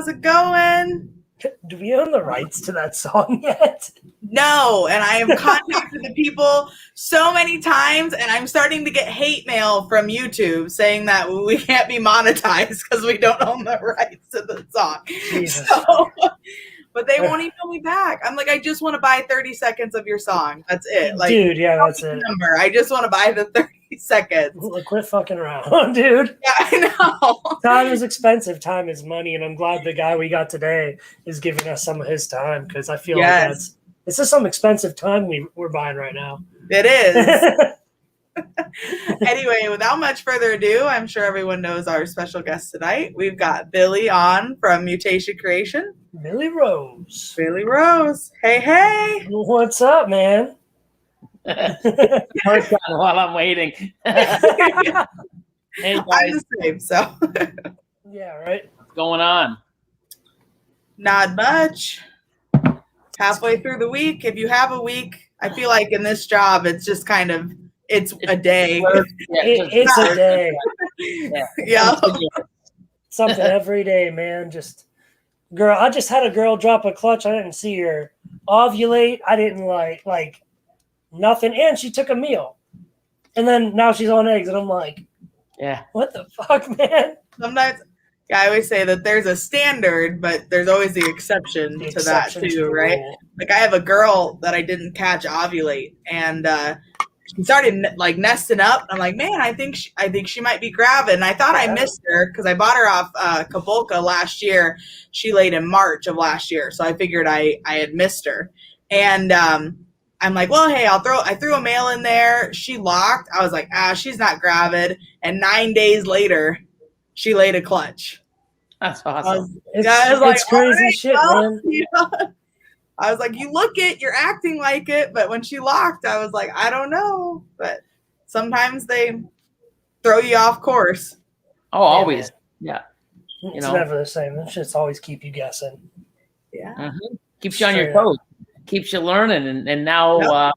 How's it going? Do we own the rights to that song yet? No, and I have contacted the people so many times, and I'm starting to get hate mail from YouTube saying that we can't be monetized because we don't own the rights to the song. Jesus. But they won't email me back. I'm like, I just want to buy 30 seconds of your song. That's it. Like, dude, yeah, that's it. Number. I just want to buy the 30 seconds. Like, quit fucking around, dude. Yeah, I know. Time is expensive. Time is money, and I'm glad the guy we got today is giving us some of his time because I feel like it's just some expensive time we're buying right now. It is. Anyway, without much further ado, I'm sure everyone knows our special guest tonight. We've got Billy on from Mutation Creation. Billy Rose. Billy Rose. Hey. What's up, man? While I'm waiting. Hey, guys. I'm the same, so. Yeah, right? What's going on? Not much. Halfway through the week. If you have a week, I feel like in this job, it's just kind of, it's a day. It's a day. Yeah. Something every day, man. Girl, I just had a girl drop a clutch. I didn't see her ovulate. I didn't like nothing. And she took a meal. And then now she's on eggs. And I'm like, yeah, what the fuck, man? Sometimes, I always say that there's a standard, but there's always the exception to that too, right? Like I have a girl that I didn't catch ovulate, and she started like nesting up. I'm like, man, I think she might be gravid. And I thought I missed her because I bought her off Kavolka last year. She laid in March of last year, so I figured I had missed her. And I'm like, well, hey, I threw a male in there. She locked. I was like, she's not gravid. And 9 days later, she laid a clutch. That's awesome. It's crazy shit, man. Yeah. I was like, you look it, you're acting like it. But when she locked, I was like, I don't know. But sometimes they throw you off course. Oh, always. Yeah. It's never the same. That shit's always keep you guessing. Yeah. Mm-hmm. Keeps you on your toes. Keeps you learning. And now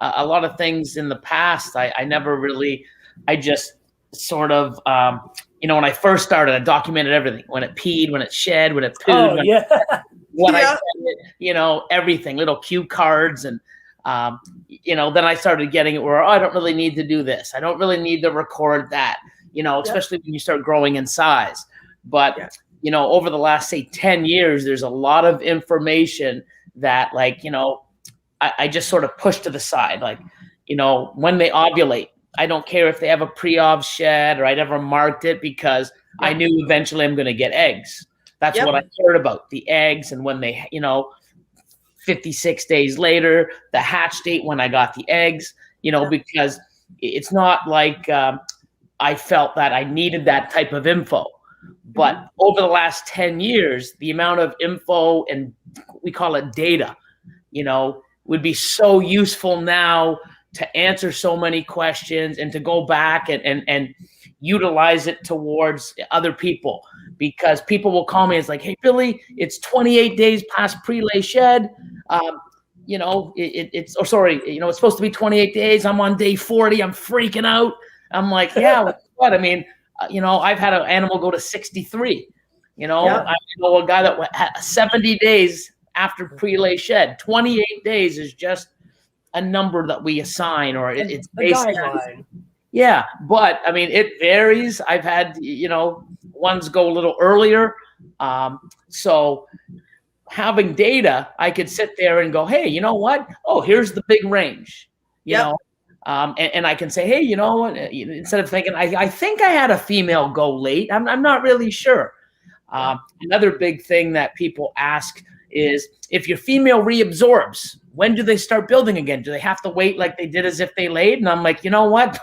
a lot of things in the past, I never really, I just sort of, when I first started, I documented everything. When it peed, when it shed, when it pooed. I said, everything, little cue cards. And, then I started getting it where, I don't really need to do this. I don't really need to record that, especially when you start growing in size. But, over the last, say, 10 years, there's a lot of information that, I just sort of push to the side. Like, when they ovulate, I don't care if they have a pre-ov shed or I never marked it because I knew eventually I'm going to get eggs. That's what I cared about, the eggs. And when they, 56 days later, the hatch date when I got the eggs, because it's not like I felt that I needed that type of info. But over the last 10 years, the amount of info and we call it data, would be so useful now to answer so many questions and to go back and utilize it towards other people, because people will call me. It's like, hey, Billy, it's 28 days past pre-lay shed. It's supposed to be 28 days. I'm on day 40. I'm freaking out. I'm like, yeah, what? I mean, I've had an animal go to 63. I know a guy that had 70 days after pre-lay shed. 28 days is just a number that we assign, or it's based on. Yeah, but I mean, it varies. I've had, ones go a little earlier. So having data, I could sit there and go, hey, you know what? Oh, here's the big range, and I can say, hey, instead of thinking, I think I had a female go late. I'm not really sure. Another big thing that people ask is if your female reabsorbs, when do they start building again? Do they have to wait like they did as if they laid? And I'm like, you know what?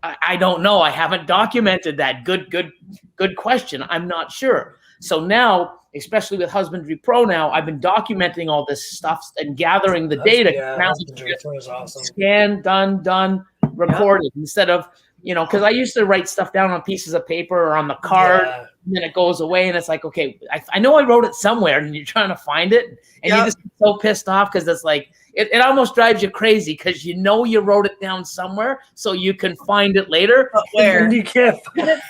I don't know. I haven't documented that. Good question. I'm not sure. So now, especially with Husbandry Pro now, I've been documenting all this stuff and gathering the data. Now it's awesome. Scan, done, recorded instead of, because I used to write stuff down on pieces of paper or on the card. Yeah. And then it goes away, and it's like, okay, I know I wrote it somewhere, and you're trying to find it, and you just get so pissed off because it's like it almost drives you crazy because you wrote it down somewhere so you can find it later. But where you can't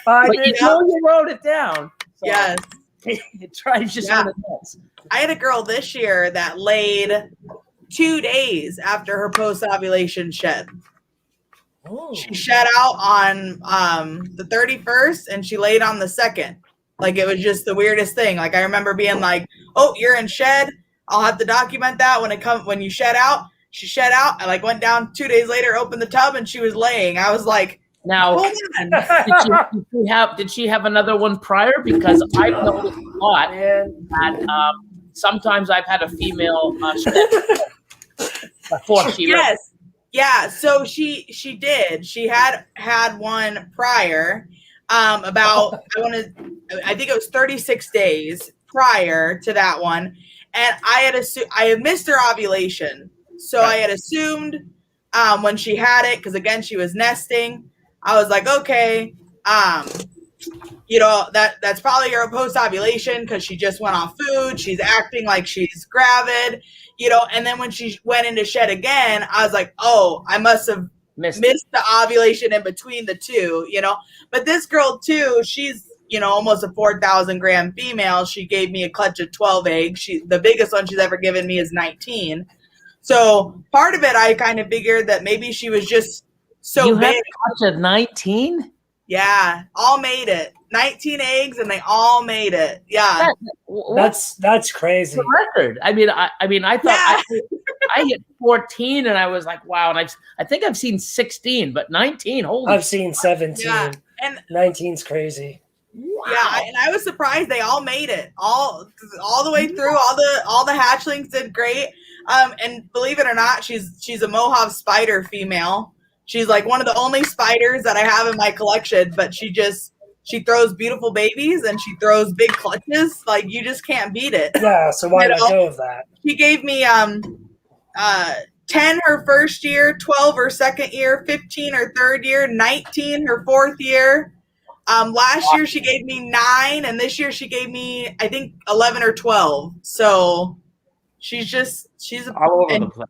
find it, you wrote it down. So. Yes. It drives you so nuts. I had a girl this year that laid 2 days after her post-ovulation shed. Oh. She shed out on the 31st and she laid on the 2nd. Like, it was just the weirdest thing. Like, I remember being like, oh, you're in shed. I'll have to document that when you shed out. She shed out. I went down 2 days later, opened the tub, and she was laying. I was like, now, did she have another one prior? Because I've noticed a lot that sometimes I've had a female before she yes. Yeah, so she did. She had one prior, I think it was 36 days prior to that one, and I had missed her ovulation, so I had assumed when she had it, because again she was nesting, I was like, okay, that's probably her post ovulation because she just went off food, she's acting like she's gravid. And then when she went into shed again, I was like, oh, I must have missed the ovulation in between the two, But this girl, too, she's, almost a 4,000 gram female. She gave me a clutch of 12 eggs. The biggest one she's ever given me is 19. So part of it, I kind of figured that maybe she was just so big. You had a clutch of 19? Yeah, all made it. 19 eggs, and they all made it. Yeah, that's crazy. The record. I mean, I thought I hit 14, and I was like, wow. And I think I've seen 16, but 19. Holy! I've seen 17. Yeah. And 19's crazy. Wow. Yeah, and I was surprised they all made it all the way through. All the hatchlings did great. And believe it or not, she's a Mohave spider female. She's like one of the only spiders that I have in my collection, but she throws beautiful babies and she throws big clutches. Like, you just can't beat it. Yeah, so why not go with that? She gave me 10 her first year, 12 her second year, 15 her third year, 19 her fourth year. Last year she gave me 9, and this year she gave me, I think, 11 or 12. So she's all over the place.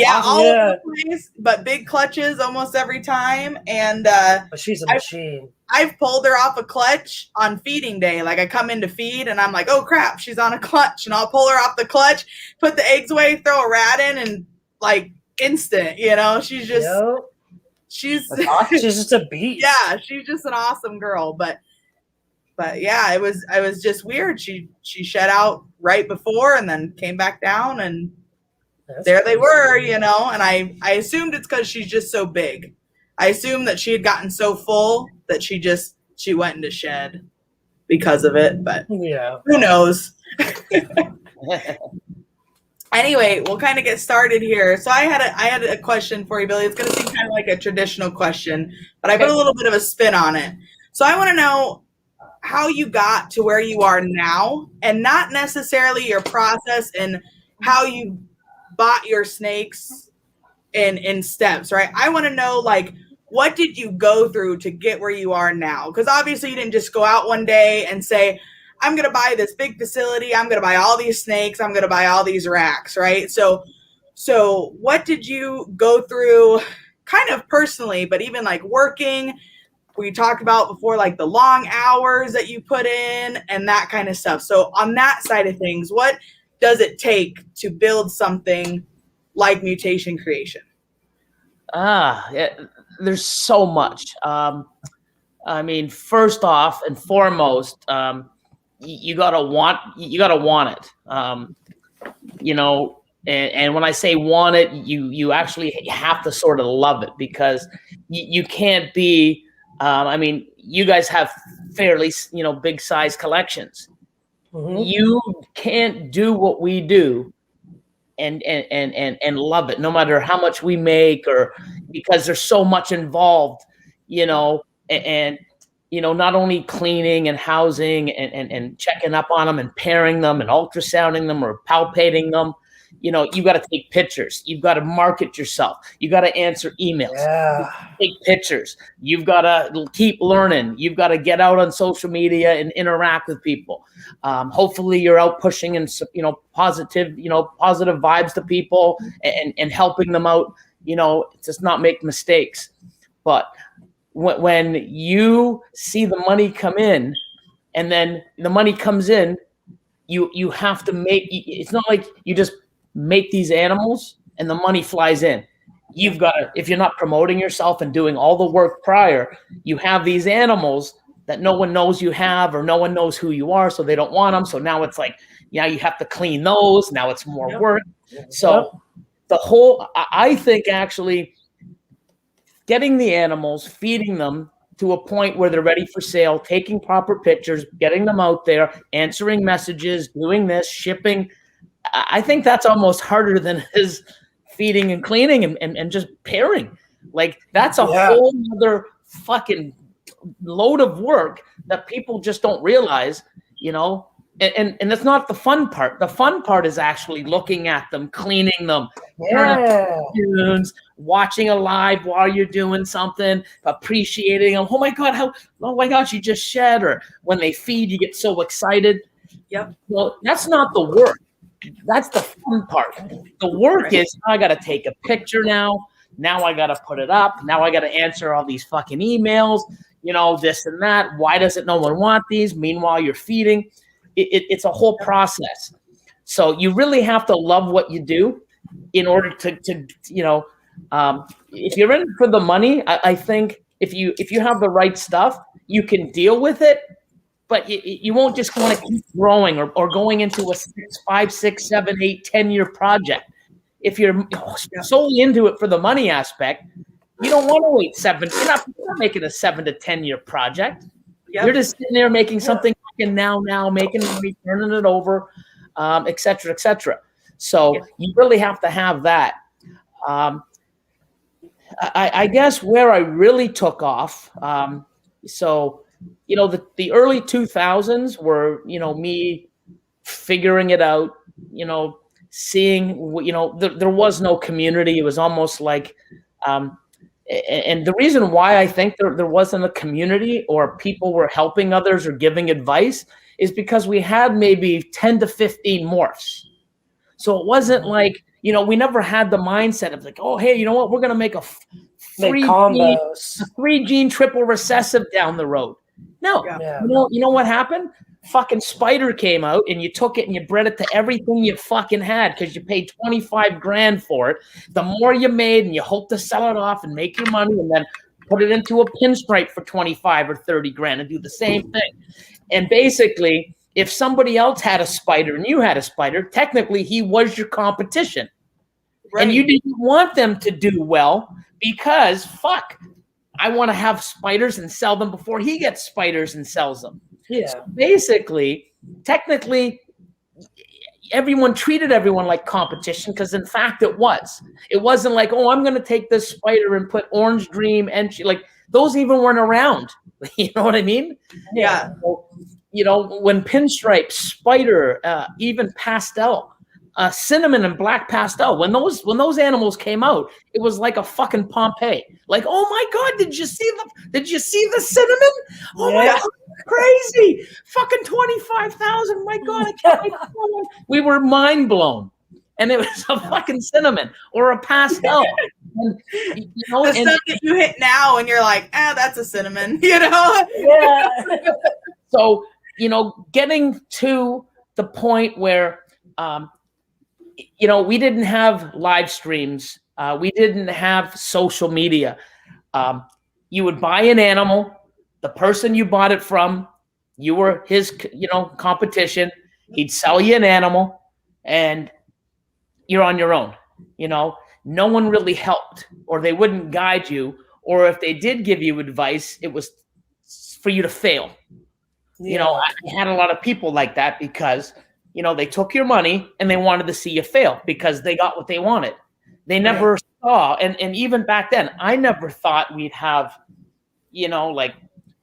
All over the place, but big clutches almost every time. And but she's a machine. I've pulled her off a clutch on feeding day. Like, I come in to feed and I'm like, oh crap, she's on a clutch, and I'll pull her off the clutch, put the eggs away, throw a rat in, and like instant, she's just she's just a beast. Yeah, she's just an awesome girl. But yeah, it was just weird. She shed out right before and then came back down, and there they were, and I assumed it's because she's just so big. I assumed that she had gotten so full that she went into shed because of it, but who knows? Anyway, we'll kind of get started here. So I had a question for you, Billy. It's going to seem kind of like a traditional question, but I put a little bit of a spin on it. So I want to know how you got to where you are now, and not necessarily your process and how you bought your snakes in steps, right? I want to know, like, what did you go through to get where you are now? Because obviously you didn't just go out one day and say, I'm going to buy this big facility, I'm going to buy all these snakes, I'm going to buy all these racks, right? So what did you go through kind of personally, but even like working? We talked about before, like the long hours that you put in and that kind of stuff. So on that side of things, what does it take to build something like Mutation Creation? There's so much. I mean, first off and foremost, you gotta want it. And when I say want it, you actually have to sort of love it, because you can't be. I mean, you guys have fairly big size collections. Mm-hmm. You can't do what we do and love it, no matter how much we make, or because there's so much involved, and not only cleaning and housing and checking up on them and pairing them and ultrasounding them or palpating them. You got to take pictures. You've got to market yourself. You got to answer emails. Yeah. Take pictures. You've got to keep learning. You've got to get out on social media and interact with people. Hopefully you're out pushing and, positive vibes to people and helping them out, just not make mistakes. But when you see the money come in, and then the money comes in. You have to make. It's not like you just make these animals and the money flies in. You've got to, if you're not promoting yourself and doing all the work prior, you have these animals that no one knows you have, or no one knows who you are, so they don't want them. So now it's like, yeah, you have to clean those. Now it's more work. So the whole, I think actually getting the animals, feeding them to a point where they're ready for sale, taking proper pictures, getting them out there, answering messages, doing this, shipping. I think that's almost harder than his feeding and cleaning and just pairing. Like that's a whole other fucking load of work that people just don't realize, you know. And that's not the fun part. The fun part is actually looking at them, cleaning them, tunes, watching a live while you're doing something, appreciating them. Oh my God, she just shed. Or when they feed, you get so excited. Yep. Well, that's not the work. That's the fun part. The work is, I got to take a picture now. Now I got to put it up. Now I got to answer all these fucking emails, you know, this and that. Why doesn't no one want these? Meanwhile, you're feeding. It's a whole process. So you really have to love what you do in order to you know, if you're in for the money, I think if you have the right stuff, you can deal with it, but you won't just want to keep growing or going into a 5, 6, 7, 8, 10-year project. If you're solely into it for the money aspect, you don't want to wait 7. You're not making a 7 to 10-year project. Yep. You're just sitting there making something now, making money, turning it over, et cetera, et cetera. So you really have to have that. I guess where I really took off, so, you know, the early 2000s were, you know, me figuring it out, you know, seeing, you know, there was no community. It was almost like, and the reason why I think there wasn't a community or people were helping others or giving advice is because we had maybe 10 to 15 morphs. So it wasn't like, you know, we never had the mindset of like, oh, hey, you know what? We're going to make a 3-gene triple recessive down the road. No, you know what happened? Fucking spider came out and you took it and you bred it to everything you fucking had because you paid 25 grand for it. The more you made and you hope to sell it off and make your money and then put it into a pinstripe for 25 or 30 grand and do the same thing. And basically, if somebody else had a spider and you had a spider, technically he was your competition. Right. And you didn't want them to do well because I want to have spiders and sell them before he gets spiders and sells them. Yeah. So basically, technically, everyone treated everyone like competition because, in fact, it was. It wasn't like, oh, I'm going to take this spider and put Orange Dream and like those even weren't around. You know what I mean? Yeah. So, you know, when pinstripe, spider, even pastel, cinnamon and black pastel, when those animals came out, it was like a fucking Pompeii. Like, oh my God, did you see the cinnamon? Oh my God, crazy! Fucking 25,000. My God, I can't wait. We were mind blown, and it was a fucking cinnamon or a pastel. And, you know, the stuff that you hit now, and you're like, that's a cinnamon. You know? Yeah. So, you know, getting to the point where, you know, we didn't have live streams. We didn't have social media. You would buy an animal. The person you bought it from, you were his, you know, competition. He'd sell you an animal, and you're on your own. You know, no one really helped, or they wouldn't guide you, or if they did give you advice, it was for you to fail. Yeah. You know, I had a lot of people like that because, you know, they took your money and they wanted to see you fail because they got what they wanted. They never saw, and even back then, I never thought we'd have, you know, like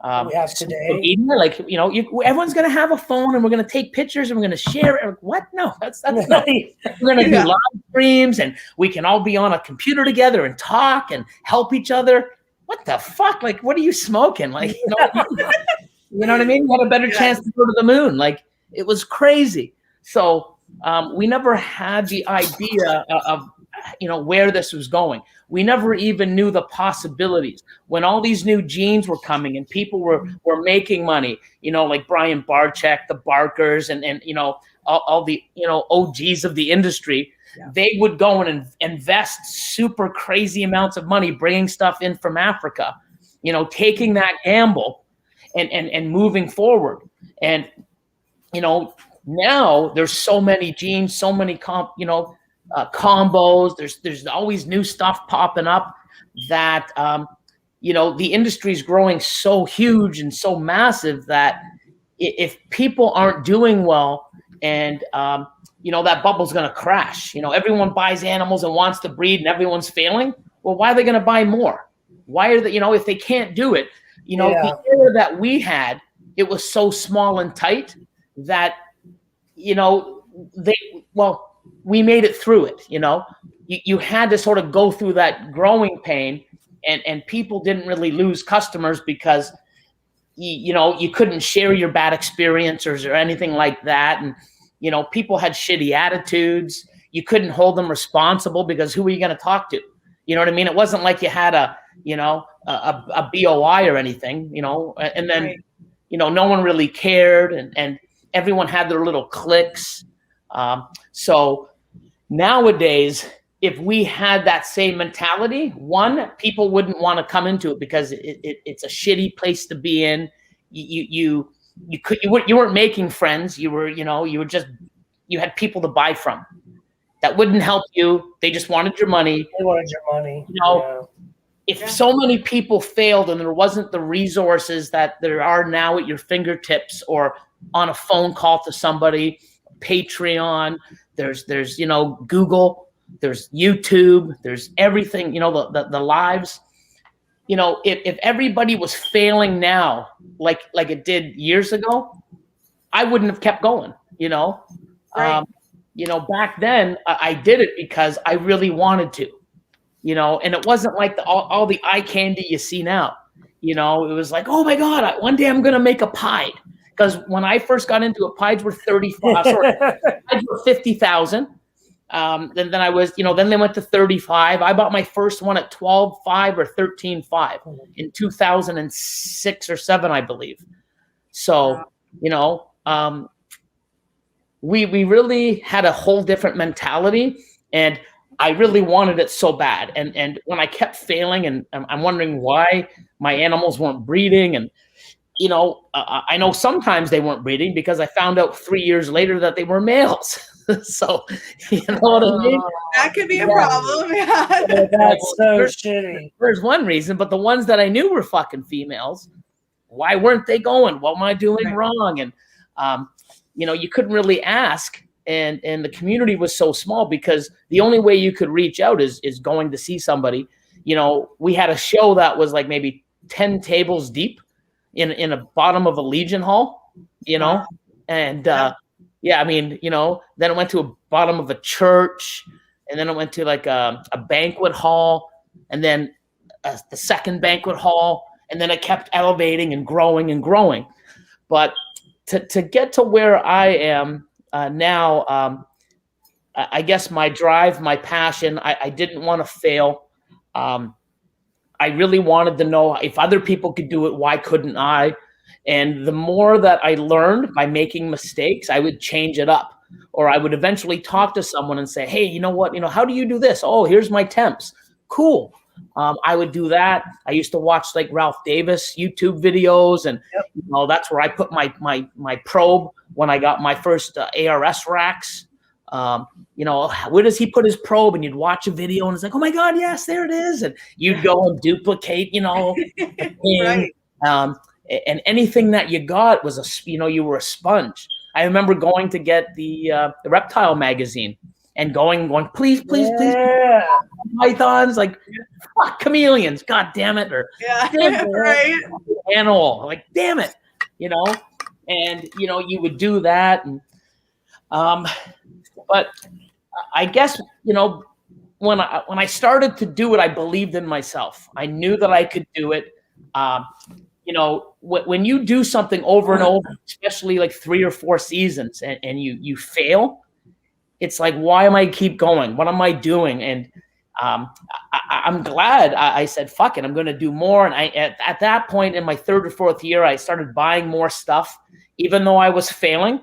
we have today. Like, you know, everyone's going to have a phone and we're going to take pictures and we're going to share it. What? No, that's not. We're going to do live streams and we can all be on a computer together and talk and help each other. What the fuck? Like, what are you smoking? Like, you know what I mean? You had a better chance to go to the moon. Like, it was crazy. So we never had the idea of where this was going. We never even knew the possibilities. When all these new genes were coming and people were making money, like Brian Barczyk, the Barkers, and all the OGs of the industry, they would go and invest super crazy amounts of money, bringing stuff in from Africa, taking that gamble and moving forward. And now there's so many genes, so many combos. There's always new stuff popping up that the industry is growing so huge and so massive that if people aren't doing well, and that bubble's going to crash. Everyone buys animals and wants to breed, and everyone's failing. Well, why are they going to buy more? Why are they? If they can't do it, the era that we had, it was so small and tight that we made it through it. You had to sort of go through that growing pain, and people didn't really lose customers because you couldn't share your bad experiences or anything like that. And, people had shitty attitudes. You couldn't hold them responsible because who were you going to talk to? You know what I mean? It wasn't like you had a BOI or anything, and then, right. No one really cared, and everyone had their little cliques. So nowadays, if we had that same mentality, people wouldn't want to come into it because it's a shitty place to be in. You weren't making friends. You had people to buy from that wouldn't help you. They just wanted your money. They wanted your money. If so many people failed and there wasn't the resources that there are now at your fingertips or on a phone call to somebody, Patreon, there's Google, there's YouTube, there's everything, the lives. If everybody was failing now, like it did years ago, I wouldn't have kept going, Right. Back then I did it because I really wanted to, and it wasn't like all the eye candy you see now, it was like, oh my God, one day I'm going to make a pie. Because when I first got into it, pies were 35, pies were 50,000. Then I was, then they went to 35. I bought my first one at 12.5 or 13.5 in 2006 or 7, I believe. So, we really had a whole different mentality, and I really wanted it so bad. And when I kept failing, and I'm wondering why my animals weren't breeding, and I know sometimes they weren't breeding because I found out 3 years later that they were males. So, you know what I mean? That could be a problem. Yeah. That's so shitty. There's one reason, but the ones that I knew were fucking females. Why weren't they going? What am I doing wrong? And, you couldn't really ask. And the community was so small because the only way you could reach out is going to see somebody. We had a show that was like maybe 10 tables deep in a bottom of a Legion hall, and then it went to a bottom of a church, and then it went to like a banquet hall, and then the second banquet hall, and then it kept elevating and growing and growing. But to get to where I am now, I guess my drive, my passion, I didn't want to fail. I really wanted to know if other people could do it, why couldn't I? And the more that I learned by making mistakes, I would change it up. Or I would eventually talk to someone and say, hey, you know what? How do you do this? Oh, here's my temps. Cool. I would do that. I used to watch like Ralph Davis YouTube videos, and that's where I put my probe when I got my first ARS racks. Where does he put his probe? And you'd watch a video and it's like, oh my God, yes, there it is. And you'd go and duplicate, Right. And anything that you got was you were a sponge. I remember going to get the Reptile magazine and going, please, pythons, like fuck chameleons, God damn it, or Right. animal, like damn it, and you would do that, and but I guess when I started to do it, I believed in myself. I knew that I could do it. When you do something over and over, especially like 3 or 4 seasons, and you fail, it's like, why am I keep going? What am I doing? And I'm glad I said, fuck it, I'm going to do more. And at that point in my 3rd or 4th year, I started buying more stuff, even though I was failing.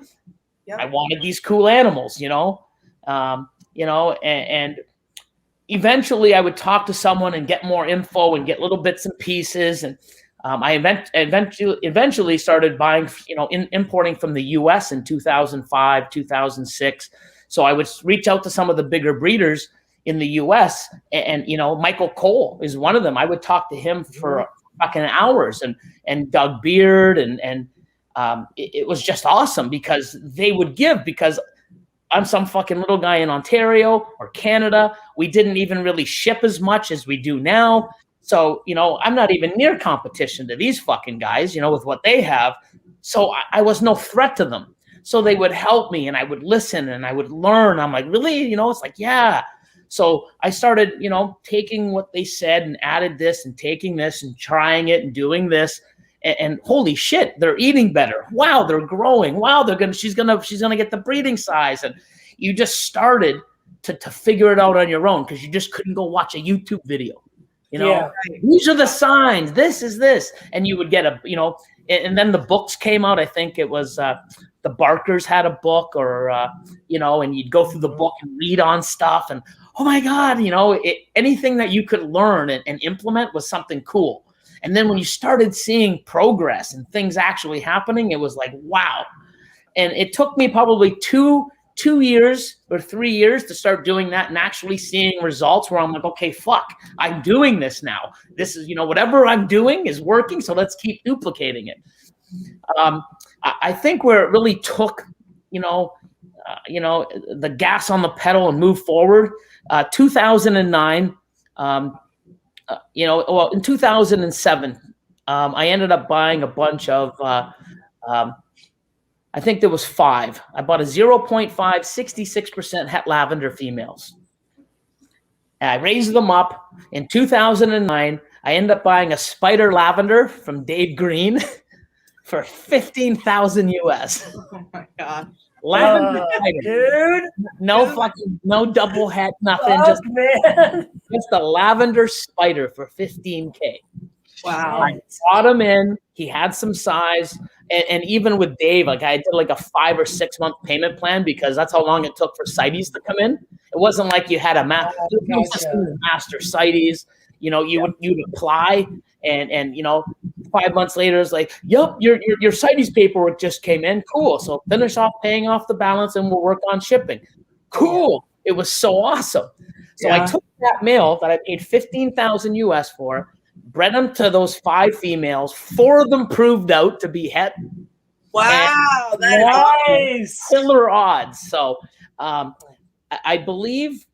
Yep. I wanted these cool animals, and eventually I would talk to someone and get more info and get little bits and pieces. And I eventually started buying, importing from the US in 2005, 2006. So I would reach out to some of the bigger breeders in the US, and Michael Cole is one of them. I would talk to him for fucking hours, and Doug Beard, and it was just awesome because they would give, because I'm some fucking little guy in Ontario or Canada. We didn't even really ship as much as we do now. So, I'm not even near competition to these fucking guys, with what they have. So I was no threat to them. So they would help me, and I would listen, and I would learn. I'm like, really? It's like, yeah. So I started, taking what they said and added this and taking this and trying it and doing this. And holy shit, they're eating better. Wow, they're growing. Wow, she's gonna get the breeding size. And you just started to figure it out on your own, because you just couldn't go watch a YouTube video. These are the signs. This is this, and you would get and then the books came out. I think it was the Barkers had a book, or and you'd go through the book and read on stuff, and oh my God, anything that you could learn and implement was something cool. And then when you started seeing progress and things actually happening, it was like, wow. And it took me probably two years or 3 years to start doing that and actually seeing results where I'm like, okay, fuck, I'm doing this now. This is, whatever I'm doing is working, so let's keep duplicating it. I think where it really took, the gas on the pedal and move forward, 2009, in 2007, I ended up buying a bunch of, I think there was 5. I bought a 0.5, 66% het lavender females. And I raised them up. In 2009, I ended up buying a spider lavender from Dave Green for $15,000 US. Oh my God. Lavender spider. Dude. No double het, nothing. Just a lavender spider for $15K. Wow. I brought him in. He had some size. And even with Dave, like I did like a 5 or 6 month payment plan, because that's how long it took for CITES to come in. It wasn't like you had a master CITES. You'd apply, and 5 months later it's like, yep, your CITES paperwork just came in. Cool. So finish off paying off the balance and we'll work on shipping. Cool. It was so awesome. So I took that male that I paid $15,000 US for, bred them to those 5 females. 4 of them proved out to be het. Wow, nice. Killer odds. So I believe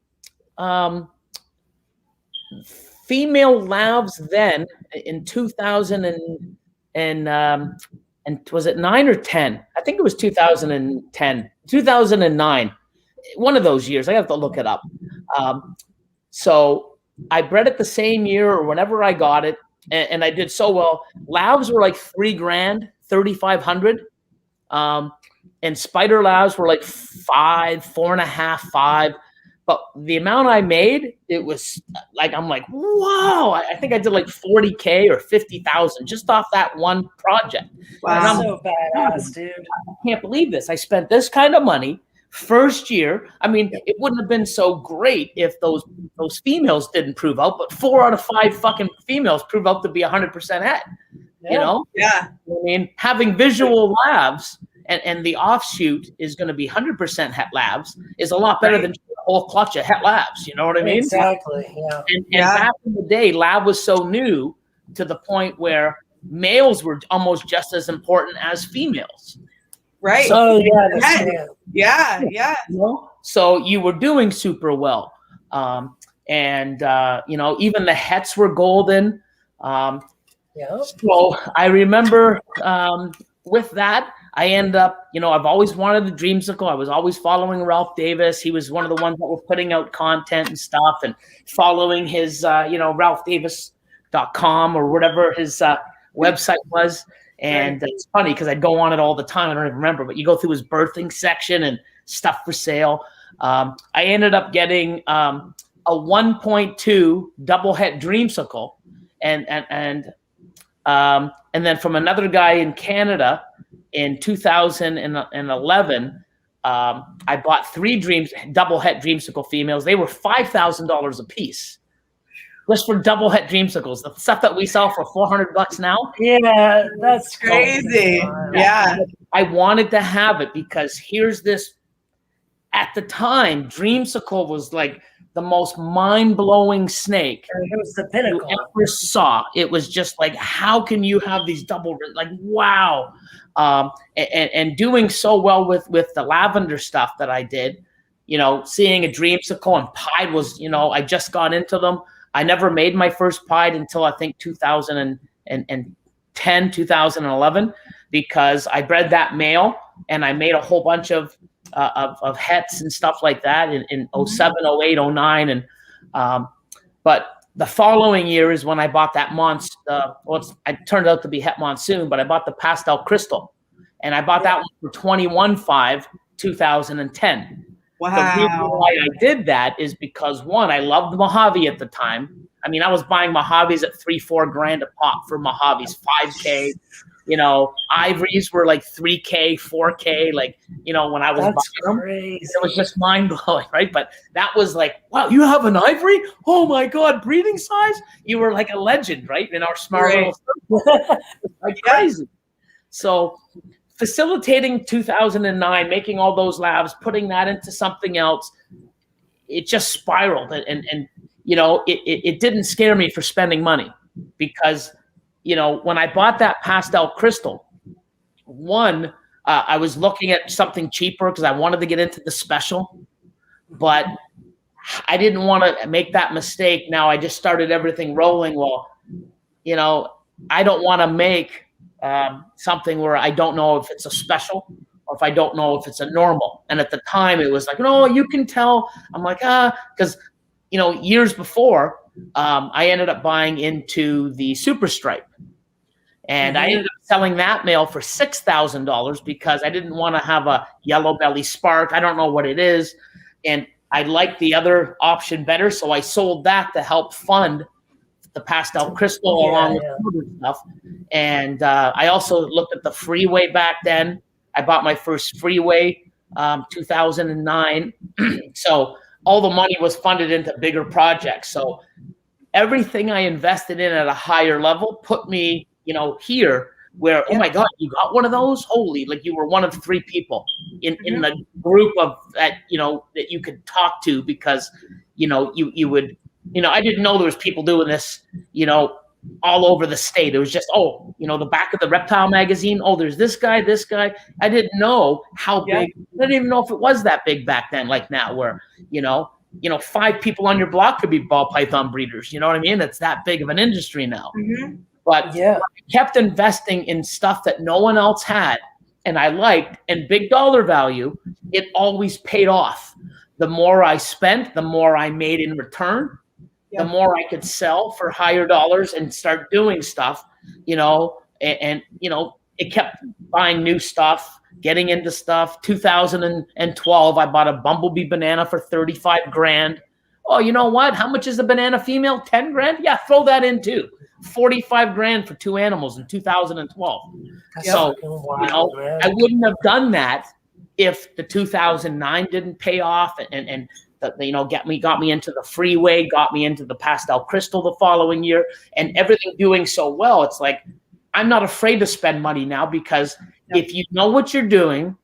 female labs then in 2000 and was it 9 or 10? I think it was 2010, 2009. One of those years. I have to look it up. So I bred it the same year or whenever I got it, and I did so well. Labs were like $3,000, $3,500, and spider labs were like 5, 4.5, 5. But the amount I made, it was like, I'm like, wow! I think I did like 40K or 50,000 just off that one project. Wow, so badass, dude! I can't believe this. I spent this kind of money. First year, I mean, it wouldn't have been so great if those females didn't prove out, but 4 out of 5 fucking females prove out to be 100% het. Yeah. I mean, having visual labs and the offshoot is going to be 100% het labs is a lot better than a whole clutch of het labs. You know what I mean? Exactly. Yeah. And back in the day, lab was so new to the point where males were almost just as important as females. Right. So yeah. So you were doing super well. Even the hets were golden. So I remember with that, I end up, I've always wanted the dreamsicle. I was always following Ralph Davis. He was one of the ones that were putting out content and stuff, and following his, ralphdavis.com or whatever his website was. And it's funny because I'd go on it all the time. I don't even remember, but you go through his birthing section and stuff for sale. I ended up getting a 1.2 double het dreamsicle, and then from another guy in Canada in 2011, I bought 3 double het dreamsicle females. They were $5,000 a piece. Just for double het dreamsicles, the stuff that we sell for $400 now. Yeah, that's crazy. Yeah. I wanted to have it because here's this, at the time, dreamsicle was like the most mind-blowing snake. It was the pinnacle you ever saw. It was just like, how can you have these double, like, wow. And doing so well with the lavender stuff that I did, you know, seeing a dreamsicle and pied was, you know, I just got into them. I never made my first pied until I think 2010, 2011, because I bred that male and I made a whole bunch of hets and stuff like that in 07, 08, 09. And, but the following year is when I bought that monster. It turned out to be Het Monsoon, but I bought the Pastel Crystal, and I bought that one for $21,500, 2010. Wow. The reason why I did that is because, one, I loved Mojave at the time. I mean, I was buying Mojaves at $3-4 grand a pop for Mojaves, $5K. You know, ivories were like $3K, $4K. Like, you know, when I was buying them, it was just mind blowing, right? But that was like, wow, you have an ivory? Oh my God, breeding size? You were like a legend, right? In our small little circle. Like crazy. So facilitating 2009, making all those labs, putting that into something else, it just spiraled. And you know, it didn't scare me for spending money, because, you know, when I bought that Pastel Crystal, one, I was looking at something cheaper because I wanted to get into the special, but I didn't want to make that mistake. Now I just started everything rolling. Well, you know, I don't want to make something where I don't know if it's a special or if I don't know if it's a normal. And at the time it was like, no, you can tell. I'm like, because, you know, years before, I ended up buying into the Super Stripe, and I ended up selling that male for $6,000 because I didn't want to have a yellow belly spark. I don't know what it is. And I liked the other option better. So I sold that to help fund the Pastel Crystal along with other stuff. And I also looked at the Freeway back then. I bought my first Freeway 2009. So all the money was funded into bigger projects. So everything I invested in at a higher level put me, you know, here where, oh my God, you got one of those? Holy, like you were one of 3 people in the group of that, you know, that you could talk to, because, you know, you would, you know, I didn't know there was people doing this, you know, all over the state. It was just, oh, you know, the back of the Reptile magazine. Oh, there's this guy. I didn't know how big. I didn't even know if it was that big back then, like now, where, you know, 5 people on your block could be ball python breeders. You know what I mean? It's that big of an industry now. But I kept investing in stuff that no one else had, and I liked, and big dollar value. It always paid off. The more I spent, the more I made in return. The more I could sell for higher dollars and start doing stuff, you know, and you know, it kept buying new stuff, getting into stuff. 2012, I bought a bumblebee banana for 35 grand. Oh, you know what? How much is a banana female? 10 grand? Yeah, throw that in too. 45 grand for 2 animals in 2012. So, you know, I wouldn't have done that if the 2009 didn't pay off, and you know, got me into the Freeway, got me into the Pastel Crystal the following year, and everything doing so well. It's like, I'm not afraid to spend money now, because if you know what you're doing,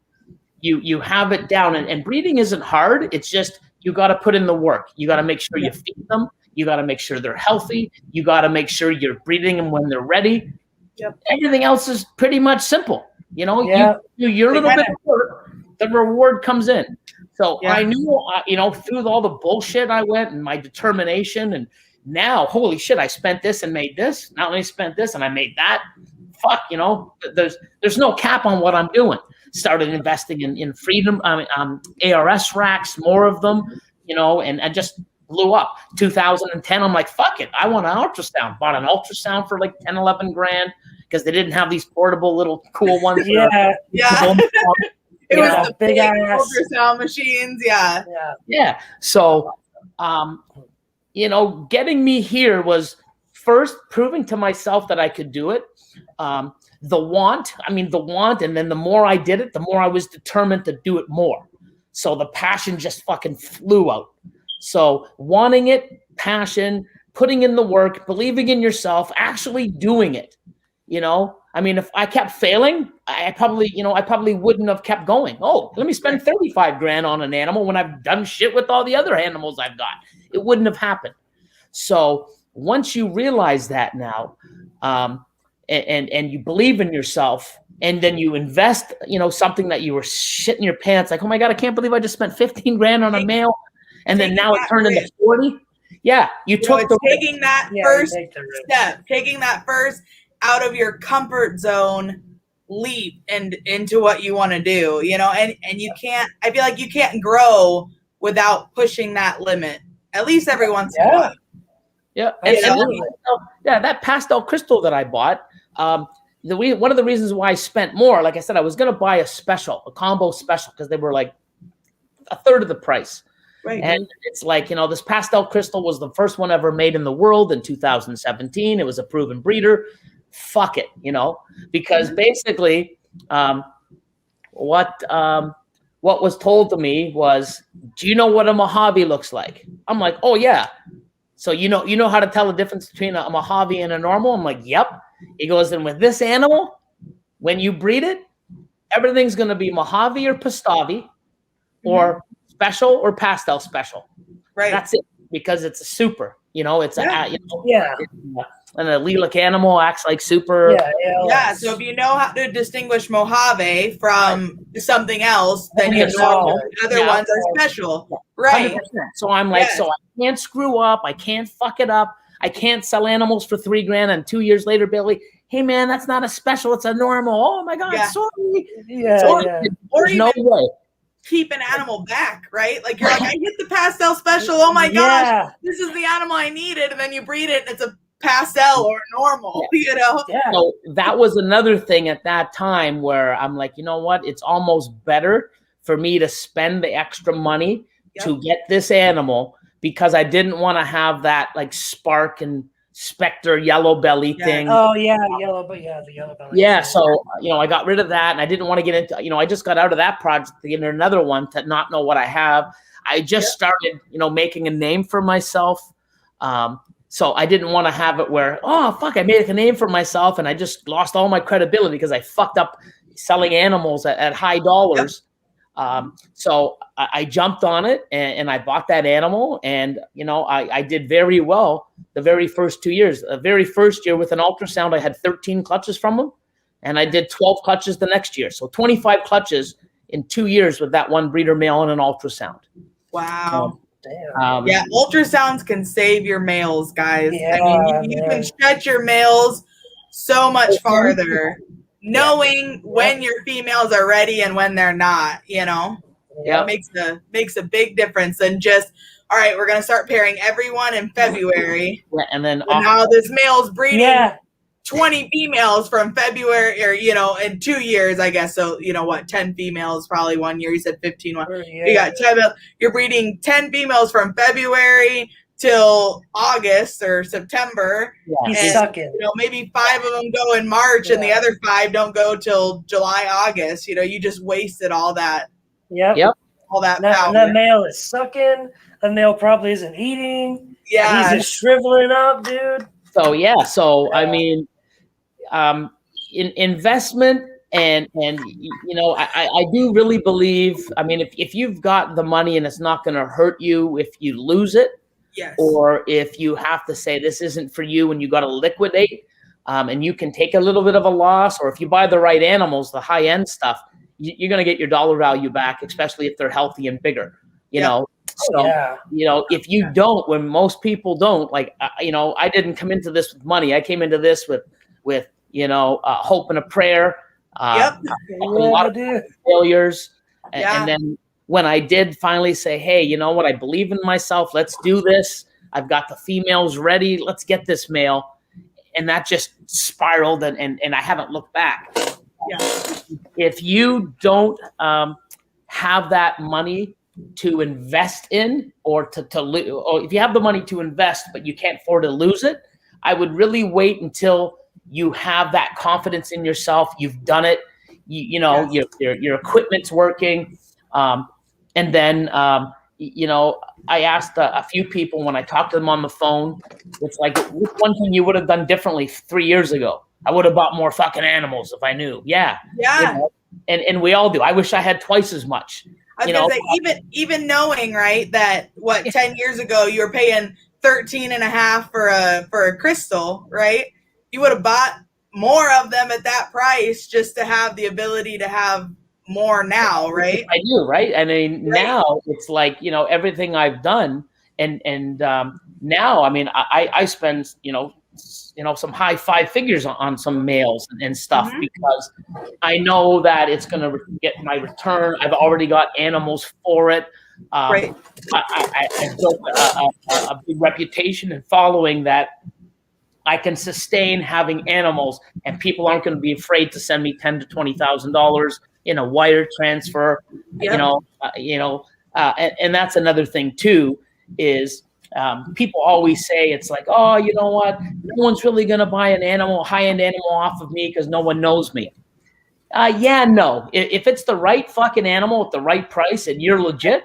you have it down, and breeding isn't hard. It's just, you got to put in the work. You got to make sure you feed them. You got to make sure they're healthy. You got to make sure you're breeding them when they're ready. Everything else is pretty much simple. You know, you do your little bit of work, the reward comes in. So I knew, you know, through all the bullshit I went and my determination, and now, holy shit, I spent this and made this. Not only spent this and I made that. Fuck, you know, there's no cap on what I'm doing. Started investing in freedom, ARS racks, more of them, you know, and I just blew up. 2010, I'm like, fuck it, I want an ultrasound. Bought an ultrasound for like 10, 11 grand because they didn't have these portable little cool ones. It was the big ultrasound machines. Yeah. Yeah. So, getting me here was first proving to myself that I could do it. The want, and then the more I did it, the more I was determined to do it more. So the passion just fucking flew out. So wanting it, passion, putting in the work, believing in yourself, actually doing it. If I kept failing, I probably wouldn't have kept going. Oh, let me spend 35 grand on an animal when I've done shit with all the other animals I've got. It wouldn't have happened. So once you realize that now, and you believe in yourself, and then you invest, something that you were shitting your pants, like, oh my God, I can't believe I just spent 15 grand on a male. And then now it turned into 40. Yeah. Taking that first step, taking that first out of your comfort zone leap and into what you want to do, and you can't, I feel like you can't grow without pushing that limit, at least every once in a while. Yeah. And that pastel crystal that I bought, one of the reasons why I spent more, like I said, I was going to buy a combo special, because they were like a third of the price. Right. And it's like, this pastel crystal was the first one ever made in the world in 2017. It was a proven breeder. Fuck it, because basically what was told to me was, do you know what a Mojave looks like? I'm like, oh yeah. So you know how to tell the difference between a Mojave and a normal? I'm like, yep. He goes, and with this animal, when you breed it, everything's going to be Mojave or Pastavi, or special or pastel special. Right. That's it, because it's a super. It's an allelic animal, acts like super. Yeah. So if you know how to distinguish Mojave from something else, then you know the other ones are special. Right. 100%. So I'm like, so I can't screw up. I can't fuck it up. I can't sell animals for $3 grand and 2 years later, Billy, hey man, that's not a special, it's a normal. Oh my God, sorry. There's no way. Keep an animal back, right? Like you're like, I hit the pastel special. Oh my gosh, this is the animal I needed, and then you breed it, and it's a pastel or normal. Yeah. So that was another thing at that time where I'm like, you know what? It's almost better for me to spend the extra money to get this animal, because I didn't want to have that like spark and specter yellow belly thing. Oh yeah, the yellow belly. Yeah, so I got rid of that, and I didn't want to get into. I just got out of that project to get into another one, to not know what I have. I just started, making a name for myself. So I didn't want to have it where, oh fuck, I made a name for myself and I just lost all my credibility because I fucked up selling animals at high dollars. So I jumped on it and I bought that animal, and I did very well the very first 2 years. The very first year with an ultrasound, I had 13 clutches from him, and I did 12 clutches the next year. So 25 clutches in 2 years with that one breeder male and an ultrasound. Wow. Ultrasounds can save your males, guys. You can stretch your males so much farther, knowing when your females are ready and when they're not. It makes a big difference than just, all right, we're gonna start pairing everyone in February, and then now this male's breeding 20 females from February, or in 2 years, I guess. So 10 females probably 1 year. You said 15 one. You got 10. You're breeding 10 females from February till August or September. He's sucking. Maybe 5 of them go in March, and the other 5 don't go till July, August. You just wasted all that. Yep. All that power. That male is sucking. The male probably isn't eating. Yeah. He's just shriveling up, dude. So I mean, in investment and I do really believe, I mean, if you've got the money and it's not going to hurt you if you lose it, or if you have to say this isn't for you and you got to liquidate, and you can take a little bit of a loss, or if you buy the right animals, the high end stuff, you're going to get your dollar value back, especially if they're healthy and bigger. If you don't, when most people don't, I didn't come into this with money. I came into this with hope and a prayer. A lot of failures. And then when I did finally say, hey, you know what? I believe in myself. Let's do this. I've got the females ready. Let's get this male. And that just spiraled, and I haven't looked back. If you don't have that money to invest in, or or if you have the money to invest but you can't afford to lose it, I would really wait until you have that confidence in yourself. You've done it. You know, yes. your equipment's working, and then you know, I asked a few people when I talked to them on the phone. It's like, what's one thing you would have done differently 3 years ago? I would have bought more fucking animals if I knew. Yeah. You know? And we all do. I wish I had twice as much. I was gonna say, even knowing, right, that 10 years ago you were paying $13.50 for a crystal, right? You would have bought more of them at that price just to have the ability to have more now, right? I do, right? I mean, right. Now it's like, you know, everything I've done, and now, I mean, I spend, you know, some high 5 figures on some males and stuff, because I know that it's going to get my return. I've already got animals for it. Right. I built a big reputation and following that I can sustain having animals, and people aren't going to be afraid to send me $10,000 to $20,000 in a wire transfer. Yep. And that's another thing too, is people always say, it's like, oh, you know what? No one's really going to buy a high-end animal off of me because no one knows me. No. If it's the right fucking animal at the right price and you're legit,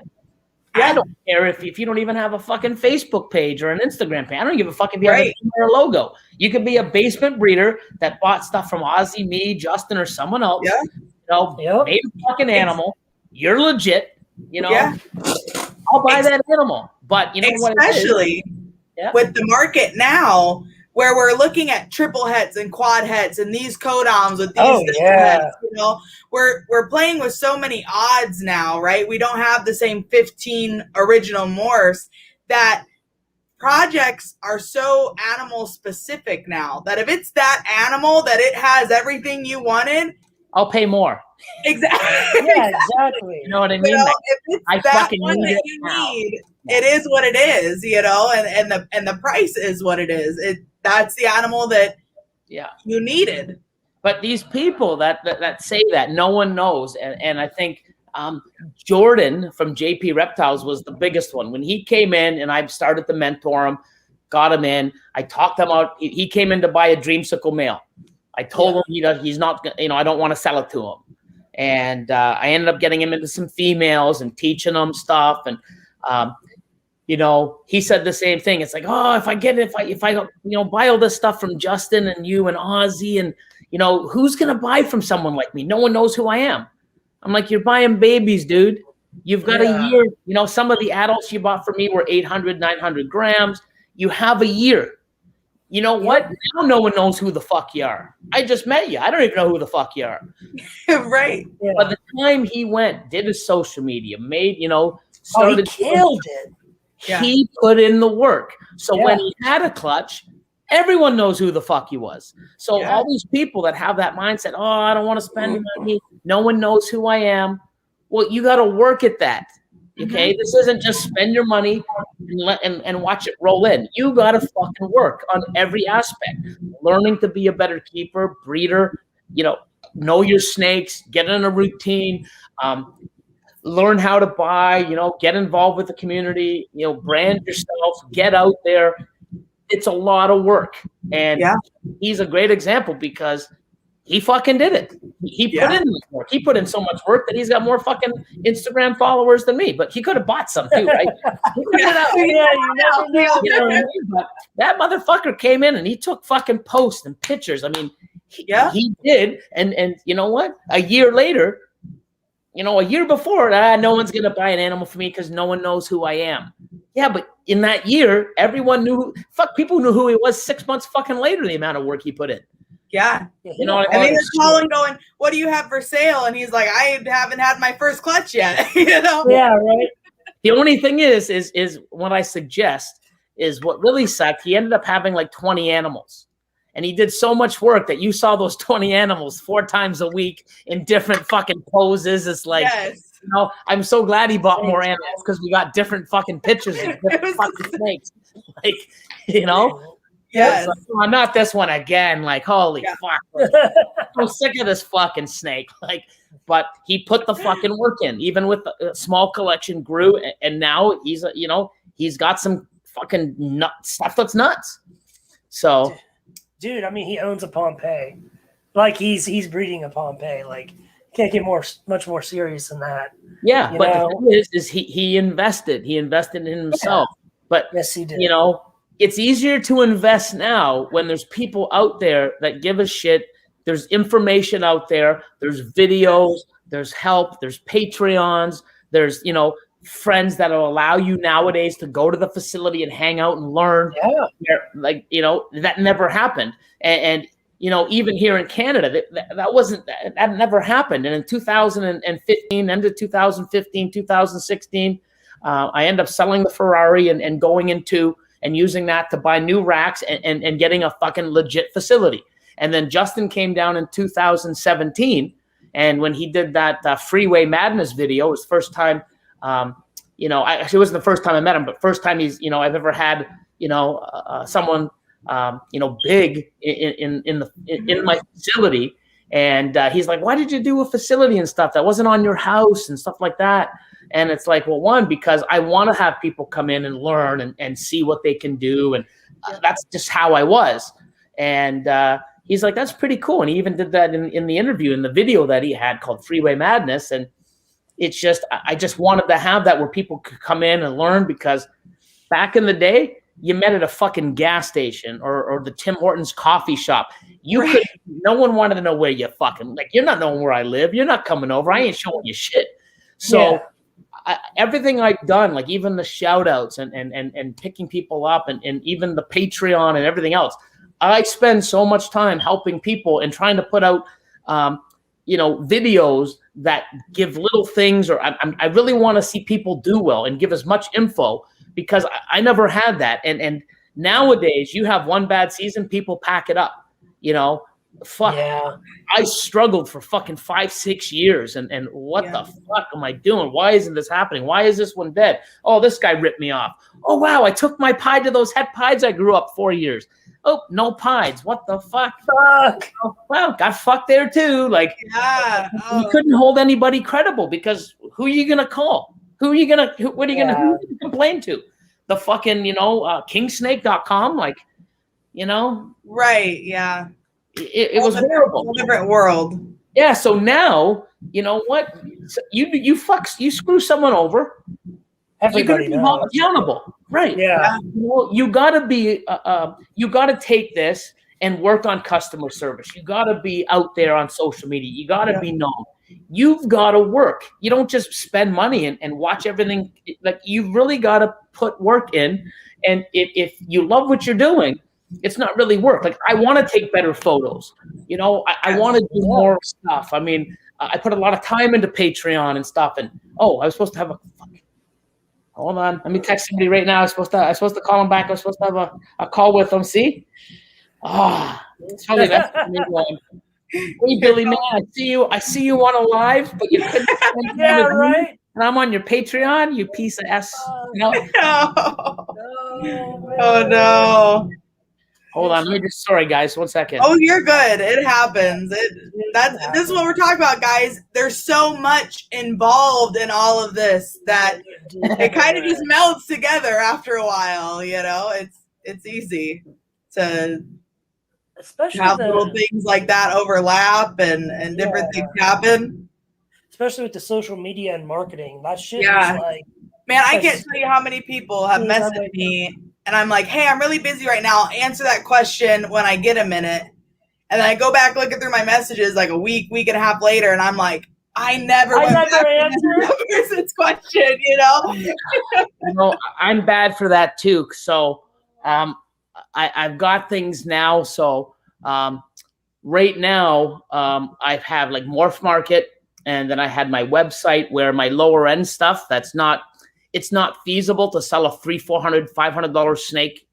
I don't care if you don't even have a fucking Facebook page or an Instagram page. I don't give a fuck if you have a logo. You could be a basement breeder that bought stuff from Ozzy, me, Justin, or someone else. Yeah. You know, made a fucking animal. You're legit. You know, I'll buy that animal. But you know what? Especially with the market now, where we're looking at triple heads and quad heads and these codoms with these heads, you know, we're playing with so many odds now, right? We don't have the same 15 original morphs. That projects are so animal specific now that if it's that animal that it has everything you wanted, I'll pay more. Exactly. Yeah, exactly. You know what I mean? If it's that one that you need, it is what it is, you know, and the price is what it is. That's the animal that you needed. But these people that say that, no one knows. And I think Jordan from JP Reptiles was the biggest one. When he came in and I started to mentor him, got him in, I talked him out. He came in to buy a dreamsicle male. I told him he's not, you know, I don't want to sell it to him. And I ended up getting him into some females and teaching him stuff. And, you know, he said the same thing. It's like, oh, if I you know, buy all this stuff from Justin and you and Ozzy, and, you know, who's going to buy from someone like me? No one knows who I am. I'm like, you're buying babies, dude. You've got a year. You know, some of the adults you bought from me were 800, 900 grams. You have a year. You know what? Now no one knows who the fuck you are. I just met you. I don't even know who the fuck you are. Right. Yeah. By the time he went, did his social media, made, you know, started killed it. He put in the work. So when he had a clutch, everyone knows who the fuck he was. So all these people that have that mindset, oh, I don't want to spend money. No one knows who I am. Well, you got to work at that. Okay, this isn't just spend your money and watch it roll in. You got to fucking work on every aspect. Learning to be a better keeper, breeder, you know your snakes, get in a routine, learn how to buy, you know, get involved with the community, you know, brand yourself, get out there. It's a lot of work. And he's a great example because he fucking did it. He put in the work. He put in so much work that he's got more fucking Instagram followers than me. But he could have bought some too, right? You never know. But that motherfucker came in and he took fucking posts and pictures. I mean, he did. And you know what? A year later, you know, a year before, no one's gonna buy an animal for me because no one knows who I am. Yeah, but in that year, everyone knew. People knew who he was 6 months fucking later. The amount of work he put in. Yeah. You know, and they're calling going, what do you have for sale? And he's like, I haven't had my first clutch yet. You know? Yeah, right. The only thing is what I suggest is what really sucked. He ended up having like 20 animals. And he did so much work that you saw those 20 animals 4 times a week in different fucking poses. It's like, you know, I'm so glad he bought more animals because we got different fucking pictures of different fucking snakes. Like, you know? Yes. Like, oh, not this one again. Like, holy fuck. Like, I'm sick of this fucking snake. Like, but he put the fucking work in, even with a small collection grew. And now he's, he's got some fucking stuff that's nuts. So, dude, I mean, he owns a Pompeii. Like he's breeding a Pompeii. Like, can't get much more serious than that. Yeah, but the thing is he invested. He invested in himself. Yeah. But yes, he did. It's easier to invest now when there's people out there that give a shit. There's information out there. There's videos. There's help. There's Patreons. There's friends that will allow you nowadays to go to the facility and hang out and learn. Yeah. That never happened. And even here in Canada, that never happened. And in 2015, end of 2015, 2016, I ended up selling the Ferrari and going into and using that to buy new racks and getting a fucking legit facility. And then Justin came down in 2017, and when he did that Freeway Madness video, it was the first time. Actually, it wasn't the first time I met him, but first time I've ever had someone. Big in my facility. And he's like, why did you do a facility and stuff that wasn't on your house and stuff like that? And it's like, well, one, because I want to have people come in and learn and see what they can do. And that's just how I was. And he's like, that's pretty cool. And he even did that in the interview, in the video that he had called Freeway Madness. And it's just, I just wanted to have that where people could come in and learn, because back in the day, you met at a fucking gas station or the Tim Hortons coffee shop. No one wanted to know where you fucking, like, you're not knowing where I live. You're not coming over. I ain't showing you shit. So everything I've done, like even the shout outs and picking people up and even the Patreon and everything else, I spend so much time helping people and trying to put out, videos that give little things, or I really want to see people do well and give as much info, because I never had that. And nowadays you have one bad season, people pack it up, fuck. Yeah. I struggled for fucking 5-6 years. And what the fuck am I doing? Why isn't this happening? Why is this one dead? Oh, this guy ripped me off. Oh, wow. I took my pie to those het pies. I grew up 4 years. Oh, no pies. What the fuck? Fuck. Oh, well, got fucked there too. Like, you couldn't hold anybody credible, because who are you going to call? What are you gonna complain to? The fucking, kingsnake.com, like, Right, yeah. It was horrible. A different world. Yeah, so now, you know what? You screw someone over, everybody you're gonna be accountable. Right. Yeah. You gotta be you gotta take this and work on customer service. You gotta be out there on social media. You gotta be known. You've got to work. You don't just spend money and watch everything. Like, you really got to put work in. And if you love what you're doing, it's not really work. Like, I want to take better photos. I want to do more stuff. I mean, I put a lot of time into Patreon and stuff. And I was supposed to have hold on. Let me text somebody right now. I was supposed to call him back. I was supposed to have a call with him. See? It's probably that's me going, hey, Billy, man, I see you on a live, but you couldn't. Right. And I'm on your Patreon, you piece of S. No. Oh no. Hold on, sorry guys, 1 second. Oh, you're good. It happens. This is what we're talking about, guys. There's so much involved in all of this that it kind of just melts together after a while. It's easy to. Especially have little things like that overlap and different things happen. Especially with the social media and marketing. That shit is like... Man, I can't tell you how many people have messaged me, and I'm like, hey, I'm really busy right now. I'll answer that question when I get a minute. And then I go back looking through my messages like a week and a half later, and I'm like, I never answered this question, I'm bad for that too. So I've got things now. So right now I have like Morph Market, and then I had my website where my lower end stuff it's not feasible to sell a $300, $400, $500 snake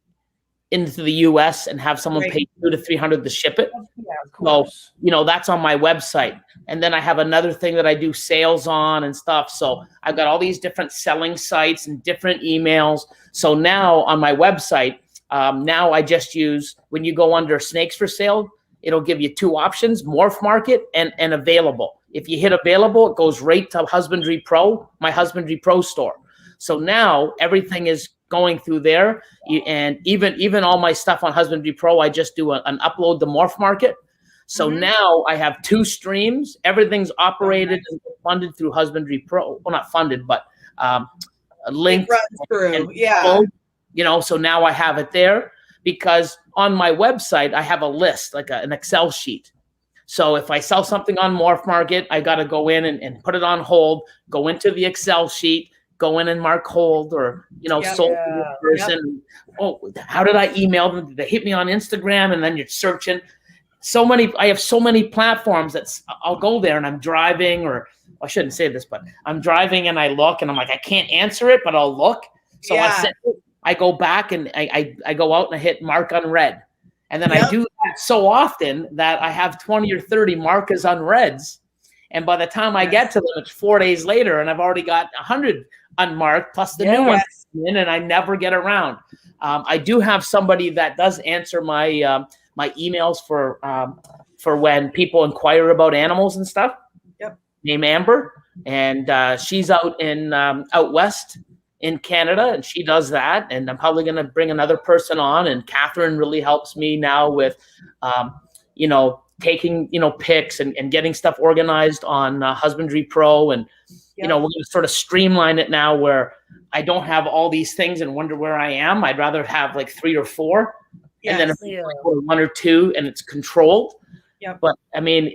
into the US and have someone pay $200 to $300 to ship it. Yeah, of course. So, that's on my website. And then I have another thing that I do sales on and stuff. So I've got all these different selling sites and different emails. So now on my website, Now I just use, when you go under snakes for sale, it'll give you 2 options, morph market and available. If you hit available, it goes right to Husbandry Pro, my Husbandry Pro store. So now everything is going through there. And even all my stuff on Husbandry Pro, I just do an upload to morph market. So now I have 2 streams. Everything's operated and funded through Husbandry Pro. Well, not funded, but linked. It runs through, you know, so now I have it there, because on my website, I have a list, like an Excel sheet. So if I sell something on Morph Market, I got to go in and put it on hold, go into the Excel sheet, go in and mark hold, or, you know, sold to this person. Oh, how did I email them? Did they hit me on Instagram? And then you're searching. I have so many platforms that I'll go there and I'm driving, or I shouldn't say this, but I'm driving and I look and I'm like, I can't answer it, but I'll look. So I go back and I go out and I hit mark unread. And then I do that so often that I have 20 or 30 mark as unreads. And by the time I get to them, it's 4 days later and I've already got 100 unmarked plus the new ones in, and I never get around. I do have somebody that does answer my my emails for when people inquire about animals and stuff. Named Amber, and she's out in out west in Canada, and she does that. And I'm probably going to bring another person on. And Catherine really helps me now with, you know, taking, you know, pics and getting stuff organized on Husbandry Pro. And, you know, we're going to sort of streamline it now where I don't have all these things and wonder where I am. I'd rather have like 3 or 4. And then if I go to 1 or 2 and it's controlled. But I mean,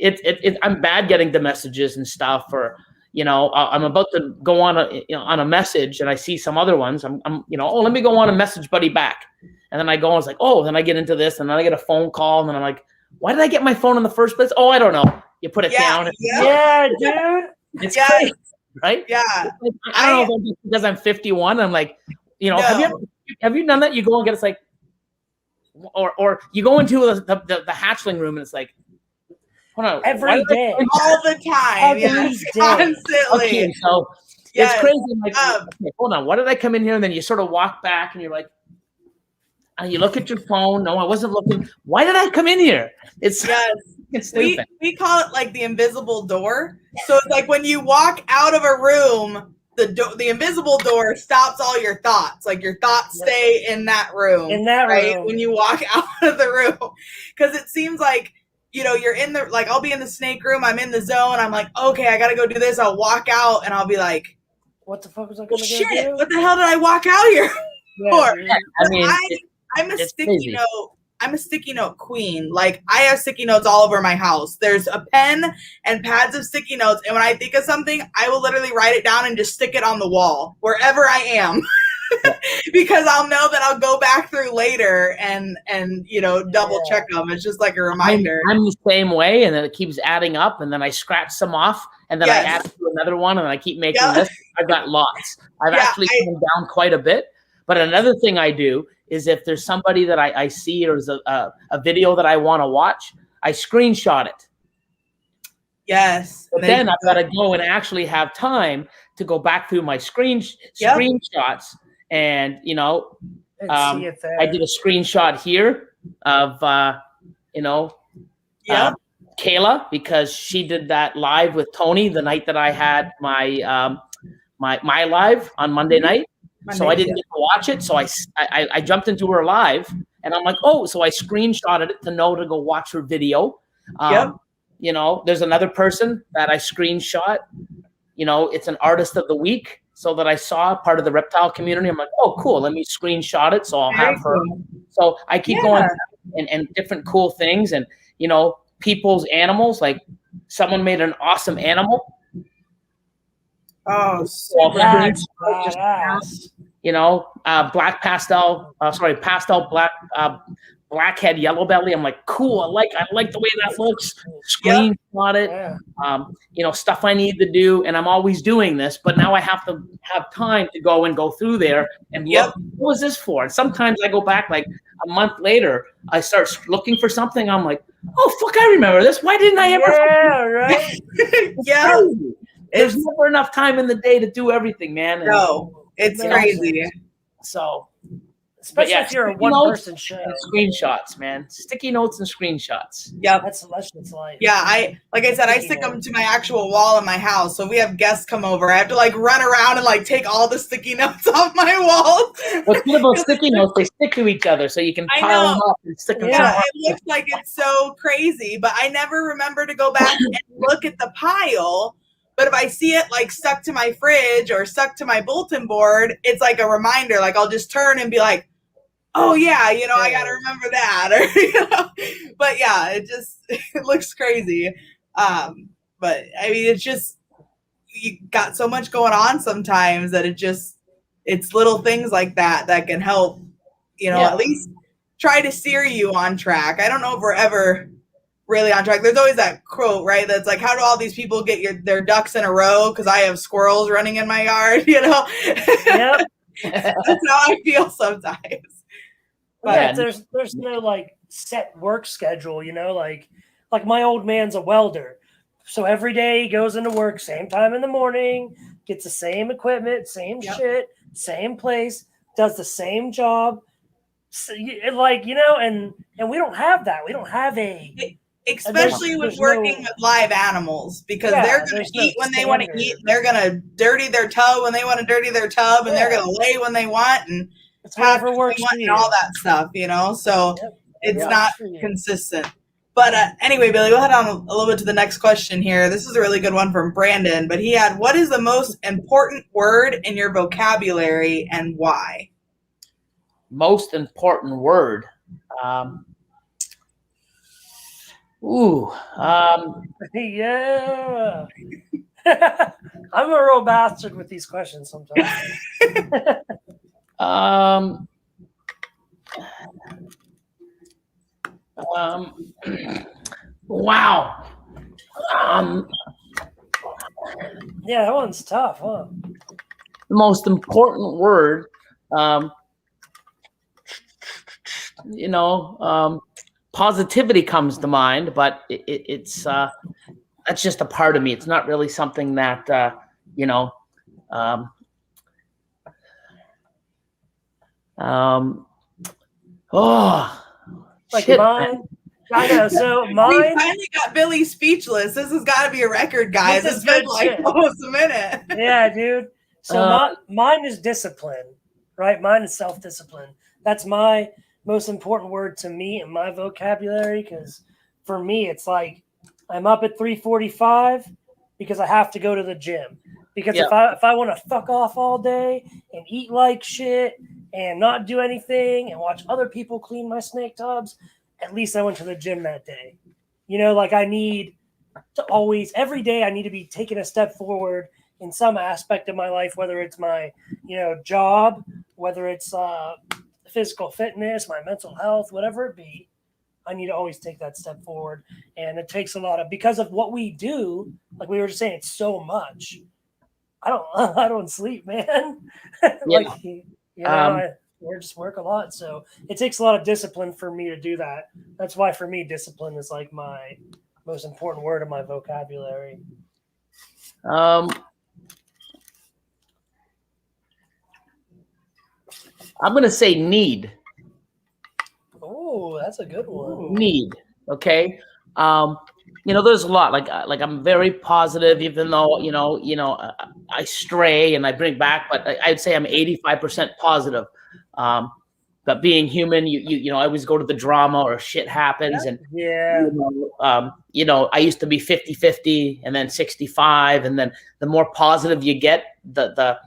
I'm bad getting the messages and stuff, or, you know, I'm about to go on a message and I see some other ones. I'm you know, oh, let me go on a message buddy back. And then I go and it's like, oh, then I get into this and then I get a phone call and then I'm like, why did I get my phone in the first place? Oh, I don't know. You put it down. Dude. It's crazy, right? I don't know if because I'm 51. I'm like, you know, have you done that? You go and get, it's like, or you go into the hatchling room and it's like, hold on, every day, all the time, constantly. Okay, so it's crazy. Like, okay, hold on, why did I come in here? And then you sort of walk back and you're like, and you look at your phone. No, I wasn't looking. Why did I come in here? It's stupid. We call it like the invisible door. So it's like when you walk out of a room, the invisible door stops all your thoughts. Like your thoughts stay in that room. Room. When you walk out of the room. Because it seems like, you know, you're in the, like, I'll be in the snake room. I'm in the zone. I'm like, okay, I got to go do this. I'll walk out and I'll be like, what the fuck was I going to do? What the hell did I walk out here for? I mean, I'm a sticky note. I'm a sticky note queen. Like, I have sticky notes all over my house. There's a pen and pads of sticky notes. And when I think of something, I will literally write it down and just stick it on the wall wherever I am. Because I'll know that I'll go back through later and you know, double check them. It's just like a reminder. I'm the same way, and then it keeps adding up, and then I scratch some off, and then I add to another one, and I keep making this. I've got lots. I've actually come down quite a bit. But another thing I do is if there's somebody that I see or there's a video that I want to watch, I screenshot it. Yes. But then I've got to go and actually have time to go back through my screenshots. And, you know, I did a screenshot here of, you know, Kayla, because she did that live with Tony the night that I had my my live on Monday night. So I didn't get to watch it. So I jumped into her live and I'm like, oh, so I screenshotted it to know to go watch her video. You know, there's another person that I screenshot, you know, it's an artist of the week. So that I saw part of the reptile community. I'm like, oh, cool. Let me screenshot it. So I'll have her. So I keep going and different cool things. And, you know, people's animals, like someone made an awesome animal. Oh, you know, pastel black, blackhead yellow belly. I'm like, cool. I like the way that looks. Screenshot it. You know, stuff I need to do, and I'm always doing this, but now I have to have time to go through there and look, what was this for? And sometimes I go back like a month later, I start looking for something. I'm like, oh fuck, I remember this. Why didn't I ever? There's never enough time in the day to do everything, man. No, it's crazy. So Especially if you're a one-person show. And screenshots, man. Sticky notes and screenshots. Yep. That's life. Yeah, like I said, I stick them to my actual wall in my house. So if we have guests come over, I have to like run around and like take all the sticky notes off my wall. What's good about sticky notes? They stick to each other, so you can pile them up and stick them. Yeah, it looks like it's so crazy, but I never remember to go back and look at the pile. But if I see it like stuck to my fridge or stuck to my bulletin board, it's like a reminder. Like I'll just turn and be like, oh yeah, you know, I got to remember that. Or, you know, but yeah, it looks crazy. But I mean, it's just, you got so much going on sometimes that it's little things like that can help, you know, at least try to steer you on track. I don't know if we're ever really on track. There's always that quote, right? That's like, how do all these people get their ducks in a row? Because I have squirrels running in my yard, you know? Yep. That's how I feel sometimes. But yeah, there's no like set work schedule, you know, like my old man's a welder. So every day he goes into work, same time in the morning, gets the same equipment, same shit, same place, does the same job. So, like, you know, and we don't have that. We don't have especially with working with live animals, because they're going to eat when they want to eat. They're going to dirty their tub when they want to dirty their tub, and they're going to lay when they want, and it's whatever works for you. And all that stuff, you know. So it's not consistent. But anyway, Billy, we'll head on a little bit to the next question here. This is a really good one from Brandon, but he had, what is the most important word in your vocabulary and why? Most important word. Yeah. I'm a real bastard with these questions sometimes. Wow. Yeah, that one's tough, huh? The most important word, you know, positivity comes to mind, but it's that's just a part of me. It's not really something that you know. Like shit, mine. Man. I know. So mine. We finally got Billy speechless. This has got to be a record, guys. It's been like almost a minute. Yeah, dude. So mine is discipline, right? Mine is self-discipline. That's my most important word to me in my vocabulary, because for me, it's like I'm up at 3:45 because I have to go to the gym. Because if I want to fuck off all day and eat like shit and not do anything and watch other people clean my snake tubs, at least I went to the gym that day. You know, like I need to always, every day I need to be taking a step forward in some aspect of my life, whether it's my, you know, job, whether it's physical fitness, my mental health, whatever it be. I need to always take that step forward. And it takes a lot of, because of what we do, like we were just saying, it's so much. I don't sleep, man. Like, you know, we just work a lot. So it takes a lot of discipline for me to do that. That's why for me, discipline is like my most important word in my vocabulary. I'm going to say need. Oh, that's a good one. Need. Okay. You know, there's a lot, like I'm very positive, even though, you know, I stray and I bring back, but I'd say I'm 85% positive. But being human, you know, I always go to the drama or shit happens. And, you know, I used to be 50-50 and then 65. And then the more positive you get, the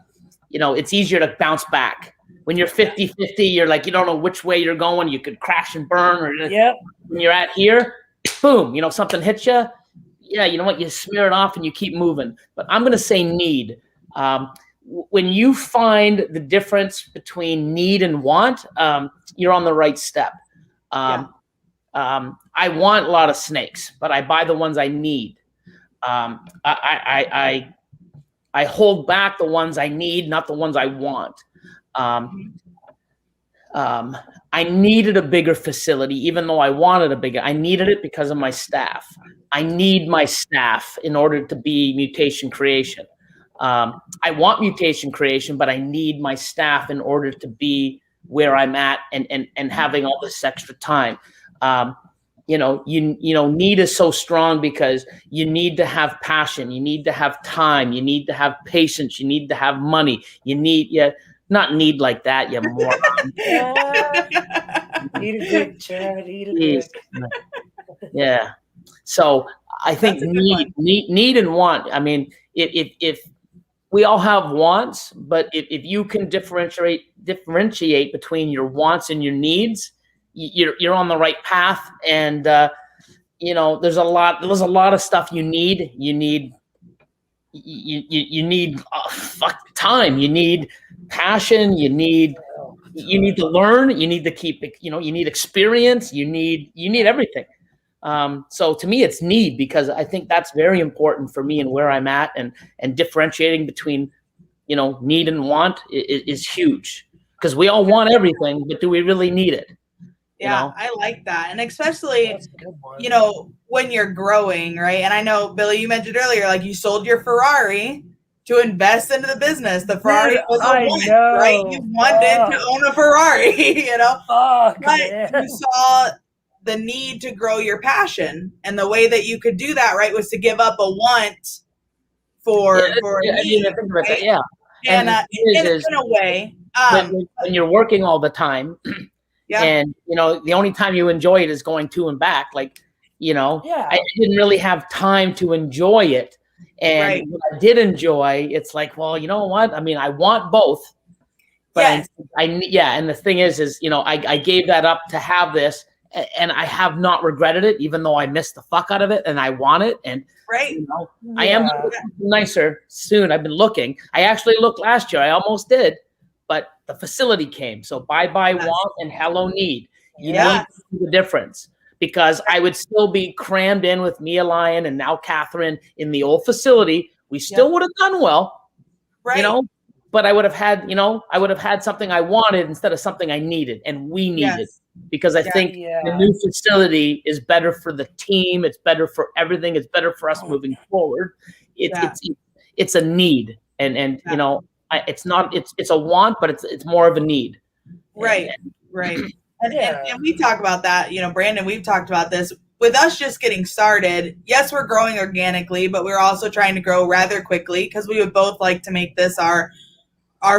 you know, it's easier to bounce back. When you're 50-50, you're like, you don't know which way you're going. You could crash and burn. Or when you're at here, boom, you know, something hits you. Yeah, you know what? You smear it off and you keep moving. But I'm going to say need. When you find the difference between need and want, you're on the right step. I want a lot of snakes, but I buy the ones I need. I hold back the ones I need, not the ones I want. I needed a bigger facility, even though I wanted a bigger. I needed it because of my staff. I need my staff in order to be Mutation Creation. I want Mutation Creation, but I need my staff in order to be where I'm at and having all this extra time. You know, need is so strong because you need to have passion. You need to have time. You need to have patience. You need to have money. You need, not need like that, you moron. Eat a dick, Chad. Eat a dick. Yeah. So I think need and want. I mean, if we all have wants, but if you can differentiate between your wants and your needs, you're on the right path. And you know, there's a lot of stuff you need. You need time. You need passion. You need to learn. You need to keep, you know, you need experience. You need everything. So to me, it's need, because I think that's very important for me and where I'm at, and differentiating between, you know, need and want is huge, because we all want everything, but do we really need it? Yeah, you know? I like that. And especially, you know, when you're growing, right? And I know, Billy, you mentioned earlier, like you sold your Ferrari to invest into the business. The Ferrari was a want, right? You wanted to own a Ferrari, you know? But you saw the need to grow your passion. And the way that you could do that, right, was to give up a want for a need, right? Yeah. And in a way, when you're working all the time, yeah. And, you know, the only time you enjoy it is going to and back. Like, you know, I didn't really have time to enjoy it. And when I did enjoy, it's like, well, you know what? I mean, I want both. But and the thing is, you know, I gave that up to have this, and I have not regretted it, even though I missed the fuck out of it and I want it. And, you know, I am nicer soon. I've been looking. I actually looked last year. I almost did. But the facility came. So bye-bye want and hello need. You need to see the difference, because I would still be crammed in with Mia Lyon and now Catherine in the old facility. We still would have done well, you know, but I would have had something I wanted instead of something I needed and we needed, because I think the new facility is better for the team. It's better for everything. It's better for us moving forward. It's a need. And you know, it's a want, but it's more of a need. Right. And we talk about that, you know, Brandon, we've talked about this with us just getting started. Yes, we're growing organically, but we're also trying to grow rather quickly, because we would both like to make this our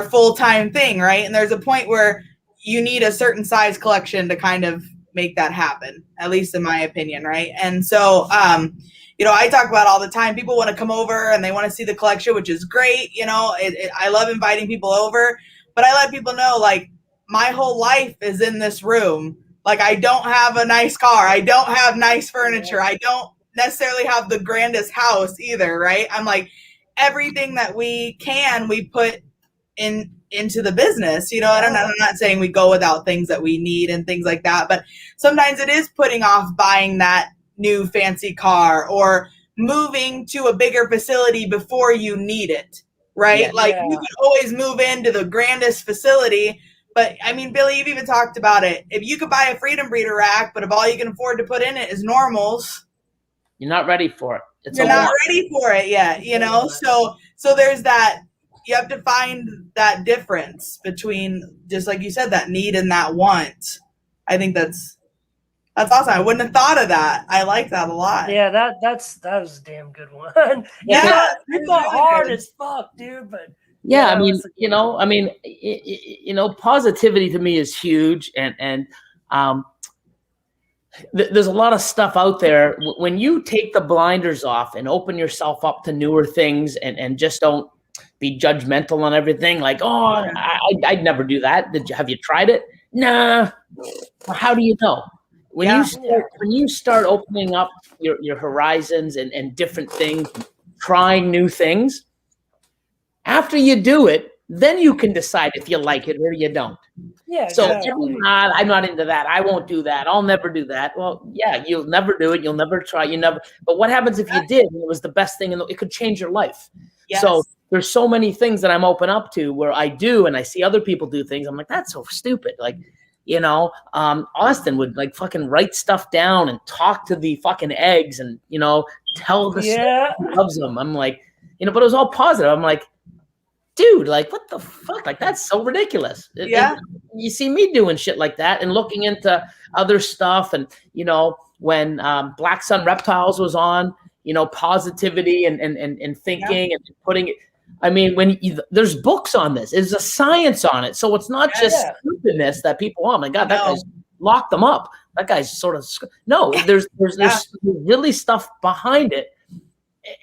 full-time thing. Right. And there's a point where you need a certain size collection to kind of make that happen, at least in my opinion. Right. And so, you know, I talk about all the time, people want to come over and they want to see the collection, which is great. You know, I love inviting people over, but I let people know, like, my whole life is in this room. Like, I don't have a nice car. I don't have nice furniture. I don't necessarily have the grandest house either. Right. I'm like, everything that we put into the business, you know, and I'm not saying we go without things that we need and things like that, but sometimes it is putting off buying that new fancy car or moving to a bigger facility before you need it, right? You can always move into the grandest facility, but I mean, Billy, you've even talked about it. If you could buy a Freedom Breeder rack, but if all you can afford to put in it is normals, you're not ready for it. You're not ready for it yet, you know? So there's that, you have to find that difference between, just like you said, that need and that want. I think that's awesome. I wouldn't have thought of that. I like that a lot. Yeah, that was a damn good one. It's not hard as fuck, dude. But I mean, you know, positivity to me is huge, and there's a lot of stuff out there. When you take the blinders off and open yourself up to newer things, and just don't be judgmental on everything. Like, I'd never do that. Have you tried it? Nah. How do you know? When you start opening up your horizons and different things, trying new things, after you do it, then you can decide if you like it or you don't. Yeah. So I'm not into that. I won't do that. I'll never do that. Well, yeah, you'll never do it. You'll never try. But what happens if you did and it was the best thing? It could change your life. Yes. So there's so many things that I'm open up to where I do, and I see other people do things. I'm like, that's so stupid. Like, you know, Austin would like fucking write stuff down and talk to the fucking eggs and, you know, tell the stuff he loves them. I'm like, you know, but it was all positive. I'm like, dude, like, what the fuck? Like, that's so ridiculous. Yeah. And you see me doing shit like that and looking into other stuff. And, you know, when Black Sun Reptiles was on, you know, positivity and thinking and putting it. I mean, there's books on this. There's a science on it. So it's not just stupidness that people, oh my God, that guy's locked them up. That guy's sort of, no, there's really stuff behind it.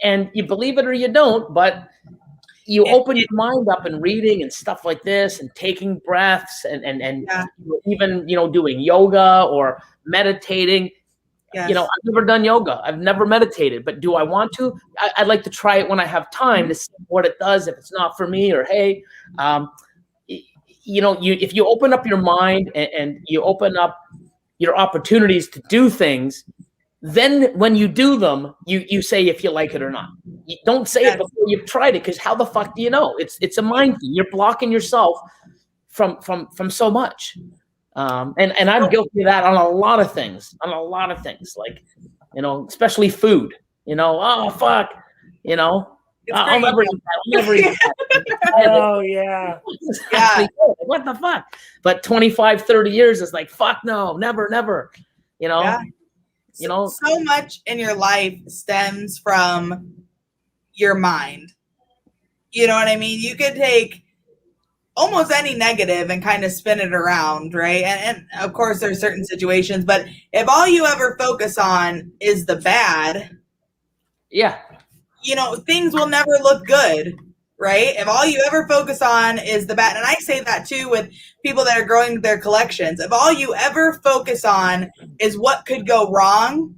And you believe it or you don't, but you open your mind up and reading and stuff like this and taking breaths and even, you know, doing yoga or meditating. Yes. You know, I've never done yoga. I've never meditated, but do I want to? I'd like to try it when I have time to see what it does. If it's not for me, or hey, you know, if you open up your mind and you open up your opportunities to do things, then when you do them, you say if you like it or not. You don't say it before you've tried it, because how the fuck do you know? It's a mind thing. You're blocking yourself from so much. And I'm guilty of that on a lot of things, like, you know, especially food, you know, oh, fuck, you know, I'll never eat that. Oh, yeah. What the fuck? But 25, 30 years is like, fuck no, never, you know. Yeah. You know, so much in your life stems from your mind. You know what I mean? You could take almost any negative and kind of spin it around, right? And of course there's certain situations, but if all you ever focus on is the bad, you know, things will never look good, right? If all you ever focus on is the bad, and I say that too with people that are growing their collections, if all you ever focus on is what could go wrong,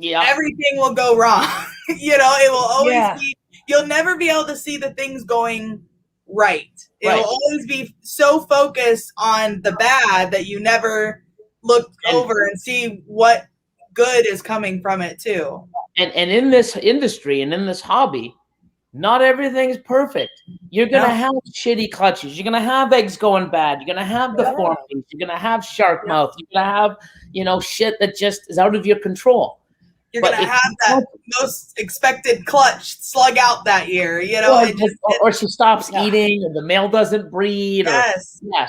everything will go wrong. You know, it will always be, you'll never be able to see the things going right. It will always be so focused on the bad that you never look over and see what good is coming from it too. And in this industry and in this hobby, not everything's perfect. You're going to have shitty clutches. You're going to have eggs going bad. You're going to have deformities. You're going to have shark mouth. You're going to have, you know, shit that just is out of your control. You're going to have that most expected clutch slug out that year, you know. Or she stops eating, or the male doesn't breed.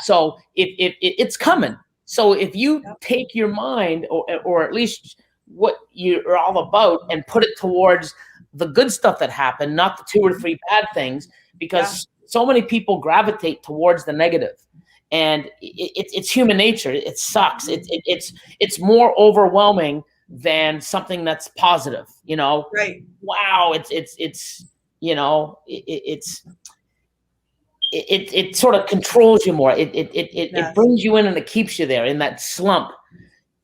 So it's coming. So if you take your mind, or at least what you're all about, and put it towards the good stuff that happened, not the 2 or 3 bad things, because so many people gravitate towards the negative, and it's human nature. It sucks. It's more overwhelming than something that's positive, you know. Right. Wow. It's you know, it sort of controls you more. It brings you in and it keeps you there in that slump.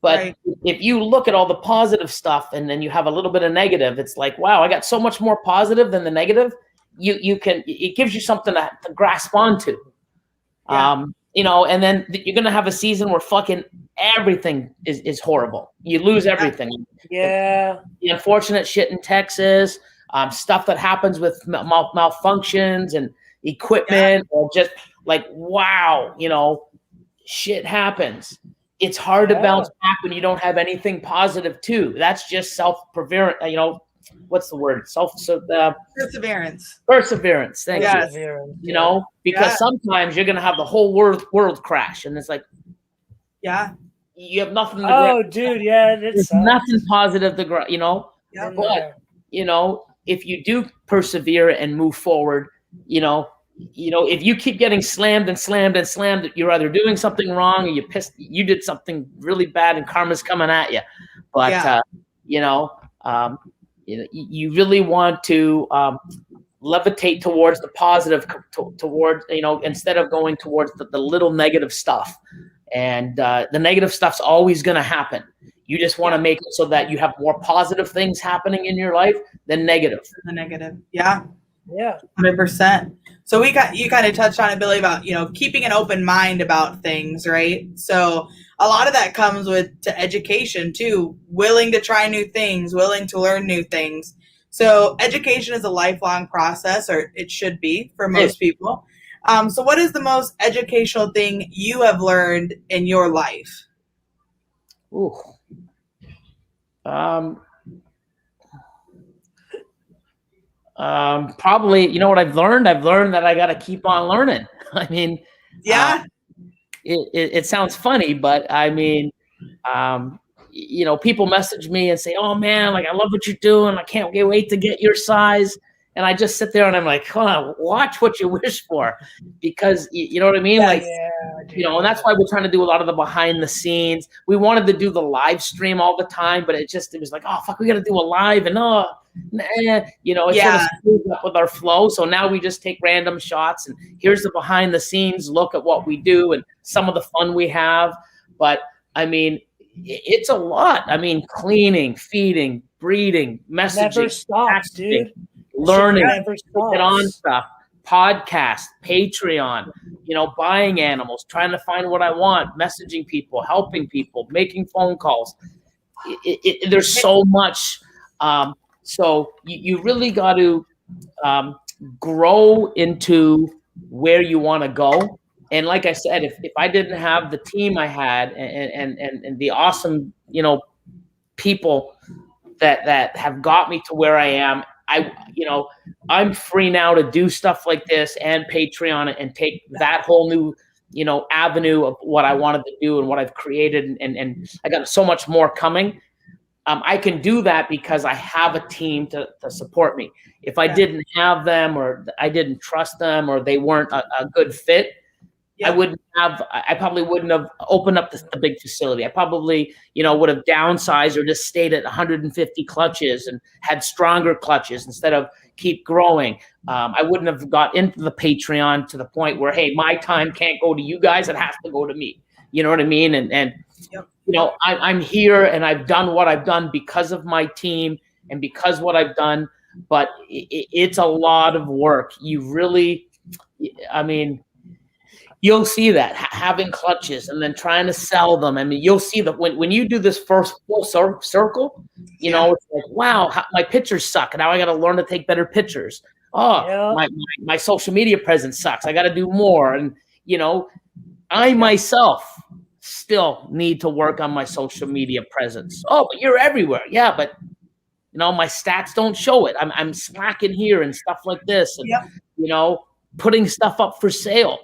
But if you look at all the positive stuff and then you have a little bit of negative, it's like, wow, I got so much more positive than the negative. It gives you something to grasp onto. You know, and then you're going to have a season where fucking everything is horrible. You lose everything. Yeah. The unfortunate shit in Texas, stuff that happens with malfunctions and equipment, or just like, wow, you know, shit happens. It's hard to bounce back when you don't have anything positive too. That's just self-perseverance, you know, what's the word? Perseverance. Perseverance. Thank you. You know, because sometimes you're going to have the whole world crash, and it's like, you have nothing to grab. Dude, it's nothing positive to grab, you know. But you know, if you do persevere and move forward, you know, if you keep getting slammed and slammed and slammed, you're either doing something wrong, or you did something really bad, and karma's coming at you. But you know, you really want to levitate towards the positive, towards, you know, instead of going towards the little negative stuff. And the negative stuff's always going to happen. You just want to make it so that you have more positive things happening in your life than negative. The negative. Yeah. 100%. So you kind of touched on it, Billy, about, you know, keeping an open mind about things, right? So a lot of that comes to education too, willing to try new things, willing to learn new things. So education is a lifelong process, or it should be for most people. So what is the most educational thing you have learned in your life? Probably, you know what I've learned? I've learned that I got to keep on learning. I mean, yeah, it sounds funny, but I mean, you know, people message me and say, "Oh man, like I love what you're doing. I can't wait to get your size." And I just sit there and I'm like, "Come on, watch what you wish for," because you know what I mean. Yes. Like, you know, and that's why we're trying to do a lot of the behind the scenes. We wanted to do the live stream all the time, but it was like, oh fuck, we got to do a live, and you know, it sort of screws up with our flow. So now we just take random shots, and here's the behind the scenes look at what we do and some of the fun we have. But I mean, it's a lot. I mean, cleaning, feeding, breeding, messaging, never stops, dude. Learning, get on stuff, podcast, Patreon, you know, buying animals, trying to find what I want, messaging people, helping people, making phone calls. There's so much. So you really got to grow into where you want to go. And like I said, if I didn't have the team I had and the awesome, you know, people that have got me to where I am, I'm free now to do stuff like this and Patreon and take that whole new, you know, avenue of what I wanted to do and what I've created. And I got so much more coming. I can do that because I have a team to support me. If I didn't have them, or I didn't trust them, or they weren't a good fit, I probably wouldn't have opened up the big facility. I probably, you know, would have downsized or just stayed at 150 clutches and had stronger clutches instead of keep growing. I wouldn't have got into the Patreon to the point where, hey, my time can't go to you guys. It has to go to me. You know what I mean? And you know, I'm here and I've done what I've done because of my team and because what I've done, but it's a lot of work. You really, I mean, you'll see that having clutches and then trying to sell them. I mean, you'll see that when you do this first full circle, you know, it's like, wow, my pictures suck. Now I got to learn to take better pictures. Oh, my social media presence sucks. I got to do more. And, you know, I myself still need to work on my social media presence. Oh, but you're everywhere. Yeah, but, you know, my stats don't show it. I'm slacking here and stuff like this. And, you know, putting stuff up for sale.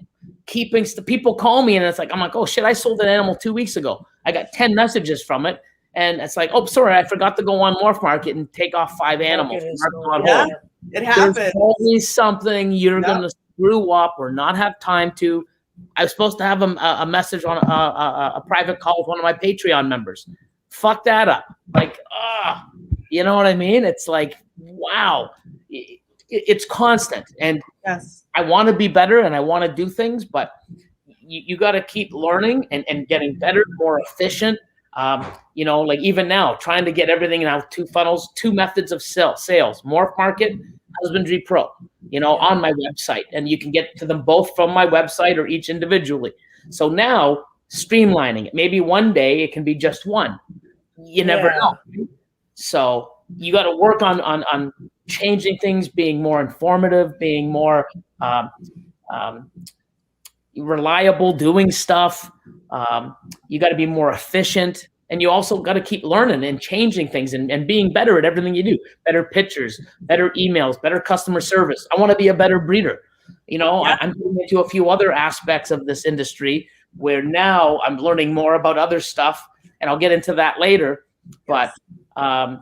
People call me and it's like, I'm like, oh shit, I sold an animal 2 weeks ago. I got 10 messages from it. And it's like, oh, sorry, I forgot to go on Morph Market and take off 5 animals. It happens. There's always something you're going to screw up or not have time to. I was supposed to have a message on a private call with one of my Patreon members. Fuck that up. Like, you know what I mean? It's like, wow. It's constant. And I want to be better and I want to do things, but you got to keep learning and getting better, more efficient. You know, like even now, trying to get everything out, 2 funnels, 2 methods of sales, Morph Market, Husbandry Pro, you know, on my website. And you can get to them both from my website or each individually. So now streamlining it. Maybe one day it can be just one. You never know. So you got to work on changing things, being more informative, being more reliable, doing stuff. You got to be more efficient. And you also got to keep learning and changing things and being better at everything you do. Better pictures, better emails, better customer service. I want to be a better breeder. You know, I'm getting into a few other aspects of this industry where now I'm learning more about other stuff, and I'll get into that later. But a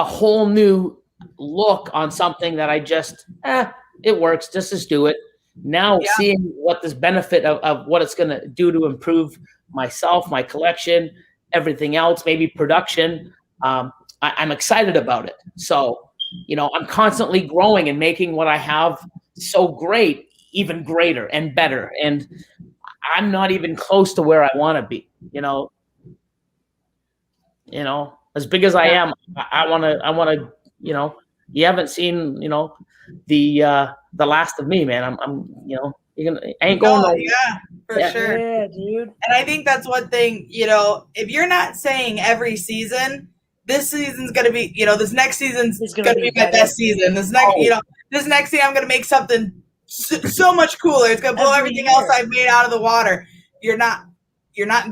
whole new look on something that I just, it works, just do it. Now seeing what this benefit of what it's going to do to improve myself, my collection, everything else, maybe production, I'm excited about it. So, you know, I'm constantly growing and making what I have so great, even greater and better. And I'm not even close to where I want to be, you know, as big as I am, I want to, you know, you haven't seen, you know, the last of me, man. I'm you know, I ain't going nowhere. Yeah, for sure. Yeah, dude. And I think that's one thing, you know, if you're not saying every season, this season's going to be, you know, this next season's going to be my best season. This next, you know, this next season I'm going to make something so much cooler. It's going to blow everything else I've made out of the water. You're not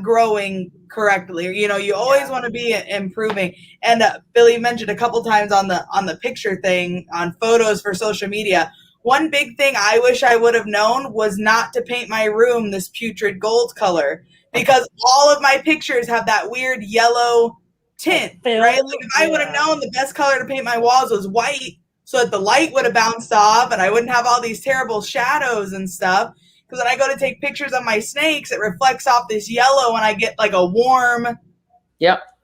growing correctly. You know, you always want to be improving. And Billy mentioned a couple times on the picture thing on photos for social media. One big thing I wish I would have known was not to paint my room this putrid gold color, because all of my pictures have that weird yellow tint, right? Like if I would have known the best color to paint my walls was white, so that the light would have bounced off and I wouldn't have all these terrible shadows and stuff. Because when I go to take pictures of my snakes, it reflects off this yellow and I get like a warm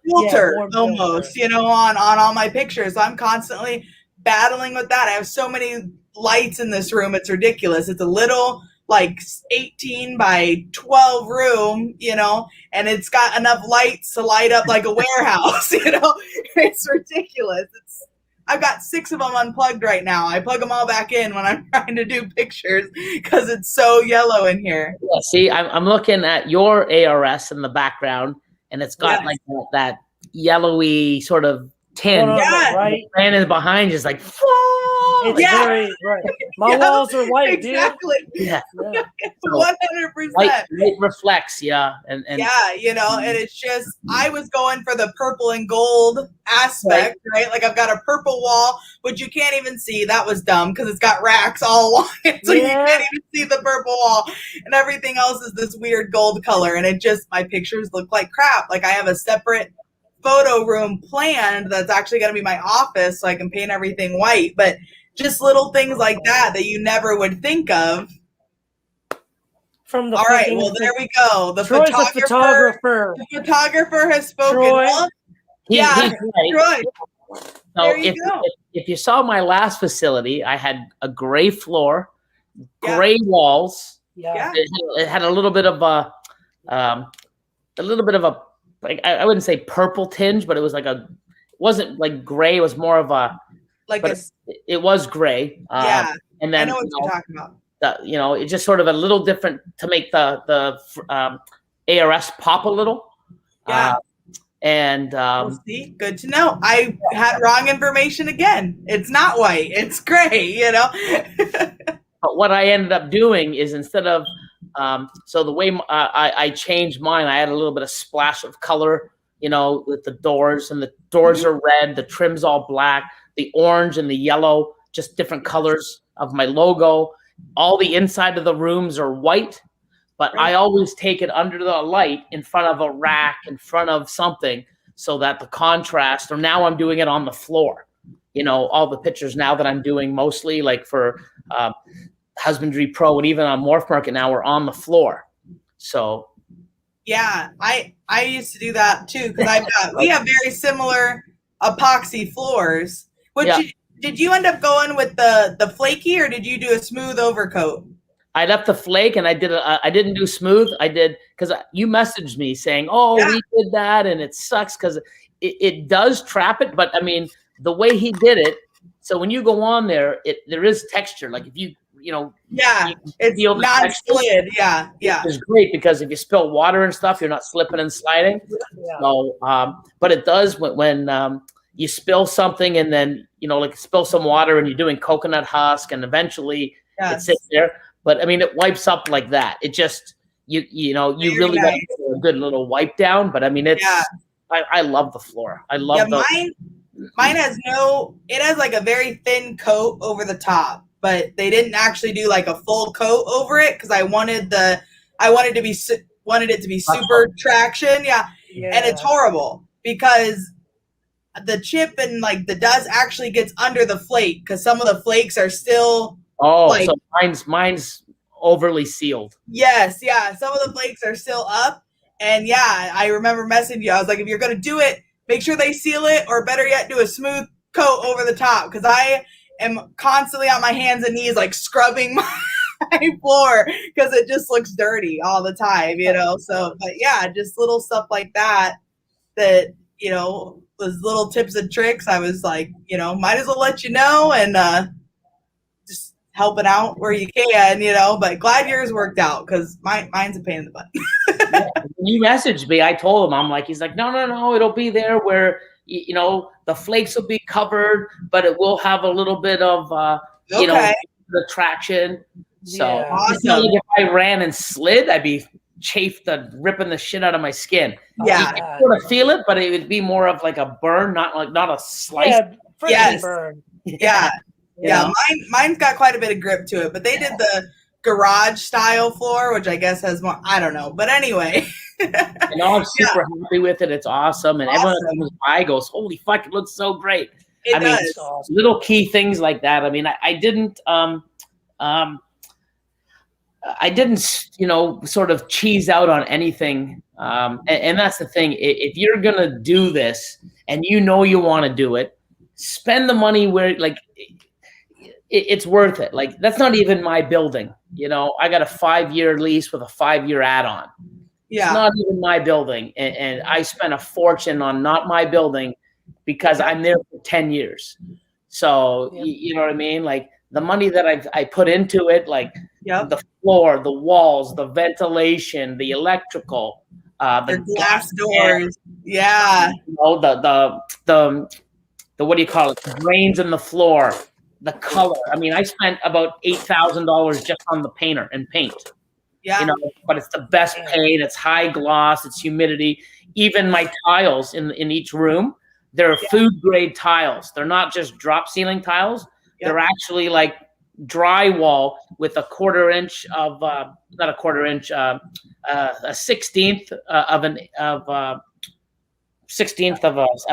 filter almost, you know, on all my pictures. So I'm constantly battling with that. I have so many lights in this room. It's ridiculous. It's a little like 18 by 12 room, you know, and it's got enough lights to light up like a warehouse, you know. It's ridiculous. I've got 6 of them unplugged right now. I plug them all back in when I'm trying to do pictures because it's so yellow in here. Yeah, see, I'm looking at your ARS in the background, and it's got like that yellowy sort of tint. Right. And in behind is like, it's very right. My walls are white, dude. Yeah. 100%. Light reflects, and yeah, you know, and it's just, I was going for the purple and gold aspect, right? Like I've got a purple wall, which you can't even see. That was dumb because it's got racks all along it, so you can't even see the purple wall, and everything else is this weird gold color, and it just, my pictures look like crap. Like I have a separate photo room planned that's actually going to be my office so I can paint everything white, but just little things like that you never would think of. From the all right, well, there we go. The Troy's photographer. The photographer has spoken. Troy. Well, he's right. Troy. So if you saw my last facility, I had a gray floor, gray walls. Yeah. It had a little bit of a like, I wouldn't say purple tinge, but it was like it wasn't like gray. It was more of a it was gray. And then I know what you're talking about. You know, it's just sort of a little different to make the ARS pop a little. Yeah. See, good to know. I had wrong information again. It's not white. It's gray, you know. But what I ended up doing is instead of so the way I changed mine, I had a little bit of splash of color, you know, with the doors, and the doors are red, the trim's all black, the orange and the yellow, just different colors of my logo. All the inside of the rooms are white, but I always take it under the light in front of a rack, in front of something, so that the contrast, or now I'm doing it on the floor. You know, all the pictures now that I'm doing mostly like for Husbandry Pro and even on Morph Market now we're on the floor. So yeah, I used to do that too because we have very similar epoxy floors. Did you end up going with the flaky, or did you do a smooth overcoat? I left the flake, and I didn't do smooth. I did because you messaged me saying, we did that, and it sucks because it does trap it. But I mean, the way he did it, so when you go on there, there is texture. Like if you know, it's non-slid. Yeah. It's great because if you spill water and stuff, you're not slipping and sliding. Yeah. So, but it does when you spill something and then, you know, like spill some water and you're doing coconut husk and eventually it sits there. But I mean, it wipes up like that. It just, you know, you really got a good little wipe down. But I mean, I love the floor. I love mine has it has like a very thin coat over the top, but they didn't actually do like a full coat over it because I wanted it to be super traction. Yeah. And it's horrible because the chip and like the dust actually gets under the flake because some of the flakes are still so mine's overly sealed. Yes, some of the flakes are still up, and I remember messaging you. I was like, if you're gonna do it, make sure they seal it, or better yet, do a smooth coat over the top because I am constantly on my hands and knees like scrubbing my floor because it just looks dirty all the time, you know. So, but just little stuff like that you know, those little tips and tricks. I was like, you know, might as well let you know and just helping out where you can, you know. But glad yours worked out because mine's a pain in the butt. When you messaged me, I told him, I'm like, he's like, no, it'll be there where you know the flakes will be covered, but it will have a little bit of you know, the traction. So awesome. if I ran and slid, I'd be ripping the shit out of my skin. Yeah. You can sort of feel it, but it would be more of like a burn, not a slice. Yeah, Yes. burn. Yeah. Mine's got quite a bit of grip to it, but they did the garage style floor, which I guess has more, I don't know. But anyway. I'm super happy with it. It's awesome. And everyone that comes by goes, holy fuck, it looks so great. It does. Mean, little key things like that. I mean, I didn't sort of cheese out on anything. And that's the thing. If you're going to do this and you want to do it, spend the money where, like, it's worth it. Like, that's not even my building. I got a 5-year lease with a 5-year add-on. Yeah. It's not even my building. And I spent a fortune on not my building because I'm there for 10 years. So, you know what I mean? Like, the money that I put into it, like the floor, the walls, the ventilation, the electrical, the glass doors. Yeah. The what do you call it? The drains in the floor, the color. I mean, I spent about $8,000 just on the painter and paint. Yeah. But it's the best paint. It's high gloss. It's humidity. Even my tiles in each room, they're food grade tiles. They're not just drop ceiling tiles. They're actually like drywall with a 1/4 inch of not a 1/4 inch, a 1/16th of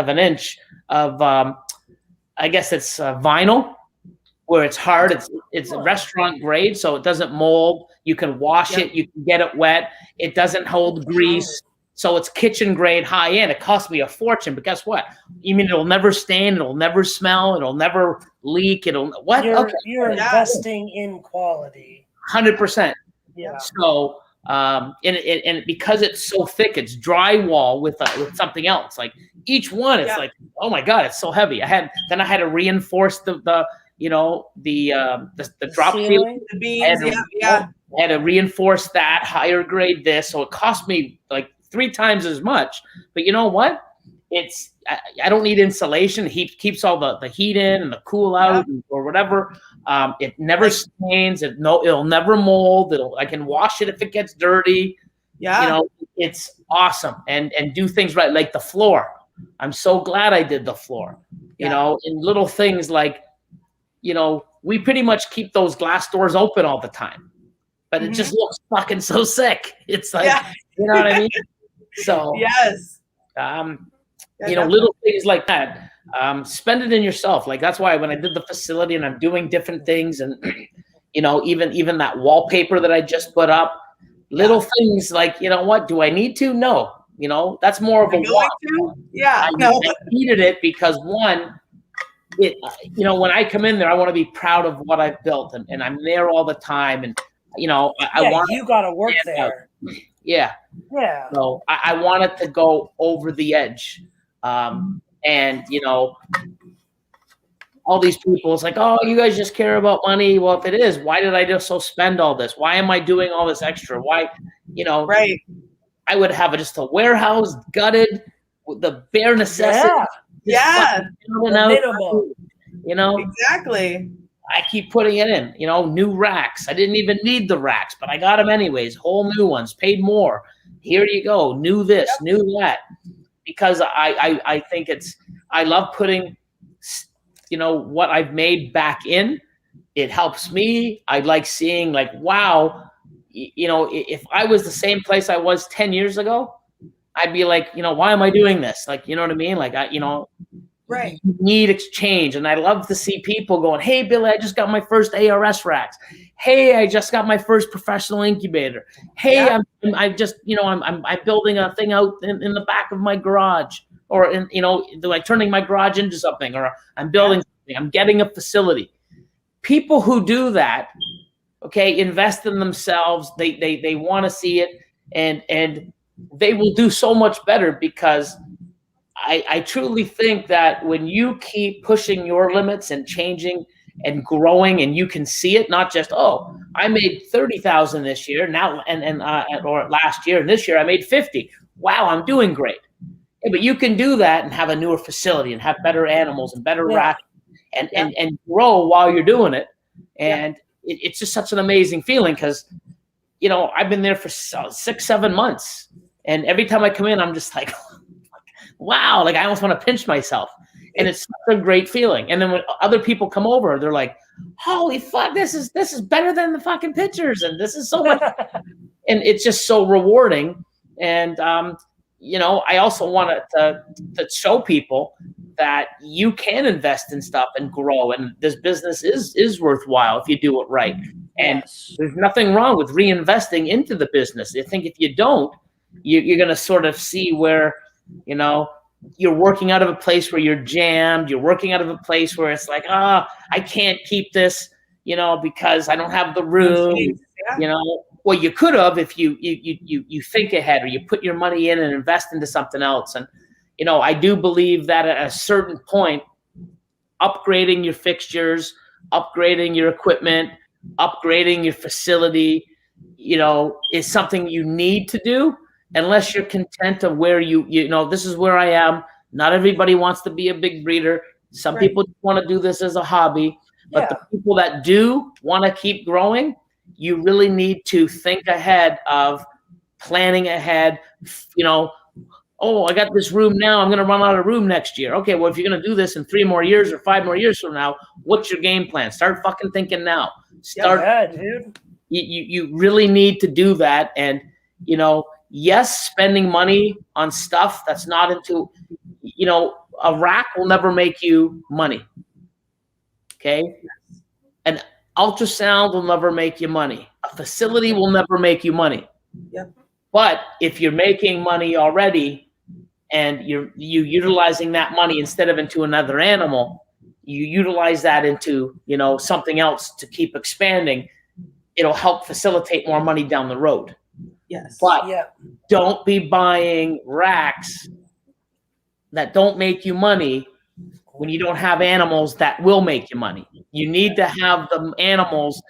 an inch of I guess it's vinyl, where it's hard. It's a restaurant grade, so it doesn't mold. You can wash it. You can get it wet. It doesn't hold grease. So it's kitchen grade, high end. It cost me a fortune, but guess what? You mean it'll never stain, it'll never smell, it'll never leak. You're investing in quality. 100%. Yeah. So and because it's so thick, it's drywall with something else. Like each one, it's like, oh my god, it's so heavy. I had to reinforce the drop ceiling, the beams. I had to reinforce that, higher grade this. So it cost me like 3 times as much. But you know what? I don't need insulation. It keeps all the heat in and the cool out or whatever. It never stains. It'll never mold. I can wash it if it gets dirty. Yeah. It's awesome. And do things right, like the floor. I'm so glad I did the floor. And little things like, we pretty much keep those glass doors open all the time. But it just looks fucking so sick. It's like, you know what I mean? So yes, little things like that. Spend it in yourself. Like that's why when I did the facility and I'm doing different things, and even that wallpaper that I just put up, little things like, what do I need to? No, that's more of a want. I needed it because one, when I come in there, I want to be proud of what I've built, and I'm there all the time, and I want you got to work there. Yeah. So I want it to go over the edge. And, all these people, it's like, oh, you guys just care about money. Well, if it is, why did I just spend all this? Why am I doing all this extra? Why, right. I would have just a warehouse gutted with the bare necessity. Exactly. I keep putting it in, new racks. I didn't even need the racks, but I got them anyways. Whole new ones, paid more. Here you go. New this, new that. Because I think I love putting, what I've made back in. It helps me. I like seeing like, wow, if I was the same place I was 10 years ago, I'd be like, why am I doing this? Like, you know what I mean? Like, right. Need exchange. And I love to see people going, hey, Billy, I just got my first ARS racks. Hey, I just got my first professional incubator. Hey, I'm building a thing out in the back of my garage, or like turning my garage into something, or I'm building something. I'm getting a facility. People who do that, invest in themselves. They want to see it, and they will do so much better because I truly think that when you keep pushing your limits and changing and growing, and you can see it, not just, oh, I made 30,000 this year now, or last year, and this year I made 50. Wow, I'm doing great. Yeah, but you can do that and have a newer facility and have better animals and better racks and grow while you're doing it. And it's just such an amazing feeling because, you know, I've been there for 6-7 months. And every time I come in, I'm just like, wow, like I almost want to pinch myself. And it's such a great feeling. And then when other people come over, they're like, holy fuck, this is better than the fucking pictures. And this is so much. And it's just so rewarding. And, you know, I also want to show people that you can invest in stuff and grow. And this business is worthwhile if you do it right. And there's nothing wrong with reinvesting into the business. I think if you don't, you're going to sort of see where, you know, you're working out of a place where you're jammed. You're working out of a place where it's like, I can't keep this, you know, because I don't have the room, you know. Well, you could have if you think ahead, or you put your money in and invest into something else. And, you know, I do believe that at a certain point, upgrading your fixtures, upgrading your equipment, upgrading your facility, you know, is something you need to do. Unless you're content of where you know, this is where I am. Not everybody wants to be a big breeder. Some people want to do this as a hobby. But the people that do want to keep growing, you really need to think ahead of planning ahead. You know, I got this room now. I'm going to run out of room next year. Okay, well, if you're going to do this in 3 more years or 5 more years from now, what's your game plan? Start fucking thinking now. Dude. You really need to do that. And, you know, yes, spending money on stuff that's not into, you know, a rack will never make you money. Okay? An ultrasound will never make you money. A facility will never make you money. Yep. But if you're making money already and you utilizing that money instead of into another animal, you utilize that into, you know, something else to keep expanding, it'll help facilitate more money down the road. Yes. But don't be buying racks that don't make you money when you don't have animals that will make you money. You need to have the animals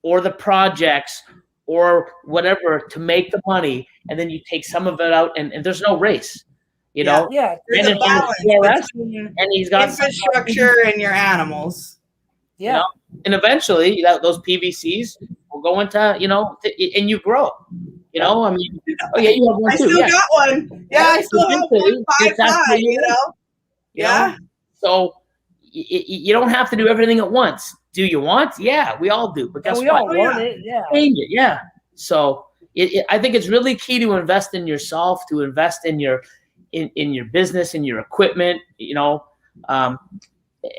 or the projects or whatever to make the money, and then you take some of it out, and there's no race. You know? Yeah. There's a balance between and he's got infrastructure and your animals. Yeah. You know? And eventually those PVCs will go into, you know, and you grow. You know, I mean, you have one too. I still got one. Yeah, I still have one 5'5", you know? Yeah. So you don't have to do everything at once. Do you want? Yeah, we all do. But guess we what? all want it. Yeah. Change it. Yeah. So I think it's really key to invest in yourself, to invest in your business, in your equipment, you know, and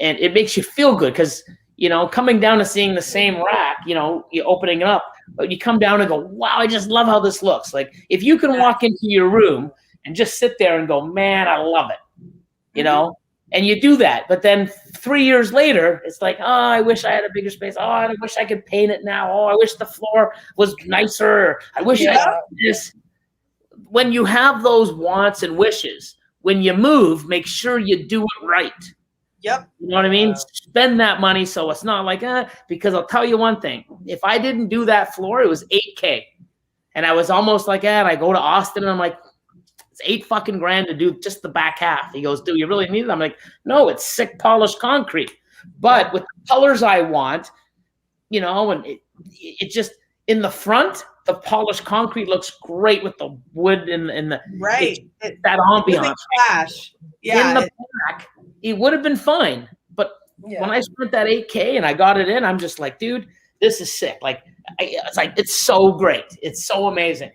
it makes you feel good because, you know, coming down and seeing the same rack, you know, you're opening it up, but you come down and go, wow, I just love how this looks. Like if you can walk into your room and just sit there and go, man, I love it, you know, and you do that. But then 3 years later, it's like, oh, I wish I had a bigger space. Oh, I wish I could paint it now. Oh, I wish the floor was nicer. I wish I had this. When you have those wants and wishes, when you move, make sure you do it right. Yep. You know what I mean? Spend that money so it's not like, because I'll tell you one thing. If I didn't do that floor, it was $8K. And I was almost like, and I go to Austin and I'm like, it's $8 fucking grand to do just the back half. He goes, do you really need it? I'm like, no, it's sick polished concrete. But with the colors I want, you know, and it just, in the front, the polished concrete looks great with the wood and the that ambiance. Yeah. In the back, it would have been fine. But when I spent that $8K and I got it in, I'm just like, dude, this is sick. Like, it's so great. It's so amazing.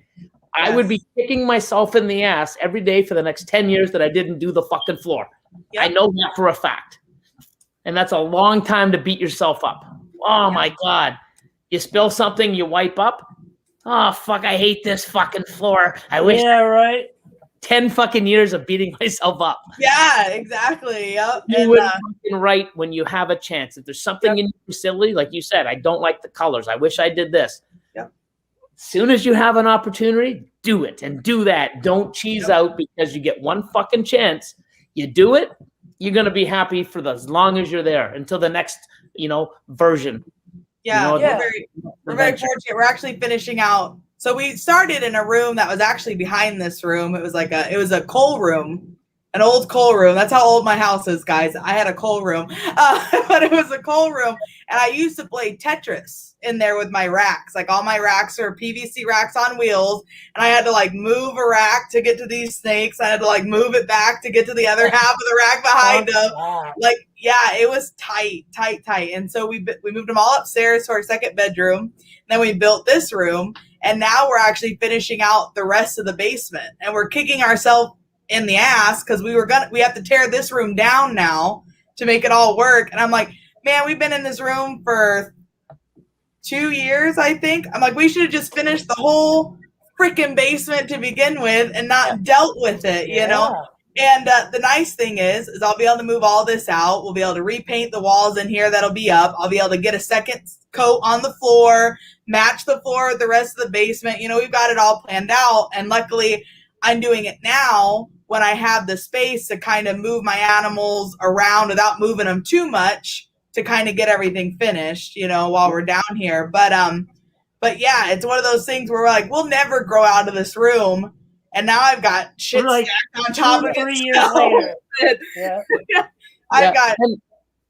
I would be kicking myself in the ass every day for the next 10 years that I didn't do the fucking floor. Yep. I know that for a fact. And that's a long time to beat yourself up. Oh my God. You spill something, you wipe up. Oh, fuck, I hate this fucking floor. I wish. Yeah, right. 10 fucking years of beating myself up. Yeah, exactly. Yep. You would fucking right when you have a chance. If there's something in your facility, like you said, I don't like the colors. I wish I did this. Yep. As soon as you have an opportunity, do it and do that. Don't cheese out because you get one fucking chance. You do it, you're going to be happy for as long as you're there until the next, you know, version. Yeah, you know, we're very fortunate. We're actually finishing out. So we started in a room that was actually behind this room. It was like it was a coal room, an old coal room. That's how old my house is, guys. I had a coal room, but it was a coal room. And I used to play Tetris in there with my racks. Like all my racks are PVC racks on wheels. And I had to like move a rack to get to these snakes. I had to like move it back to get to the other half of the rack behind them. Like, yeah, it was tight. And so we moved them all upstairs to our second bedroom. Then we built this room. And now we're actually finishing out the rest of the basement. And we're kicking ourselves in the ass because we have to tear this room down now to make it all work. And I'm like, man, we've been in this room for 2 years, I think. I'm like, we should have just finished the whole freaking basement to begin with and not dealt with it, you know? And the nice thing is I'll be able to move all this out. We'll be able to repaint the walls in here. That'll be up. I'll be able to get a second coat on the floor, match the floor with the rest of the basement. You know, we've got it all planned out. And luckily I'm doing it now when I have the space to kind of move my animals around without moving them too much to kind of get everything finished, you know, while we're down here. But yeah, it's one of those things where we're like, we'll never grow out of this room. And now I've got shit like stacked on top of it. 3 years later. I've got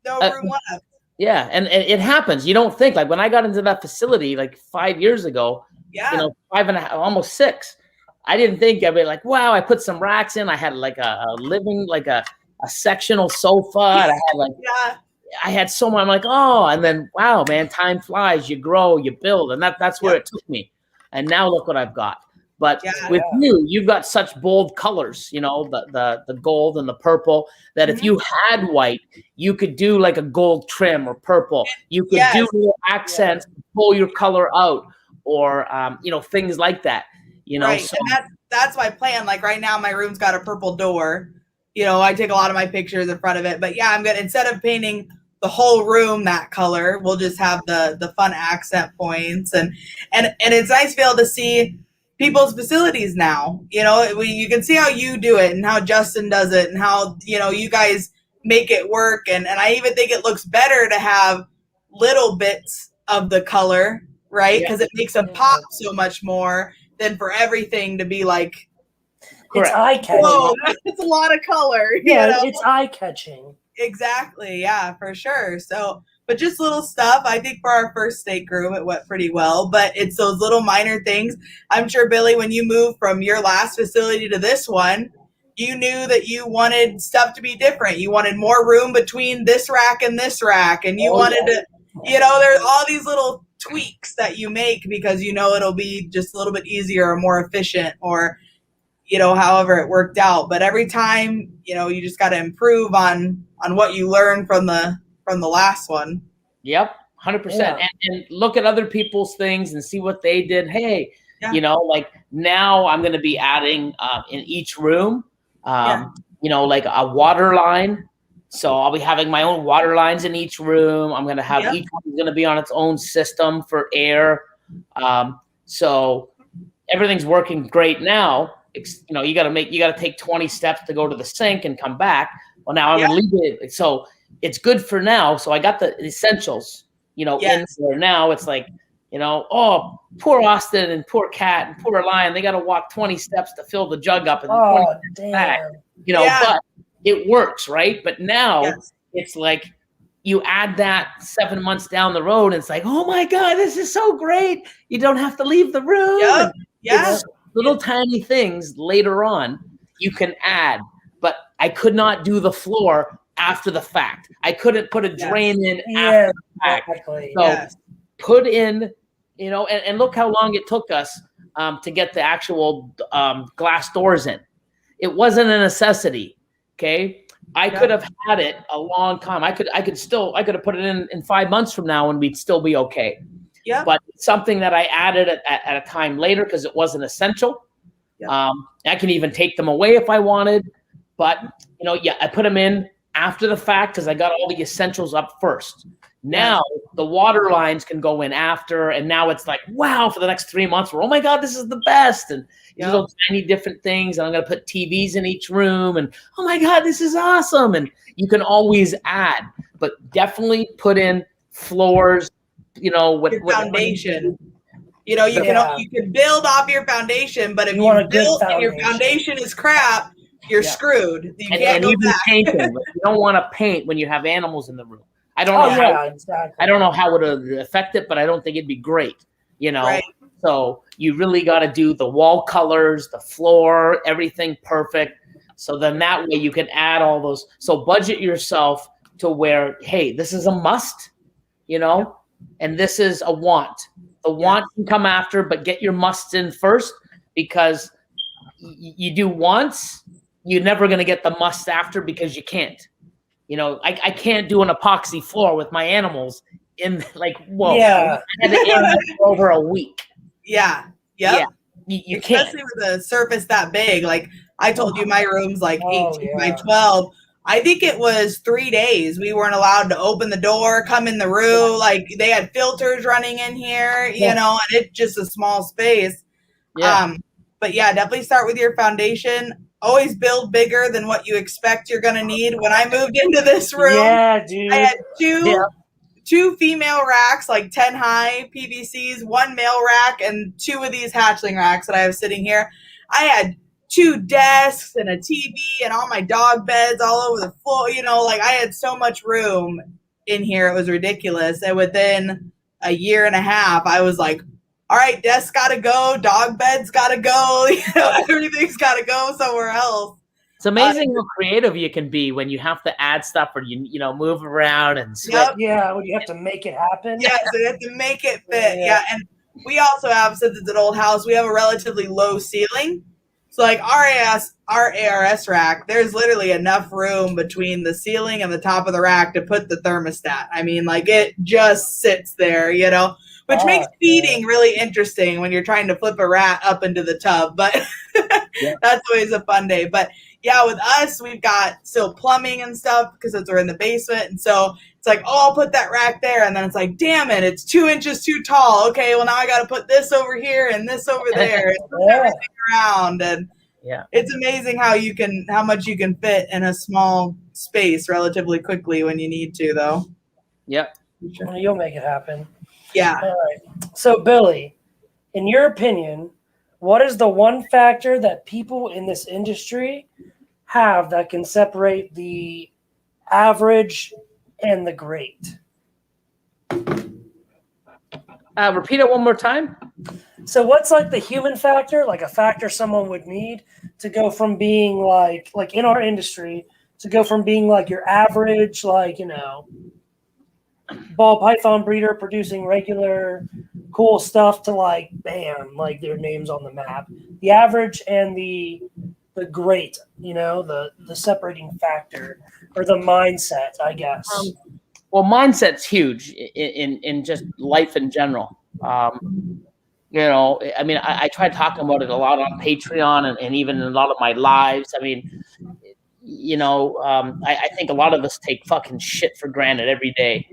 no room left. Yeah, and it happens. You don't think, like when I got into that facility like 5 years ago, you know, 5.5, almost 6, I didn't think I'd be like, wow, I put some racks in. I had like a living, like a sectional sofa. And I had like, I had so much. I'm like, oh, and then wow, man, time flies. You grow, you build, and that's where it took me. And now look what I've got. But with you've got such bold colors, you know, the gold and the purple, that if you had white, you could do like a gold trim or purple. You could do little accents, pull your color out, or you know, things like that. You know, so, and that's my plan. Like right now, my room's got a purple door. You know, I take a lot of my pictures in front of it. But yeah, I'm gonna, instead of painting the whole room that color, we'll just have the fun accent points, and it's nice to be able to see people's facilities now. You know, you can see how you do it and how Justin does it and how, you know, you guys make it work. And I even think it looks better to have little bits of the color, right? Because it makes them pop so much more than for everything to be like, it's eye-catching. Whoa, that's a lot of color. Yeah, you know? it's eye-catching. Exactly. Yeah, for sure. So, but just little stuff. I think for our first steak room, it went pretty well, but it's those little minor things. I'm sure, Billy, when you moved from your last facility to this one, you knew that you wanted stuff to be different. You wanted more room between this rack and this rack. And you wanted to, you know, there's all these little tweaks that you make because you know it'll be just a little bit easier or more efficient, or, you know, however it worked out. But every time, you know, you just got to improve on what you learned from the last one. Yep, 100%. And look at other people's things and see what they did. Hey, you know, like now I'm going to be adding in each room, you know, like a water line. So I'll be having my own water lines in each room. I'm going to have each one is going to be on its own system for air. So everything's working great now. You know, you got to take 20 steps to go to the sink and come back. Well, now I'm going to leave it. So it's good for now. So I got the essentials, you know, in there now. It's like, you know, oh, poor Austin and poor Cat and poor Lion. They got to walk 20 steps to fill the jug up and 20 steps back, you know, but it works, right? But now it's like you add that 7 months down the road and it's like, oh my God, this is so great. You don't have to leave the room. It's little tiny things later on you can add, but I could not do the floor after the fact. I couldn't put a drain in after the fact. So put in, you know, and look how long it took us to get the actual glass doors in. It wasn't a necessity. Okay. I could have had it a long time. I could have put it in 5 months from now and we'd still be okay. Yeah. But it's something that I added at a time later because it wasn't essential. I can even take them away if I wanted. But, you know, I put them in after the fact because I got all the essentials up first. Now the water lines can go in after, and now it's like, wow, for the next 3 months, oh my God, this is the best. And little tiny different things. And I'm going to put TVs in each room and, oh my God, this is awesome. And you can always add, but definitely put in floors, you know, with foundation. You know, you can build off your foundation, but if you build and your foundation is crap, you're screwed. You can't and go even back. painting. Like, you don't want to paint when you have animals in the room. I don't know exactly. I don't know how it would affect it, but I don't think it'd be great. Right. So you really got to do the wall colors, the floor, everything perfect. So then that way you can add all those. So budget yourself to where, hey, this is a must, and this is a want. The want can come after, but get your musts in first, because you do wants, you're never going to get the must after, because you can't. I can't do an epoxy floor with my animals in I had to over a week. Yeah. Yep. Yeah. You can't. Especially with a surface that big. Like I told you, my room's like 18 by 12. I think it was 3 days. We weren't allowed to open the door, come in the room. Like they had filters running in here, and it's just a small space. Yeah. But yeah, definitely start with your foundation. Always build bigger than what you expect you're going to need. When I moved into this room, dude. I had two female racks, like 10 high PVCs, one male rack, and 2 of these hatchling racks that I have sitting here. I had 2 desks and a TV and all my dog beds all over the floor. I had so much room in here. It was ridiculous. And within a year and a half, I was like, all right, desks got to go. Dog beds got to go. Everything's got to go somewhere else. It's amazing how creative you can be when you have to add stuff or you move around and switch. Yeah, when you have to make it happen. Yeah, so you have to make it fit. Yeah, and we also have, since it's an old house, we have a relatively low ceiling. So like our ARS rack, there's literally enough room between the ceiling and the top of the rack to put the thermostat. I mean, like it just sits there, which makes feeding really interesting when you're trying to flip a rat up into the tub. But that's always a fun day. But yeah, with us, we've got still plumbing and stuff because we're in the basement. And so it's like, I'll put that rack there. And then it's like, damn it, it's 2 inches too tall. Okay, well, now I got to put this over here and this over there and move everything around. And it's amazing how much you can fit in a small space relatively quickly when you need to, though. Yep. Well, you'll make it happen. Yeah. All right. So, Billy, in your opinion, what is the one factor that people in this industry have that can separate the average and the great? Repeat it one more time. So what's like the human factor, like a factor someone would need to go from being like in our industry, to go from being like your average, ball python breeder producing regular cool stuff to like, bam, like their name's on the map. The average and the great, the separating factor or the mindset, I guess. Well, mindset's huge in just life in general. I mean, I try talking about it a lot on Patreon and even in a lot of my lives. I mean, I think a lot of us take fucking shit for granted every day.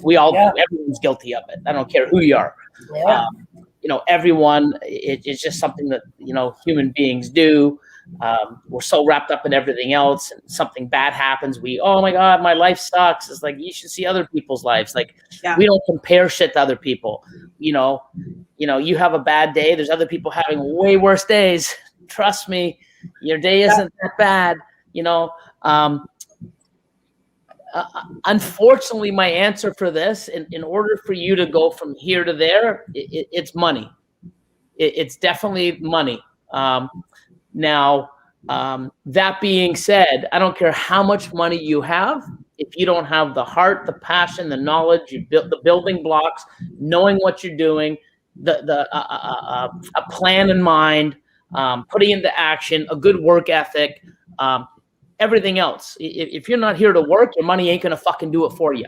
We all do. Everyone's guilty of it. I don't care who you are. Yeah. Everyone, it's just something that, human beings do. We're so wrapped up in everything else, and something bad happens. Oh my God, my life sucks. It's like, you should see other people's lives. Like, we don't compare shit to other people. You have a bad day. There's other people having way worse days. Trust me, your day isn't that bad. Unfortunately, my answer for this, in order for you to go from here to there, it's money. It's definitely money. Now, that being said, I don't care how much money you have. If you don't have the heart, the passion, the knowledge, you build the building blocks, knowing what you're doing, a plan in mind, putting into action, a good work ethic, everything else. If you're not here to work, your money ain't gonna fucking do it for you.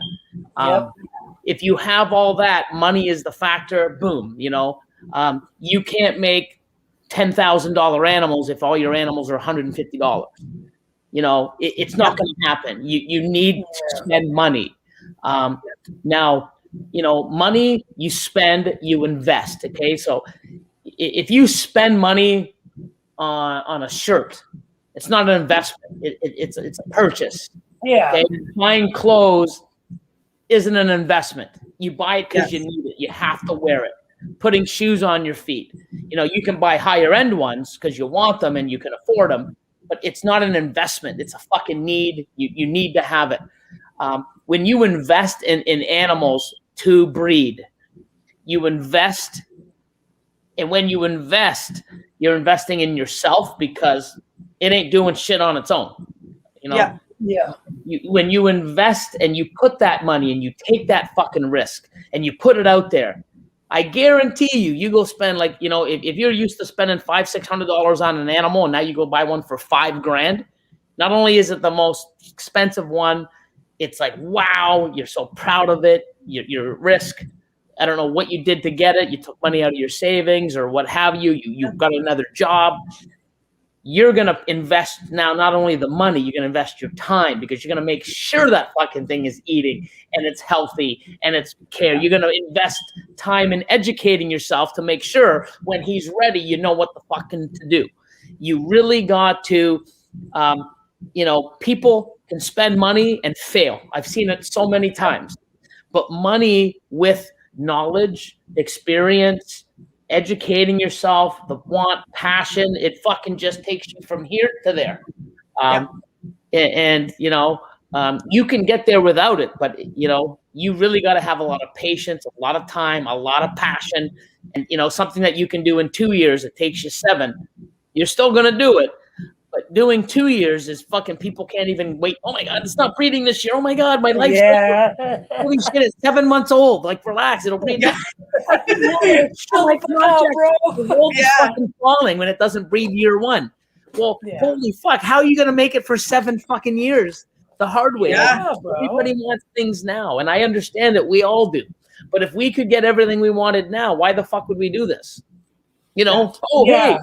If you have all that, money is the factor. Boom. You can't make $10,000 animals if all your animals are $150. It's not going to happen. You need to spend money. Now, money you spend, you invest. Okay, so if you spend money on a shirt, it's not an investment. It's a purchase. Yeah. Okay? Buying clothes isn't an investment. You buy it because you need it. You have to wear it. Putting shoes on your feet. You can buy higher end ones because you want them and you can afford them. but it's not an investment. It's a fucking need. You need to have it. When you invest in animals to breed, you invest, and when you invest, you're investing in yourself because it ain't doing shit on its own. You know? Yeah. When you invest and you put that money and you take that fucking risk and you put it out there, I guarantee you go spend like, you know, if you're used to spending $500-600 on an animal and now you go buy one for $5,000, not only is it the most expensive one, it's like, wow, you're so proud of it. You're at risk. I don't know what you did to get it. You took money out of your savings or what have you. You've got another job. You're going to invest now, not only the money, you're going to invest your time because you're going to make sure that fucking thing is eating and it's healthy and it's care. You're going to invest time in educating yourself to make sure when he's ready, you know what the fucking to do. You really got to, you know, people can spend money and fail. I've seen it so many times, but money with knowledge, experience, educating yourself, the want, passion, it fucking just takes you from here to there. And you know, you can get there without it, but you know, you really got to have a lot of patience, a lot of time, a lot of passion, and you know, something that you can do in 2 years, it takes you 7. You're still going to do it. But doing 2 years is fucking, people can't even wait. Oh my God, it's not breeding this year. Oh my God, my legs. Holy shit, it's 7 months old. Like, relax, it'll breed. Fucking falling when it doesn't breed year 1. Well, holy fuck, how are you gonna make it for 7 fucking years the hard way? Everybody wants things now, and I understand that we all do. But if we could get everything we wanted now, why the fuck would we do this? You know? Hey.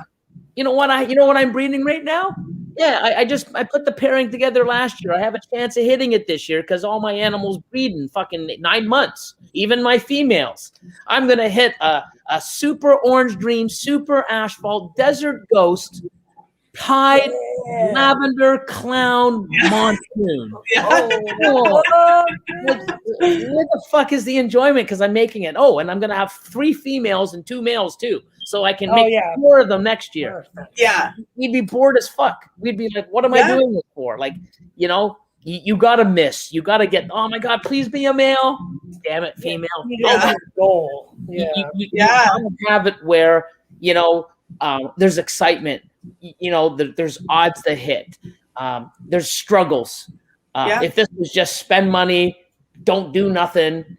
You know what I'm breeding right now? Yeah, I put the pairing together last year. I have a chance of hitting it this year because all my animals breed in fucking 9 months, even my females. I'm gonna hit a super orange dream, super asphalt, desert ghost, pied, lavender clown, monsoon. Where the fuck is the enjoyment? Because I'm making it. Oh, and I'm gonna have 3 females and 2 males too. So I can make 4 of them next year. Yeah. We'd be bored as fuck. We'd be like, what am I doing this for? Like, you know, you got to miss. You got to get, oh my God, please be a male. Damn it, female. Goal. You gotta have it where, you know, there's excitement. You know, there's odds to hit. There's struggles. If this was just spend money, don't do nothing,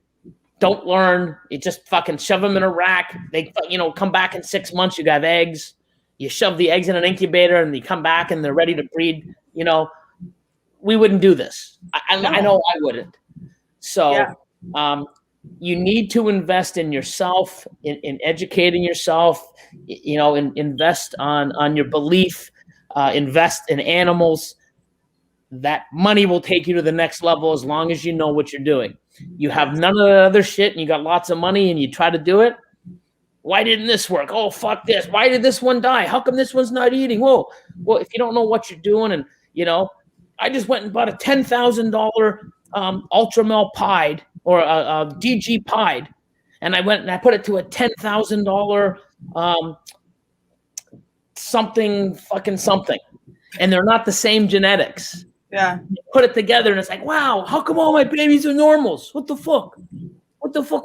don't learn, you just fucking shove them in a rack. They, you know, come back in 6 months, you got eggs. You shove the eggs in an incubator and they come back and they're ready to breed. You know, we wouldn't do this. I know I wouldn't. So you need to invest in yourself, in educating yourself, you know, invest on your belief, invest in animals. That money will take you to the next level as long as you know what you're doing. You have none of the other shit and you got lots of money and you try to do it. Why didn't this work? Oh, fuck this. Why did this one die? How come this one's not eating? Whoa. Well, if you don't know what you're doing, and, you know, I just went and bought a $10,000 ultra male pied or a DG pied, and I went and I put it to a $10,000 something fucking something, and they're not the same genetics. Yeah. You put it together and it's like, wow, how come all my babies are normals? What the fuck? What the fuck?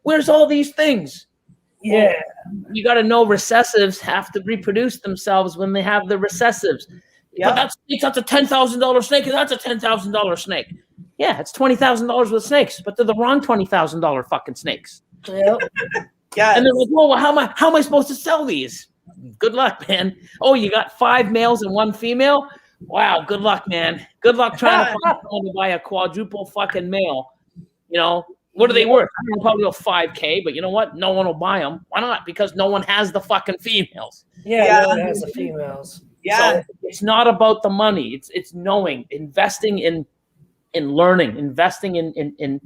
Where's all these things? Yeah. Well, you got to know recessives have to reproduce themselves when they have the recessives. Yeah. But that's a $10,000 snake and that's a $10,000 snake. Yeah, it's $20,000 with snakes, but they're the wrong $20,000 fucking snakes. Yep. Yeah. And they're like, well, how am I supposed to sell these? Good luck, man. Oh, you got 5 males and 1 female? Wow, good luck, man. Good luck trying to find someone to buy a quadruple fucking male. You know, what are they worth? I don't know, probably go $5,000, but you know what? No one will buy them. Why not? Because no one has the fucking females. No one has the females. So it's not about the money. It's knowing, investing in learning, investing in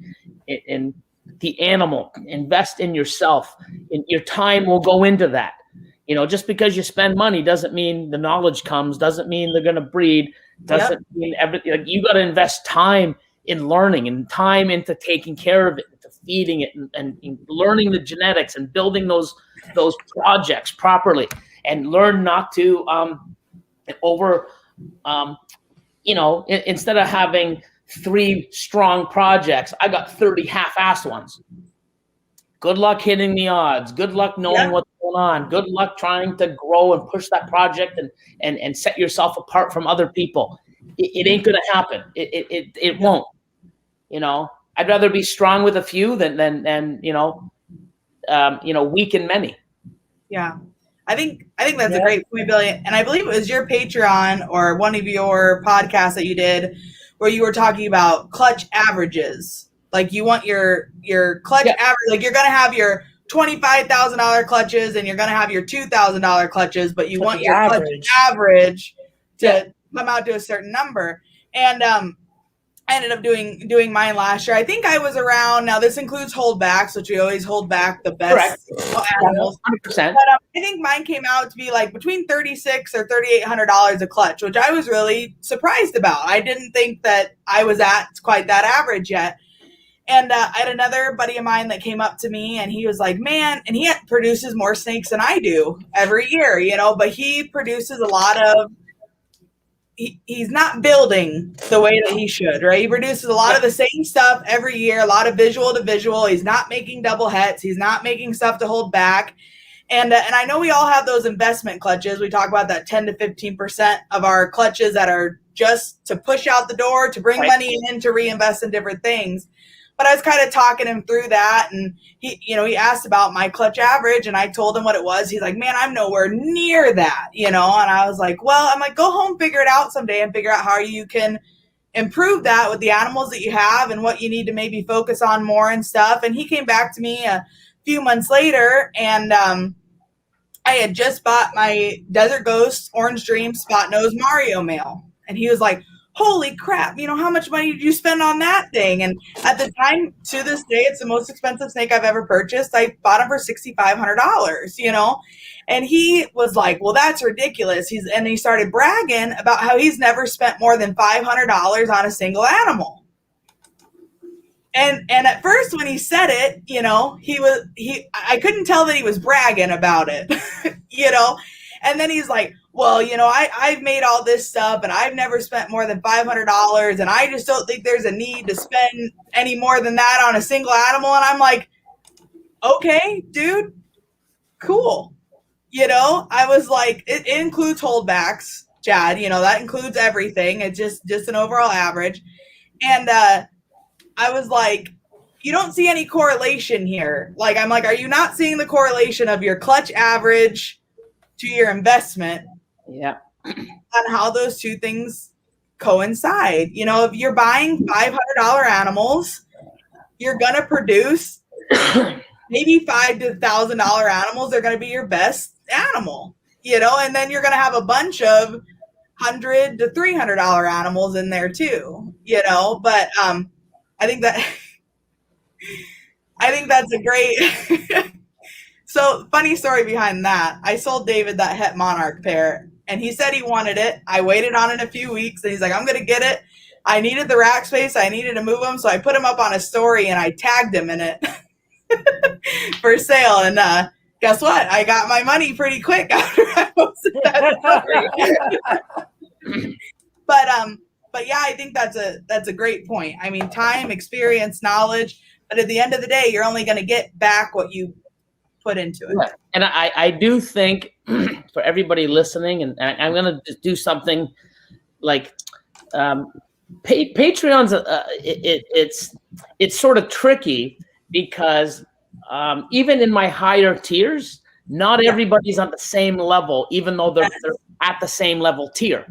the animal, invest in yourself. And your time will go into that. You know, just because you spend money doesn't mean the knowledge comes, doesn't mean they're going to breed, doesn't mean everything. Like, you got to invest time in learning and time into taking care of it, into feeding it and learning the genetics and building those projects properly, and learn not to instead of having 3 strong projects, I got 30 half-assed ones. Good luck hitting the odds. Good luck knowing what's going on. Good luck trying to grow and push that project and set yourself apart from other people. It ain't going to happen. It won't. I'd rather be strong with a few than weak in many. Yeah. I think that's a great point, Billy. And I believe it was your Patreon or one of your podcasts that you did where you were talking about clutch averages. Like you want your clutch average, like you're going to have your $25,000 clutches and you're going to have your $2,000 clutches, but you want your clutch average to come out to a certain number. And I ended up doing mine last year. I think I was around, now this includes holdbacks, which we always hold back the best animals. 100%. But I think mine came out to be like between $3,600 or $3,800 a clutch, which I was really surprised about. I didn't think that I was at quite that average yet. And I had another buddy of mine that came up to me and he was like, man, and he produces more snakes than I do every year, but he produces a lot of, he's not building the way that he should, right? He produces a lot of the same stuff every year, a lot of visual to visual. He's not making double hets. He's not making stuff to hold back. And I know we all have those investment clutches. We talk about that 10 to 15% of our clutches that are just to push out the door, to bring money in, to reinvest in different things. But I was kind of talking him through that, and he asked about my clutch average, and I told him what it was. He's like, man, I'm nowhere near that, and I was like, well, I'm like, go home, figure it out someday and figure out how you can improve that with the animals that you have and what you need to maybe focus on more and stuff. And he came back to me a few months later, and I had just bought my Desert Ghost Orange Dream Spot Nose Mario male. And he was like, holy crap, how much money did you spend on that thing? And at the time, to this day, it's the most expensive snake I've ever purchased. I bought him for $6,500, and he was like, well, that's ridiculous. And he started bragging about how he's never spent more than $500 on a single animal. And at first when he said it, I couldn't tell that he was bragging about it, and then he's like, well, I've made all this stuff and I've never spent more than $500 and I just don't think there's a need to spend any more than that on a single animal. And I'm like, okay, dude, cool. I was like, it includes holdbacks, Chad, that includes everything. It's just an overall average. And I was like, you don't see any correlation here. Like, I'm like, are you not seeing the correlation of your clutch average to your investment? Yeah. On how those two things coincide. If you're buying $500 animals, you're going to produce maybe $5,000 to $1,000 animals. They're going to be your best animal, and then you're going to have a bunch of $100 to $300 animals in there too, but I think that's a great So funny story behind that. I sold David that Het Monarch pair and he said he wanted it. I waited on it a few weeks and he's like, I'm going to get it. I needed the rack space. I needed to move him. So I put him up on a story and I tagged him in it for sale. And guess what? I got my money pretty quick after I posted that story. But yeah, I think that's a great point. I mean, time, experience, knowledge, but at the end of the day, you're only going to get back what you put into it. Yeah. And I do think for everybody listening, and I'm going to do something like Patreon's. It's sort of tricky because even in my higher tiers, not everybody's on the same level, even though they're at the same level tier.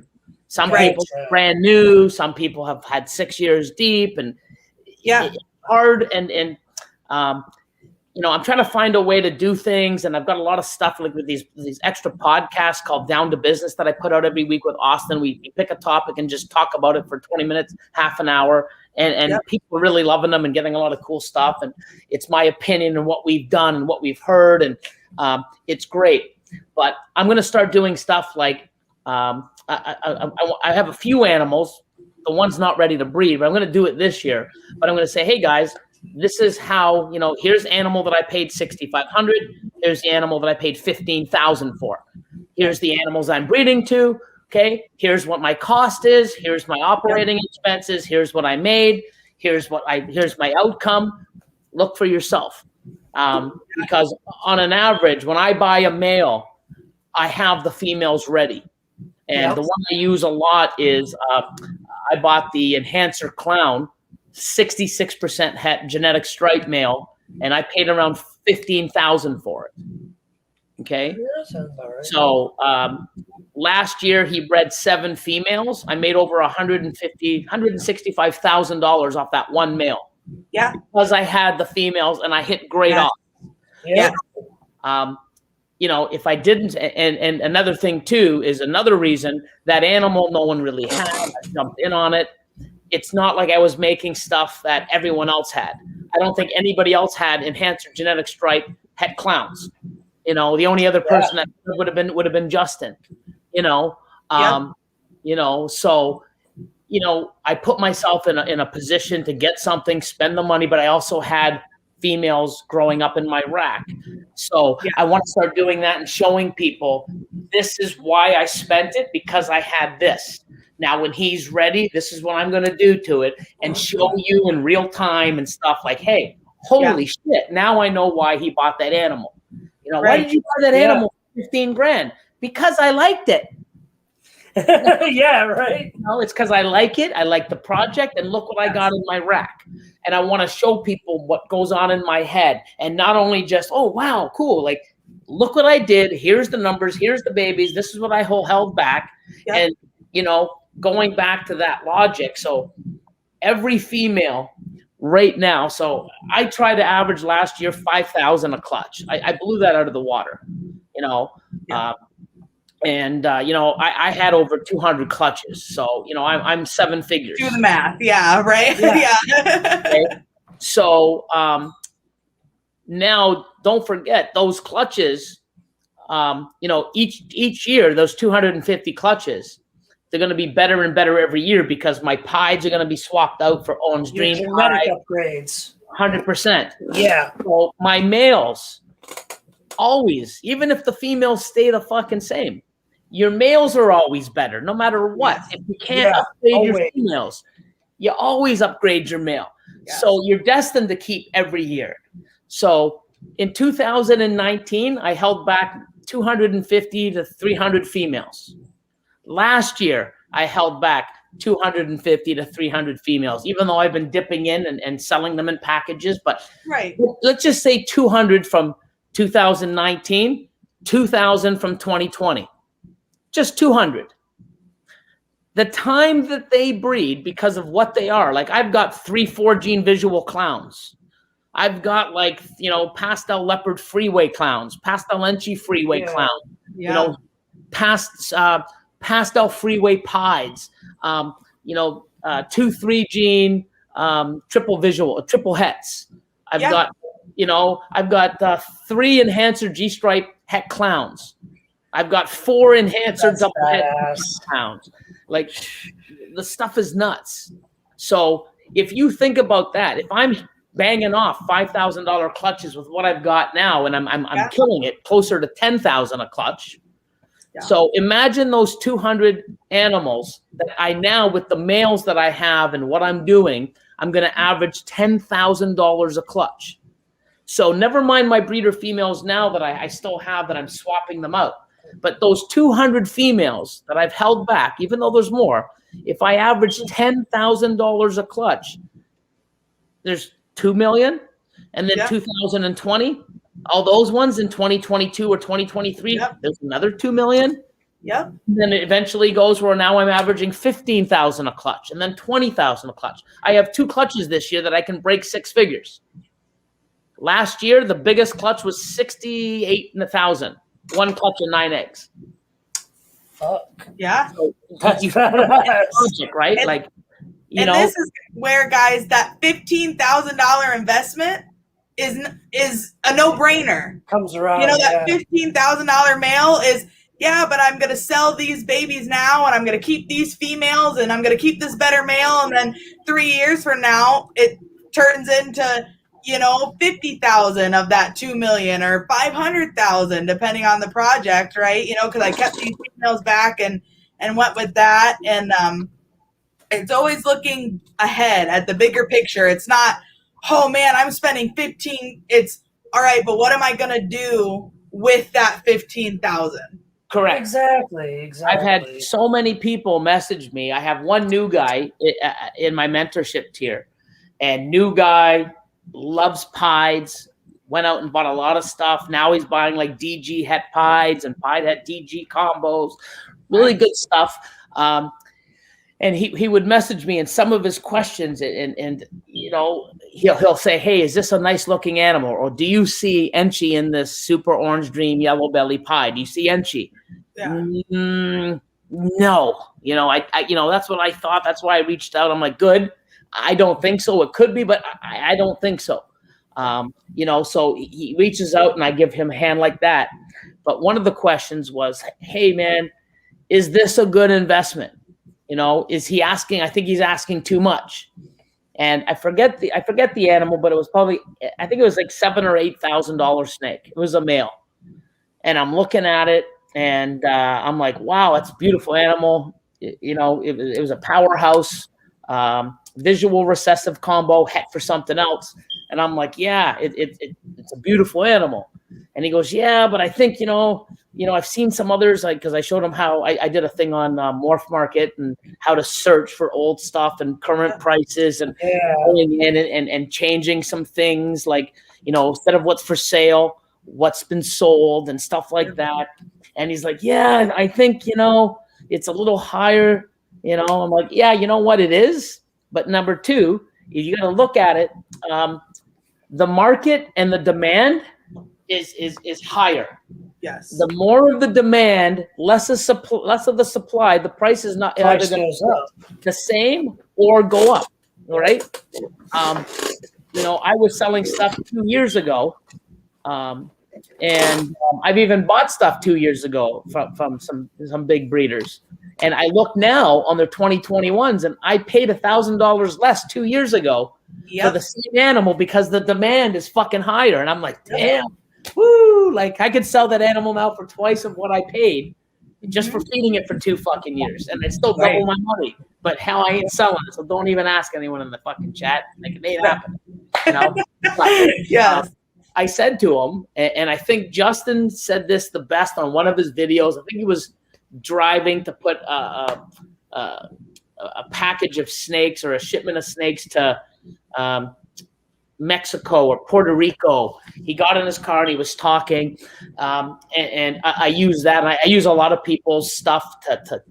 Some people are brand new, some people have had 6 years deep, and it's hard. And I'm trying to find a way to do things, and I've got a lot of stuff like with these extra podcasts called Down to Business that I put out every week with Austin. We pick a topic and just talk about it for 20 minutes, half an hour, and people are really loving them and getting a lot of cool stuff. And it's my opinion and what we've done and what we've heard, and it's great. But I'm going to start doing stuff like I have a few animals. The one's not ready to breed, but I'm going to do it this year. But I'm going to say, hey guys, this is how, here's the animal that I paid $6,500. Here's the animal that I paid $15,000 for. Here's the animals I'm breeding to. Okay, here's what my cost is. Here's my operating expenses. Here's what I made. Here's my outcome. Look for yourself. Because on an average, when I buy a male, I have the females ready. And the one I use a lot is I bought the Enhancer Clown, 66% genetic stripe male, and I paid around $15,000 for it. Okay. So last year he bred 7 females. I made over $165,000 off that one male. Yeah. Because I had the females and I hit great off. Yeah. If I didn't, and another thing too is another reason that animal no one really had. I jumped in on it. It's not like I was making stuff that everyone else had. I don't think anybody else had Enhancer genetic stripe het clowns. The only other person that would have been Justin. So I put myself in a position to get something, spend the money, but I also had females growing up in my rack. So I want to start doing that and showing people this is why I spent it, because I had this. Now, when he's ready, this is what I'm going to do to it, and show you in real time and stuff like, hey, holy shit, now I know why he bought that animal. Why did you buy that animal for $15,000? Because I liked it. Yeah, right. It's because I like it. I like the project, and look what I got in my rack. And I want to show people what goes on in my head, and not only just, oh, wow, cool. Like, look what I did. Here's the numbers. Here's the babies. This is what I held back. And, going back to that logic. So every female right now, so I tried to average last year 5,000 a clutch. I blew that out of the water, I had over 200 clutches. So, I'm 7 figures. Do the math. Yeah. Right. Yeah. Okay. So, now don't forget those clutches, each year, those 250 clutches, they're going to be better and better every year because my pieds are going to be swapped out for Owen's Dream genetic upgrades. 100%. Yeah. So my males, always, even if the females stay the fucking same, your males are always better, no matter what. If you can't upgrade your females, you always upgrade your male. Yeah. So you're destined to keep every year. So in 2019, I held back 250 to 300 females. Last year, I held back 250 to 300 females, even though I've been dipping in and selling them in packages. But let's just say 200 from 2019, 2,000 from 2020. Just 200. The time that they breed, because of what they are, like I've got 3-4 gene visual clowns. I've got pastel leopard freeway clowns, pastel enchi freeway clown, pastel freeway pieds, 2-3 gene, triple hets. I've got 3 enhancer G-stripe het clowns. I've got 4 enhancer double het clowns. Like, the stuff is nuts. So if you think about that, if I'm banging off $5,000 clutches with what I've got now, and I'm killing it, closer to 10,000 a clutch. Yeah. So imagine those 200 animals that I now, with the males that I have and what I'm doing, I'm going to average $10,000 a clutch. So never mind my breeder females now that I still have that I'm swapping them out. But those 200 females that I've held back, even though there's more, if I average $10,000 a clutch, there's 2 million. And then 2020, all those ones in 2022 or 2023, there's another 2 million. Yep. Then it eventually goes where now I'm averaging 15,000 a clutch and then 20,000 a clutch. I have 2 clutches this year that I can break 6 figures. Last year, the biggest clutch was 68,000. 1 clutch and 9 eggs. Fuck. Yeah. So you logic, right? And this is where, guys, that $15,000 investment is a no-brainer. Comes around. That $15,000 male is, but I'm going to sell these babies now, and I'm going to keep these females, and I'm going to keep this better male, and then 3 years from now, it turns into 50,000 of that 2 million or 500,000, depending on the project, right? Because I kept these females back, and and went with that. And it's always looking ahead at the bigger picture. It's not, oh man, I'm spending 15. It's all right, but what am I gonna do with that 15,000? Correct. Exactly. I've had so many people message me. I have one new guy in my mentorship tier, and new guy loves pieds. Went out and bought a lot of stuff. Now he's buying like DG het pieds and pied het DG combos, really good stuff. And he would message me, and some of his questions, and you know, he'll say, "Hey, is this a nice looking animal? Or do you see Enchi in this super orange dream yellow belly pie? Do you see Enchi?" Yeah. No, you know, I you know, that's what I thought. That's why I reached out. I'm like, good. I don't think so. It could be, but I don't think so. You know, so he reaches out and I give him a hand like that. But one of the questions was, hey man, is this a good investment? You know, is he asking? I think he's asking too much. And I forget the animal, but it was probably, I think it was like $7,000 or $8,000 snake. It was a male. And I'm looking at it and I'm like, wow, that's a beautiful animal. You know, it was a powerhouse, visual recessive combo, heck for something else. And I'm like, yeah, it's a beautiful animal. And he goes, yeah, but I think, you know, I've seen some others, like, because I showed him how I did a thing on Morph Market and how to search for old stuff and current prices and going in and changing some things, like, you know, instead of what's for sale, what's been sold and stuff like that. And he's like, yeah, I think, you know, it's a little higher, you know. I'm like, yeah, you know what it is? But number two, you got to look at it. The market and the demand is higher. Yes. The more of the demand, less of the supply. The price is not either going to the same or go up. All right. You know, I was selling stuff 2 years ago, and I've even bought stuff 2 years ago from some big breeders. And I look now on their 2021s, and I paid $1,000 less 2 years ago for the same animal because the demand is fucking higher. And I'm like, damn, woo! Like, I could sell that animal now for twice of what I paid just for feeding it for 2 fucking years, and it's still double my money. But hell, I ain't selling it, so don't even ask anyone in the fucking chat. Like, it ain't happening, you know. But, I said to him, and I think Justin said this the best on one of his videos. I think he was driving to put a package of snakes or a shipment of snakes to Mexico or Puerto Rico. He got in his car and he was talking, and I use that. And I use a lot of people's stuff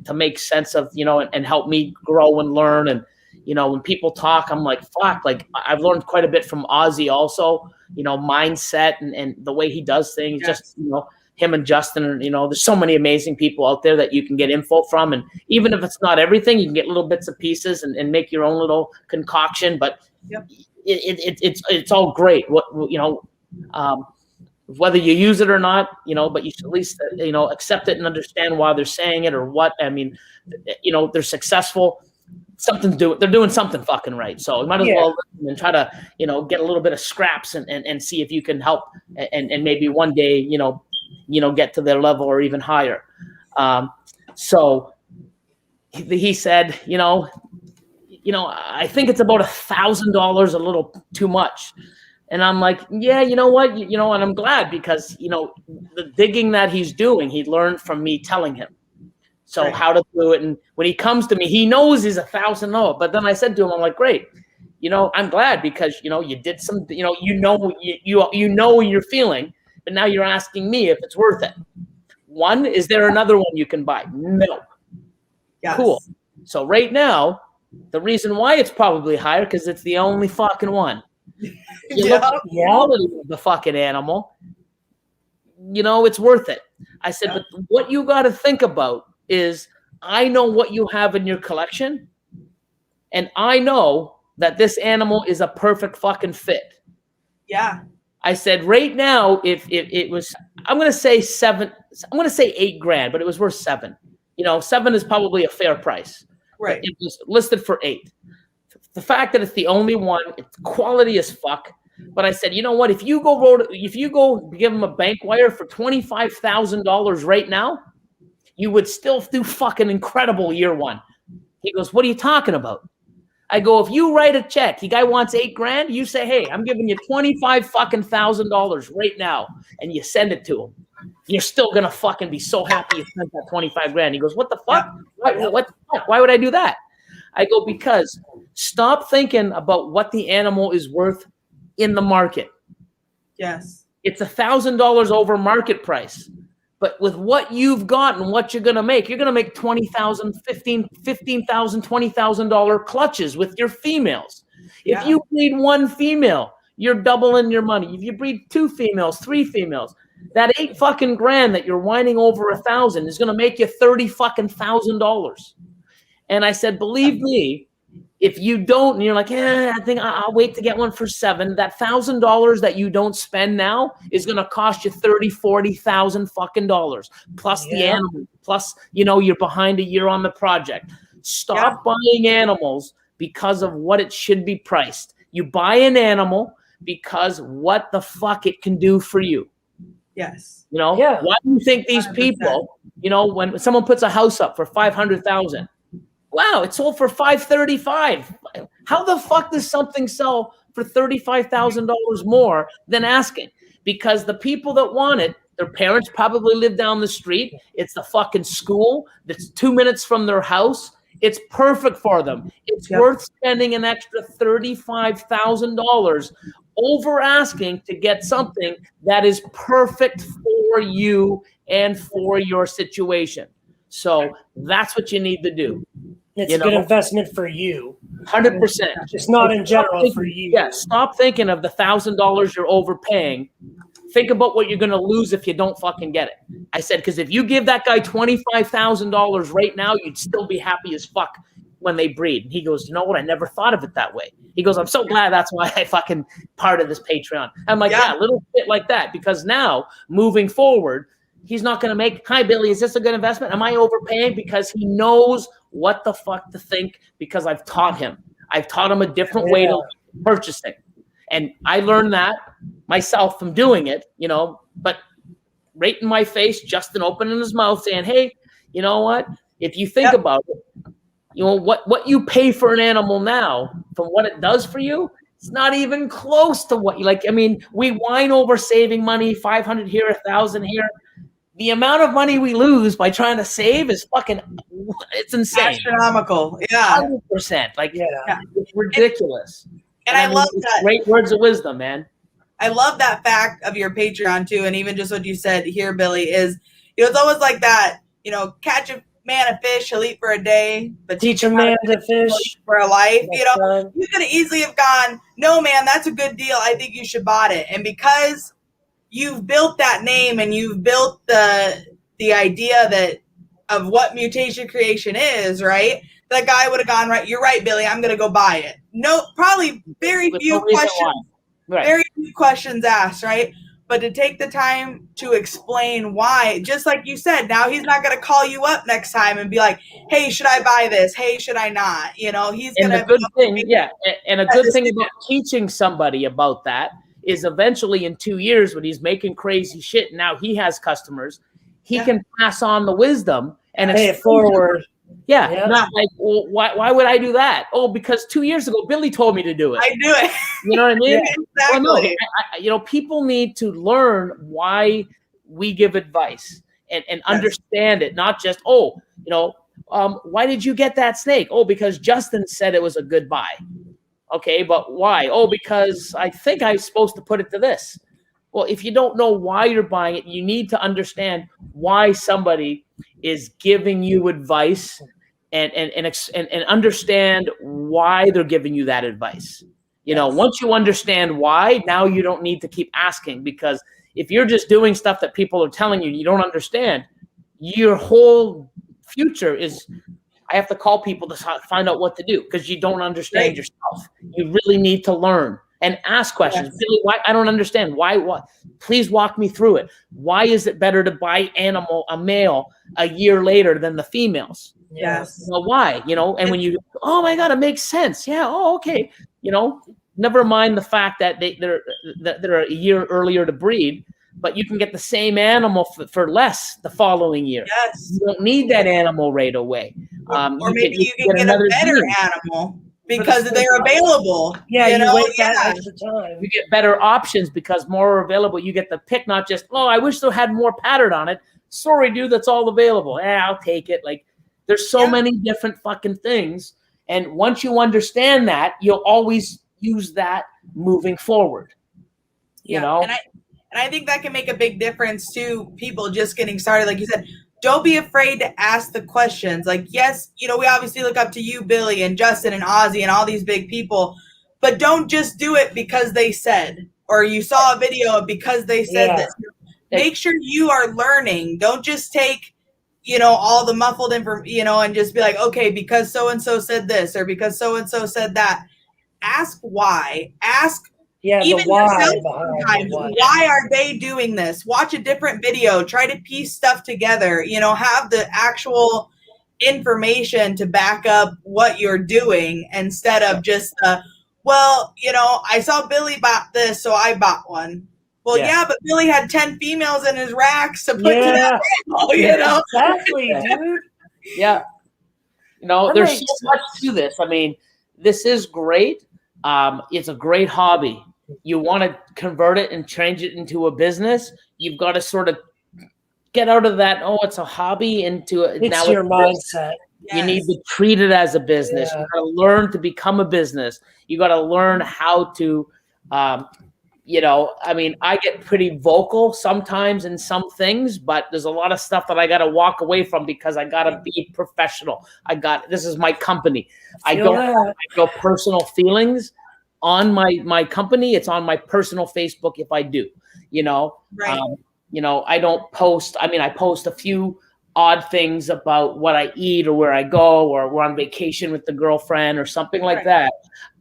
to make sense of, you know, and help me grow and learn. And, you know, when people talk, I'm like, fuck, like, I've learned quite a bit from Ozzy also, you know, mindset and the way he does things. Just, you know, him and Justin, you know, there's so many amazing people out there that you can get info from. And even if it's not everything, you can get little bits and pieces and make your own little concoction. But it's all great. What, you know, whether you use it or not, you know, but you should at least, you know, accept it and understand why they're saying it or what. I mean, you know, they're successful. They're doing something fucking right. So you might as well listen and try to, you know, get a little bit of scraps and see if you can help and maybe one day, you know, get to their level or even higher. So he said, you know, I think it's about $1,000 a little too much. And I'm like, yeah, you know what, you know, and I'm glad because, you know, the digging that he's doing, he learned from me telling him. So how to do it. And when he comes to me, he knows he's $1,000. But then I said to him, I'm like, great, you know, I'm glad because, you know, you did some, you know you're feeling, but now you're asking me if it's worth it. One, is there another one you can buy? No. Yes. Cool. So right now, the reason why it's probably higher because it's the only fucking one. You look at the quality of the fucking animal, you know, it's worth it. I said, but what you got to think about is I know what you have in your collection, and I know that this animal is a perfect fucking fit. Yeah. I said, right now, if it was, I'm going to say $8,000, but it was worth $7,000. You know, $7,000 is probably a fair price. Right. It was listed for $8,000. The fact that it's the only one, it's quality as fuck. But I said, you know what? If you go give him a bank wire for $25,000 right now, you would still do fucking incredible year one. He goes, what are you talking about? I go, if you write a check, the guy wants $8,000, you say, hey, I'm giving you $25,000 right now, and you send it to him. You're still gonna fucking be so happy you spent that $25,000. He goes, what the fuck? What the fuck? Why would I do that? I go, because stop thinking about what the animal is worth in the market. Yes. It's $1,000 over market price. But with what you've got and what you're going to make, you're going to make $20,000, $15,000, $20,000 clutches with your females. Yeah. If you breed one female, you're doubling your money. If you breed 2 females, 3 females, that $8,000 that you're whining over $1,000 is going to make you $30,000. And I said, believe me, if you don't, and you're like, I think I'll wait to get one for $7,000, that $1,000 that you don't spend now is going to cost you $30,000, $40,000 plus the animal, plus, you're behind a year on the project. Stop buying animals because of what it should be priced. You buy an animal because what the fuck it can do for you. Yes. Why do you think these 100%. People, when someone puts a house up for $500,000, wow, it sold for $535,000. How the fuck does something sell for $35,000 more than asking? Because the people that want it, their parents probably live down the street. It's the fucking school that's 2 minutes from their house. It's perfect for them. It's worth spending an extra $35,000 over asking to get something that is perfect for you and for your situation. So that's what you need to do. It's a good investment for you. 100%. It's not in general for you. Yeah, stop thinking of the $1,000 you're overpaying. Think about what you're going to lose if you don't fucking get it. I said, because if you give that guy $25,000 right now, you'd still be happy as fuck when they breed. And he goes, you know what? I never thought of it that way. He goes, I'm so glad that's why I fucking part of this Patreon. I'm like, yeah, little bit like that. Because now, moving forward, he's not going to make, hi, Billy, is this a good investment? Am I overpaying? Because he knows what the fuck to think, because I've taught him. I've taught him a different way to purchasing. And I learned that myself from doing it, but right in my face, Justin opening his mouth saying, hey, you know what? If you think about it, what you pay for an animal now from what it does for you, it's not even close to what you like. I mean, we whine over saving money, 500 here, 1,000 here. The amount of money we lose by trying to save is fucking, it's insane. Astronomical. Yeah. 100%. It's ridiculous. And I love that. Great words of wisdom, man. I love that fact of your Patreon too. And even just what you said here, Billy, is, it's always like that, catch a man a fish, he'll eat for a day, but teach a man to fish for a life. You could easily have gone, no, man, that's a good deal. I think you should bought it. And because you've built that name and you've built the idea that of what Mutation Creation is, right? That guy would have gone, right, you're right, Billy, I'm going to go buy it. No, probably very few questions, very few questions asked, right? But to take the time to explain why, just like you said, now he's not going to call you up next time and be like, hey, should I buy this? Hey, should I not? He's going to. And a good thing about teaching somebody about that is eventually in 2 years when he's making crazy shit, and now he has customers, he can pass on the wisdom and pay it forward. Not like, well, why would I do that? Oh, because 2 years ago, Billy told me to do it. I do it. You know what I mean? Exactly. Well, no, people need to learn why we give advice and understand it, not just, why did you get that snake? Oh, because Justin said it was a good buy. Okay, but why? Oh, because I think I'm supposed to put it to this. Well, if you don't know why you're buying it, you need to understand why somebody is giving you advice and understand why they're giving you that advice. Once you understand why, now you don't need to keep asking, because if you're just doing stuff that people are telling you don't understand, your whole future is, I have to call people to find out what to do, because you don't understand yourself. You really need to learn and ask questions. Billy, why? I don't understand. Why? What? Please walk me through it. Why is it better to buy a male a year later than the females? Yes. Why? And when you, oh my God, it makes sense. Yeah. Oh, okay. Never mind the fact that they're a year earlier to breed. but you can get the same animal for less the following year. Yes. You don't need that animal right away. Or maybe you can get a better animal because they're available. Yeah, you wait that extra time. You get better options because more are available. You get the pick, not just, oh, I wish there had more pattern on it. Sorry, dude, that's all available. I'll take it. Like, there's so many different fucking things. And once you understand that, you'll always use that moving forward. You know? And I think that can make a big difference to people just getting started. Like you said, don't be afraid to ask the questions. Like, yes, you know, we obviously look up to you, Billy, and Justin, and Ozzy, and all these big people, but don't just do it because they said, or you saw a video because they said this. Make sure you are learning. Don't just take, you know, all the muffled information, you know, and just be like, okay, because so-and-so said this, or because so-and-so said that. Ask why. Ask even yourself sometimes, why are they doing this? Watch a different video. Try to piece stuff together. You know, have the actual information to back up what you're doing instead of just, well, you know, I saw Billy bought this, so I bought one. Well, yeah, but Billy had 10 females in his racks to put to that animal, you know? Exactly, dude. Yeah. You know, there's so much to this. I mean, this is great. It's a great hobby. You want to convert it and change it into a business. You've got to sort of get out of that, oh, it's a hobby, into it. It's now your mindset. You need to treat it as a business. You got to learn to become a business. You got to learn how to, you know, I mean, I get pretty vocal sometimes in some things, but there's a lot of stuff that I got to walk away from because I got to be professional. This is my company. I don't go personal feelings on my company. It's on my personal Facebook if I do, you know. You know, I don't post. I mean, I post a few odd things about what I eat or where I go, or we're on vacation with the girlfriend or something like that.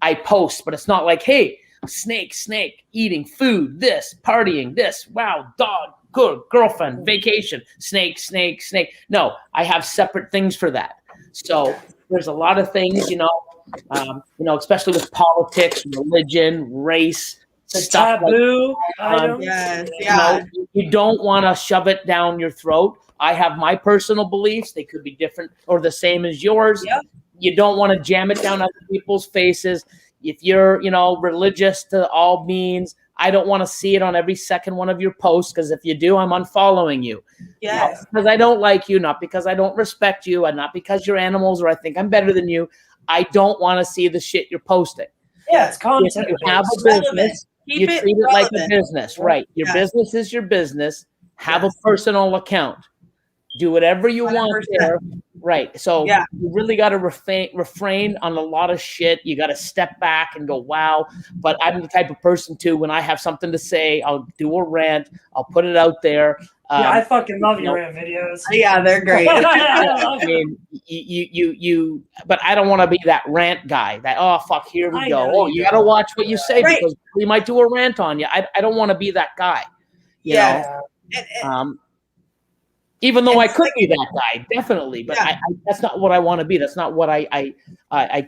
I post, but it's not like, hey, snake, eating food, this, partying, this, wow, dog, good, girlfriend, vacation, snake. No, I have separate things for that. So there's a lot of things, you know, especially with politics, religion, race, stuff taboo items. You know, you don't want to shove it down your throat. I have my personal beliefs. They could be different or the same as yours. You don't want to jam it down other people's faces. If you're, you know, religious to all means, I don't want to see it on every second one of your posts, because if you do, I'm unfollowing you. Not because I don't like you, not because I don't respect you, and not because you're animals or I think I'm better than you. I don't want to see the shit you're posting. Yeah, it's content. If you have a business, you treat it like a business, right? Your business is your business. Have a personal account. Do whatever you 100%. Want there. Right. So you really got to refrain on a lot of shit. You got to step back and go, wow. But I'm the type of person too, when I have something to say, I'll do a rant. I'll put it out there. I fucking love your rant videos. Yeah, they're great. I mean, but I don't want to be that rant guy that, oh, fuck, here we go. Oh, you got to watch what you say because we might do a rant on you. I don't want to be that guy. You know? Even though I could be that guy, definitely, but I that's not what I want to be. That's not what I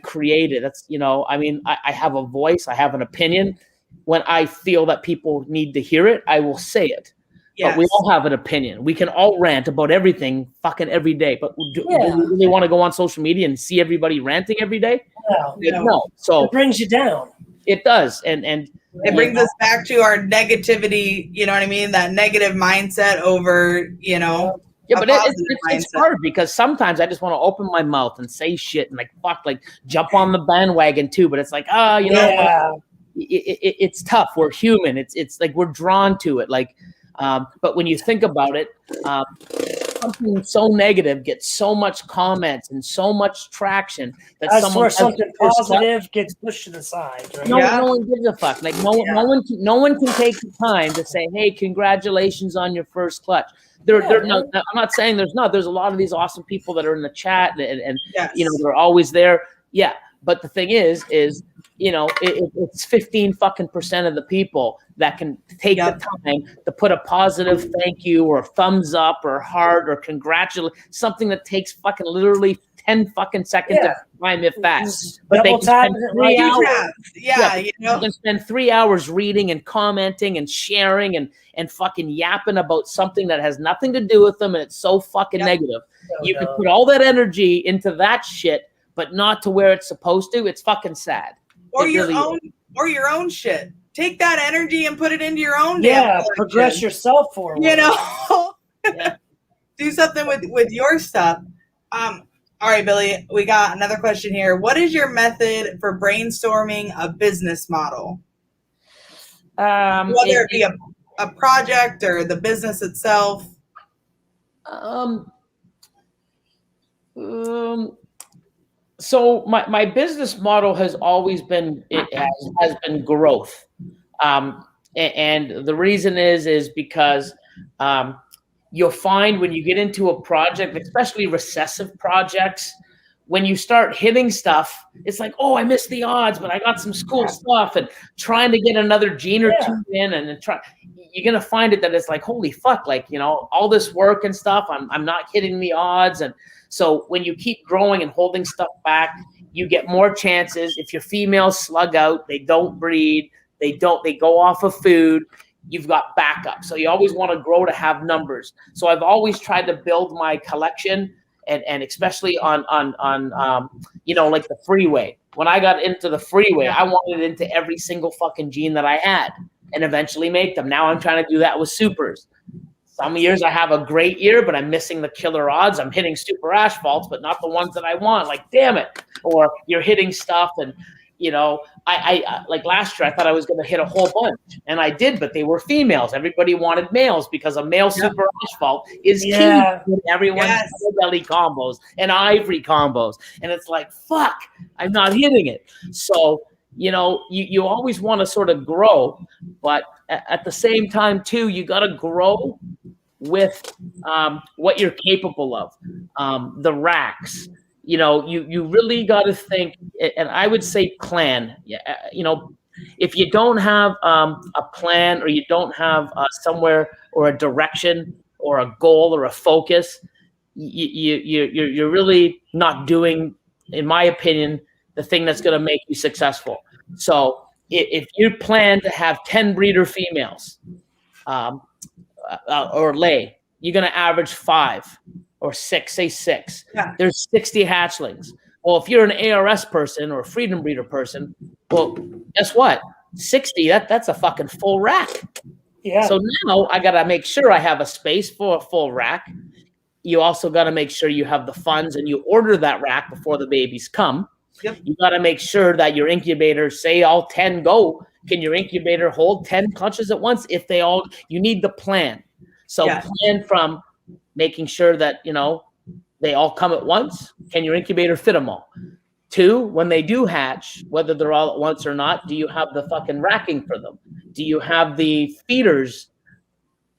created. That's, you know, I mean, I have a voice. I have an opinion. When I feel that people need to hear it, I will say it. But we all have an opinion. We can all rant about everything fucking every day. But do we really want to go on social media and see everybody ranting every day? No. So it brings you down. It does. And it brings us back to our negativity, you know what I mean? That negative mindset over, you know. Yeah, but it's hard because sometimes I just want to open my mouth and say shit and like jump on the bandwagon too. But it's like, you know, it's tough. We're human. It's like we're drawn to it. Like, but when you think about it, something so negative gets so much comments and so much traction that something positive gets pushed to the side. Right? No one gives a fuck. Like no one can take the time to say, "Hey, congratulations on your first clutch." I'm not saying there's not. There's a lot of these awesome people that are in the chat and you know, they're always there. Yeah, but the thing is you know, it's 15% of the people that can take the time to put a positive thank you or a thumbs up or heart or congratulate, something that takes fucking literally 10 fucking seconds of time, if that. Just But they double can tap spend it, 3 like, hours. Yeah, You can spend 3 hours reading and commenting and sharing and fucking yapping about something that has nothing to do with them, and it's so fucking negative. You can put all that energy into that shit, but not to where it's supposed to. It's fucking sad. Or your own shit. Take that energy and put it into your own progress yourself forward. You know, do something with your stuff. All right, Billy, we got another question here. What is your method for brainstorming a business model? Whether it be a project or the business itself. So my business model has always been has been growth, and the reason is because you'll find when you get into a project, especially recessive projects, when you start hitting stuff, it's like, oh, I missed the odds, but I got some cool stuff, and trying to get another gene or two in, and try. You're gonna find it that it's like, holy fuck, like, you know, all this work and stuff, I'm not hitting the odds. And so when you keep growing and holding stuff back, you get more chances. If your females slug out, they don't breed, they go off of food, you've got backup. So you always want to grow to have numbers. So I've always tried to build my collection, and especially on you know, like the freeway. When I got into the freeway, I wanted into every single fucking gene that I had and eventually make them. Now I'm trying to do that with supers. Some years I have a great year, but I'm missing the killer odds. I'm hitting super asphalts, but not the ones that I want. Like, damn it. Or you're hitting stuff, and, you know, I like last year, I thought I was going to hit a whole bunch, and I did, but they were females. Everybody wanted males because a male super asphalt is key to everyone's belly combos and ivory combos. And it's like, fuck, I'm not hitting it. So, you know, you always want to sort of grow, but at the same time, too, you got to grow with what you're capable of. The racks, you know, you really got to think, and I would say plan. You know, if you don't have a plan, or you don't have somewhere or a direction or a goal or a focus, you're really not doing, in my opinion, the thing that's going to make you successful. So if you plan to have 10 breeder females or lay, you're going to average 5 or 6, say 6. Yeah. There's 60 hatchlings. Well, if you're an ARS person or a freedom breeder person, well, guess what? 60, that's a fucking full rack. Yeah. So now I got to make sure I have a space for a full rack. You also got to make sure you have the funds, and you order that rack before the babies come. Yep. You got to make sure that your incubator, say all 10 go, can your incubator hold 10 clutches at once? If they all, you need the plan. So plan from making sure that, you know, they all come at once. Can your incubator fit them all? 2, when they do hatch, whether they're all at once or not, do you have the fucking racking for them? Do you have the feeders?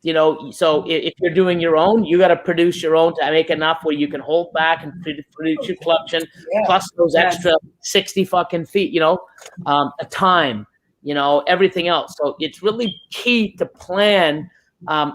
You know, so if you're doing your own, you got to produce your own to make enough where you can hold back and produce your collection, plus those extra 60 fucking feet, you know, a time, you know, everything else. So it's really key to plan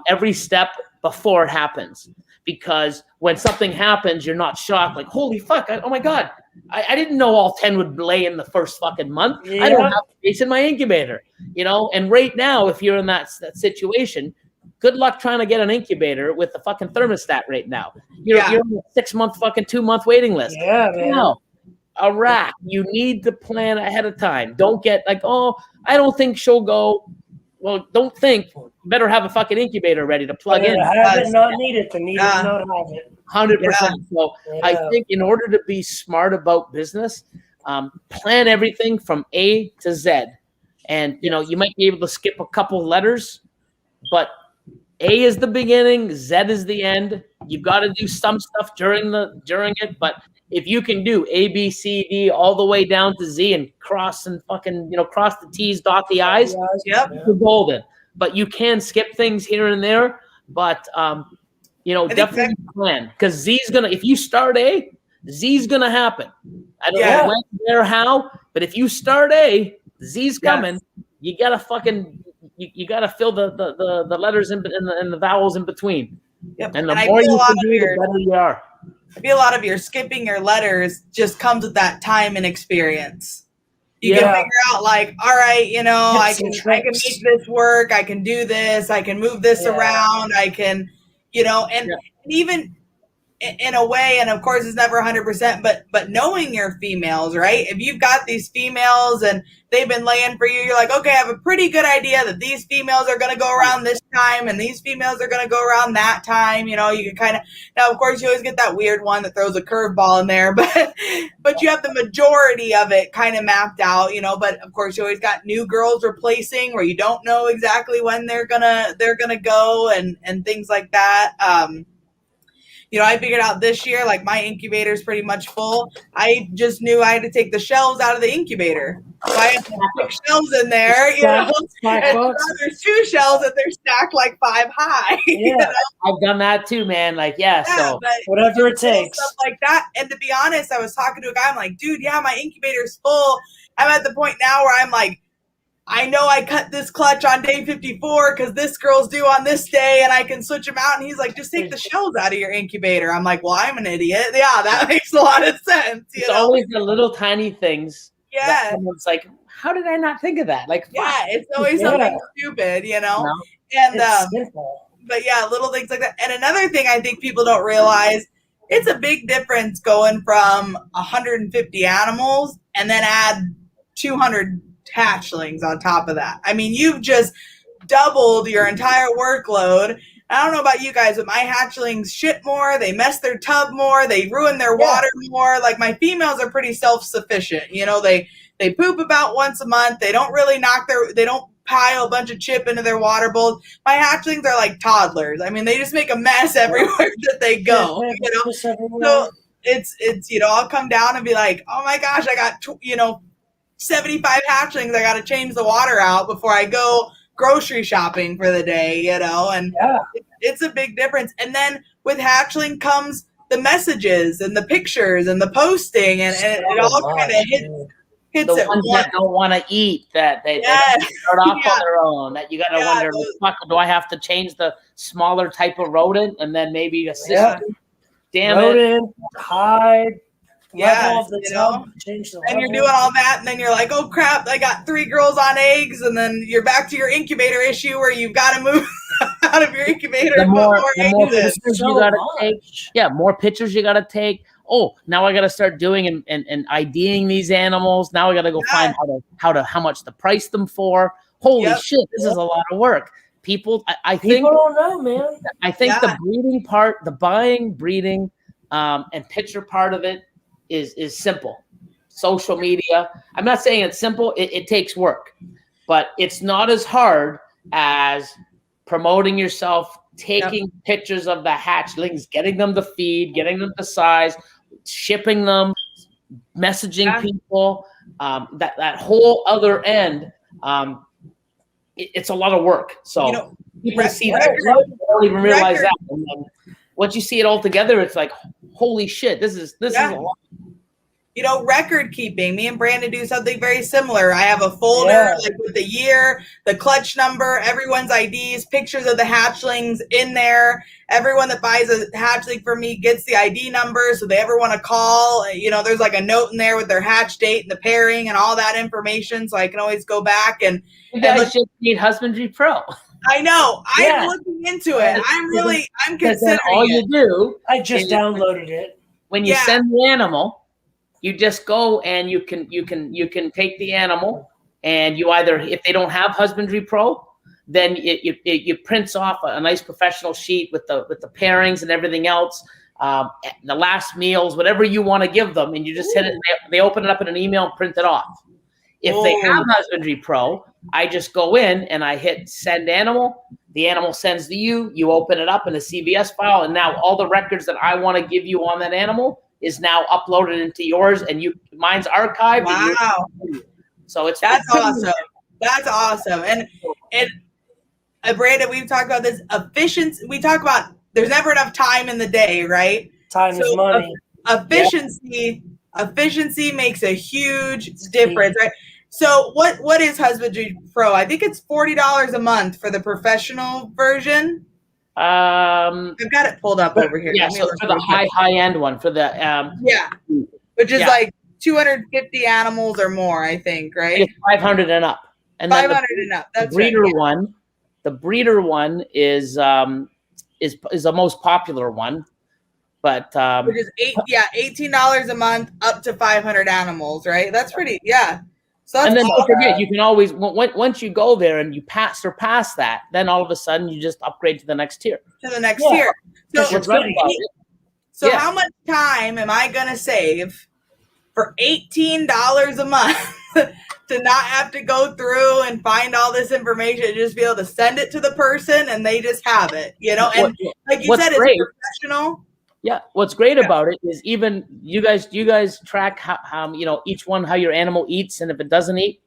every step before it happens, because when something happens, you're not shocked, like, holy fuck, oh my God, I didn't know all 10 would lay in the first fucking month. I don't have space in my incubator, you know. And right now, if you're in that situation, good luck trying to get an incubator with the fucking thermostat right now. You're on a 6-month, fucking 2-month waiting list. Yeah, man. No, a rack. You need to plan ahead of time. Don't get like, oh, I don't think she'll go. Well, don't think. You better have a fucking incubator ready to plug in. Have it, not need it. To need it, not have it. 100%. So I think in order to be smart about business, plan everything from A to Z. And, you know, you might be able to skip a couple letters, but A is the beginning, Z is the end. You've got to do some stuff during it, but if you can do A, B, C, D all the way down to Z and cross and fucking, you know, cross the T's, dot the I's, you're golden. But you can skip things here and there, but you know, definitely plan, because Z's gonna, if you start A, Z's gonna happen. I don't know when, where, how, but if you start A, Z's coming. You gotta fucking you gotta fill the letters and the vowels in between. Yep. And the more you can do, the better you are. I feel a lot of your skipping your letters just comes with that time and experience. You can figure out like, all right, you know, I can make this work. I can do this. I can move this around. I can, you know, and even in a way, and of course it's never 100%, but knowing your females, right? If you've got these females and they've been laying for you, you're like, okay, I have a pretty good idea that these females are going to go around this time and these females are going to go around that time. You know, you can kind of, now of course you always get that weird one that throws a curveball in there, but you have the majority of it kind of mapped out, you know, but of course you always got new girls replacing where you don't know exactly when they're gonna go and things like that. You know, I figured out this year, like my incubator is pretty much full. I just knew I had to take the shelves out of the incubator. So I had to put shelves in there, you know. And there's 2 shelves and they're stacked like 5 high. Yeah, you know? I've done that too, man. Like, so whatever it takes. Stuff like that. And to be honest, I was talking to a guy. I'm like, dude, yeah, my incubator's full. I'm at the point now where I'm like, I know I cut this clutch on day 54 because this girl's due on this day and I can switch them out. And he's like, just take the shells out of your incubator. I'm like, well, I'm an idiot. Yeah, that makes a lot of sense. It's always the little tiny things. Yeah. Someone's like, how did I not think of that? Like, yeah, it's always something stupid, you know? No. And, but yeah, little things like that. And another thing I think people don't realize, it's a big difference going from 150 animals and then add 200 hatchlings on top of that. I mean, you've just doubled your entire workload. I don't know about you guys, but my hatchlings shit more. They mess their tub more. They ruin their water more. Like my females are pretty self-sufficient. You know, they poop about once a month. They don't really they don't pile a bunch of chip into their water bowls. My hatchlings are like toddlers. I mean, they just make a mess everywhere that they go. You know, so it's you know, I'll come down and be like, oh my gosh, I got 75 hatchlings. I got to change the water out before I go grocery shopping for the day, you know, and it's a big difference. And then with hatchling comes the messages and the pictures and the posting and it all kind of hits the it ones that don't want to eat, that they start off on their own, that you got to wonder, do I have to change the smaller type of rodent and then maybe assist Damn rodent, hide. Yeah, you know, and you're doing all that, and then you're like, "Oh crap! I got 3 girls on eggs," and then you're back to your incubator issue where you've got to move out of your incubator. The more pictures you got to take. Yeah, more pictures you got to take. Oh, now I got to start doing and IDing these animals. Now I got to go find how much to price them for. Holy shit! This is a lot of work. People think people don't know, man. I think the breeding part, the buying, breeding, and picture part of it is simple. Social media. I'm not saying it's simple. It takes work, but it's not as hard as promoting yourself, taking pictures of the hatchlings, getting them to feed, getting them to size, shipping them, messaging people. That whole other end. It's a lot of work. So people see that. They don't even realize that. And then once you see it all together, it's like, holy shit, this is a lot. You know, record keeping. Me and Brandon do something very similar. I have a folder like with the year, the clutch number, everyone's IDs, pictures of the hatchlings in there. Everyone that buys a hatchling for me gets the ID number, so they ever want to call. You know, there's like a note in there with their hatch date and the pairing and all that information, so I can always go back and. You guys should need Husbandry Pro. I know. I'm looking into it. I'm considering all you do. I just downloaded it. When you send the animal. You just go and you can take the animal and you either, if they don't have Husbandry Pro, then it prints off a nice professional sheet with the pairings and everything else, the last meals, whatever you want to give them, and you just hit it. They open it up in an email and print it off. If they have Husbandry Pro, I just go in and I hit send animal. The animal sends to you. You open it up in a CVS file, and now all the records that I want to give you on that animal is now uploaded into yours, and mine's archived. Wow! So that's awesome. That's awesome. And Brandon, we've talked about this efficiency. We talk about there's never enough time in the day, right? Time is money. Efficiency makes a huge difference, right? So what is Husbandry Pro? I think it's $40 a month for the professional version. I've got it pulled up over here. Yeah, so for the high end one, for the which is like 250 animals or more, I think, right? It's 500 and up. And 500 and up. That's the breeder right. one. The breeder one is the most popular one, but which is $18 a month, up to 500 animals, right? That's pretty, So and then don't forget, you can always once you go there and you surpass that, then all of a sudden you just upgrade to the next tier. To the next tier. So how much time am I gonna save for $18 a month to not have to go through and find all this information, just be able to send it to the person and they just have it, you know? And like you said, it's professional. Yeah, what's great about it is even you guys track how you know each one how your animal eats, and if it doesn't eat,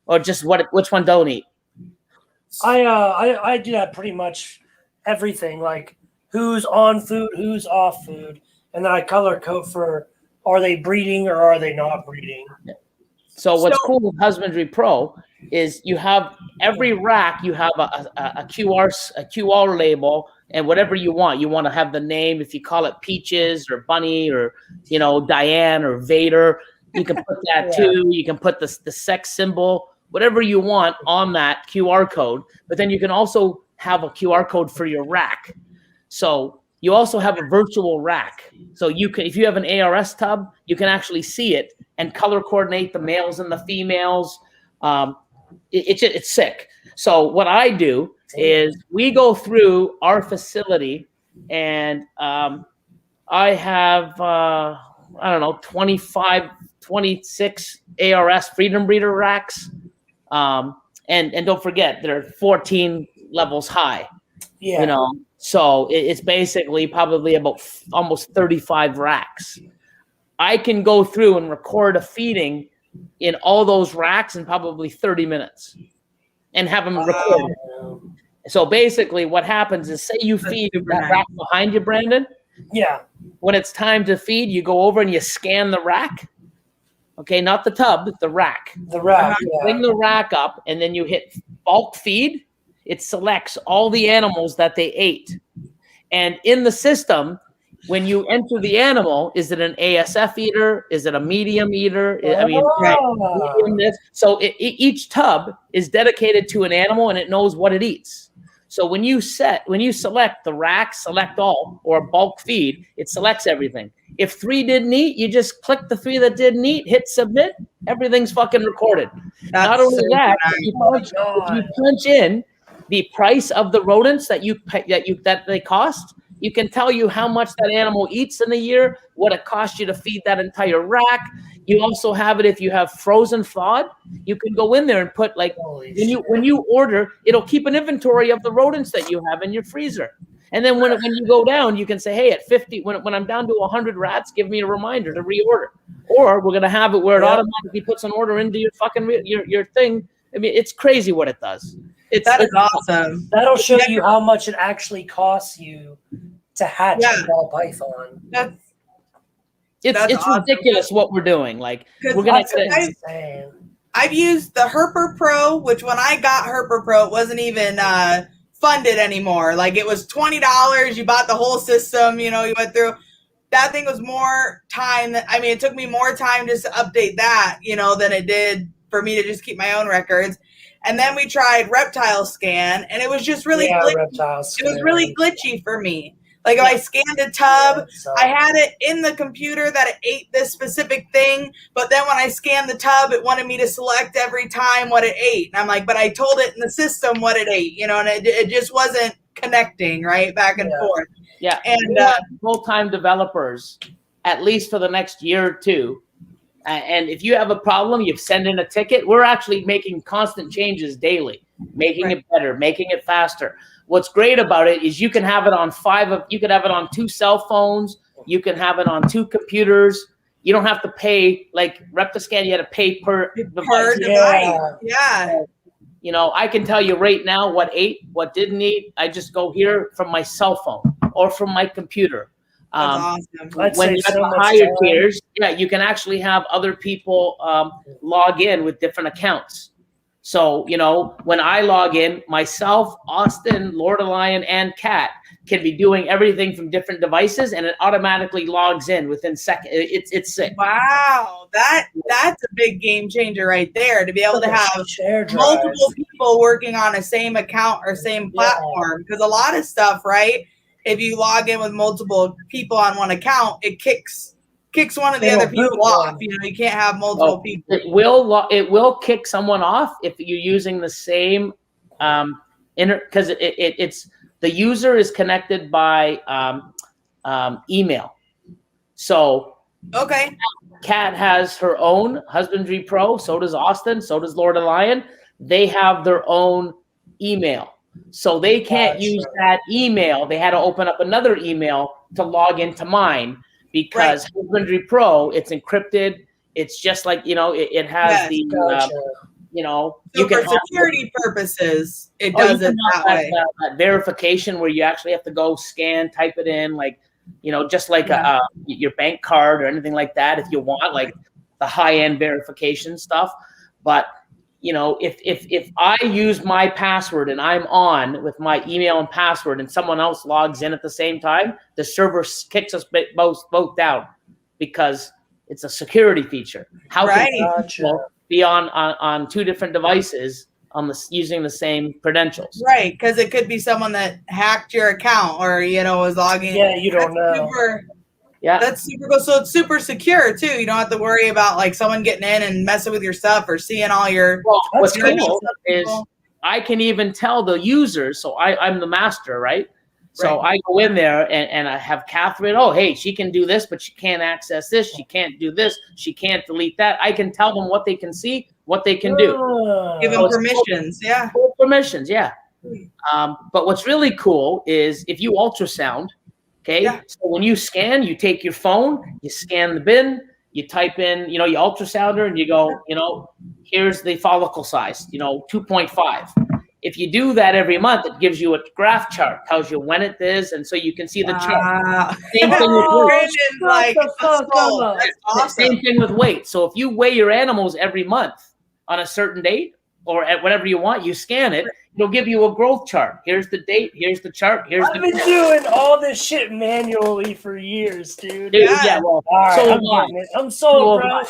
or just which one don't eat. I do that pretty much everything, like who's on food, who's off food, and then I color code for are they breeding or are they not breeding. So what's cool with Husbandry Pro is you have every rack you have a QR label. And whatever you want to have the name. If you call it Peaches or Bunny or, you know, Diane or Vader, you can put that too. You can put the sex symbol, whatever you want on that QR code. But then you can also have a QR code for your rack. So you also have a virtual rack. So you can, if you have an ARS tub, you can actually see it and color coordinate the males and the females. It's sick. So what I do is we go through our facility and I have, 26 ARS Freedom Breeder racks. And don't forget, they're 14 levels high, you know, so it's basically probably about almost 35 racks. I can go through and record a feeding in all those racks in probably 30 minutes and have them recorded. So basically what happens is, say you feed that rack behind you, Brandon. Yeah. When it's time to feed, you go over and you scan the rack. Okay, not the tub, the rack. The rack. Bring the rack up and then you hit bulk feed. It selects all the animals that they ate. And in the system, when you enter the animal, is it an ASF eater? Is it a medium eater? So each tub is dedicated to an animal and it knows what it eats. So when you select the rack, select all, or bulk feed, it selects everything. If 3 didn't eat, you just click the 3 that didn't eat, hit submit, everything's fucking recorded. Not only that, if you punch in the price of the rodents that they cost, you can tell you how much that animal eats in a year, what it costs you to feed that entire rack. You also have it if you have frozen thawed. You can go in there and put when you order, it'll keep an inventory of the rodents that you have in your freezer. And then when you go down, you can say, hey, at 50, when I'm down to 100 rats, give me a reminder to reorder. Or we're gonna have it where it automatically puts an order into your fucking your thing. I mean, it's crazy what it does. That is awesome. That'll show you how much it actually costs you to hatch a ball python. It's awesome. Ridiculous what we're doing. Like we're gonna. I've used the Herper Pro, which when I got Herper Pro, it wasn't even funded anymore. Like it was $20. You bought the whole system. You know, you went through. That thing was more time. It took me more time just to update that, you know, than it did for me to just keep my own records. And then we tried Reptile Scan, and it was just really glitchy. It was really glitchy for me. Like if I scanned a tub, I had it in the computer that it ate this specific thing, but then when I scanned the tub, it wanted me to select every time what it ate. And I'm like, but I told it in the system what it ate, you know, and it just wasn't connecting right back and forth. Yeah, and full-time developers, at least for the next year or two. And if you have a problem, you send in a ticket. We're actually making constant changes daily, making it better, making it faster. What's great about it is you can have it on you can have it on 2 cell phones. You can have it on 2 computers. You don't have to pay, like Reptiscan, you had to pay per device. Yeah. You know, I can tell you right now what ate, what didn't eat. I just go here from my cell phone or from my computer. That's awesome. When you have the higher tiers, you can actually have other people log in with different accounts. So, you know, when I log in, myself, Austin, Lord of Lion, and Kat can be doing everything from different devices, and it automatically logs in within seconds. It's sick. Wow, that's a big game changer right there, to be able to have share drive. multiple people working on a same account or same platform. Because a lot of stuff, right? If you log in with multiple people on one account, it kicks one of the other people off. You know, you can't have multiple people. It will kick someone off if you're using the same because it's the user is connected by email. So okay, Kat has her own Husbandry Pro. So does Austin. So does Lord of Lion. They have their own email. So they can't use that email. They had to open up another email to log into mine. Because Husbandry Pro, it's encrypted. It's just like, you know, it has you know, so for security purposes, it does it that way. That verification where you actually have to go scan, type it in, like, you know, just like your bank card or anything like that. If you want, like the high-end verification stuff, but you know, if I use my password and I'm on with my email and password and someone else logs in at the same time, the server kicks us both down because it's a security feature. How can people be on two different devices using the same credentials? Right, because it could be someone that hacked your account or, you know, was logging. Yeah, you don't know. That's super cool. So it's super secure too. You don't have to worry about like someone getting in and messing with your stuff or seeing all your. Well, what's cool is I can even tell the users. So I'm the master, right? So I go in there and I have Catherine. Oh, hey, she can do this, but she can't access this. She can't do this. She can't delete that. I can tell them what they can see, what they can do. Give them permissions, Full permissions, yeah. But what's really cool is if you ultrasound. Okay, so when you scan, you take your phone, you scan the bin, you type in, you know, you ultrasounder and you go, you know, here's the follicle size, you know, 2.5. If you do that every month, it gives you a graph chart, tells you when it is, and so you can see the chart. Same thing with weight. Same thing with weight. So if you weigh your animals every month on a certain date or at whatever you want, you scan it. It'll give you a growth chart. Here's the date. Here's the chart. I've been doing all this shit manually for years, dude. Well, I'm sold, bro.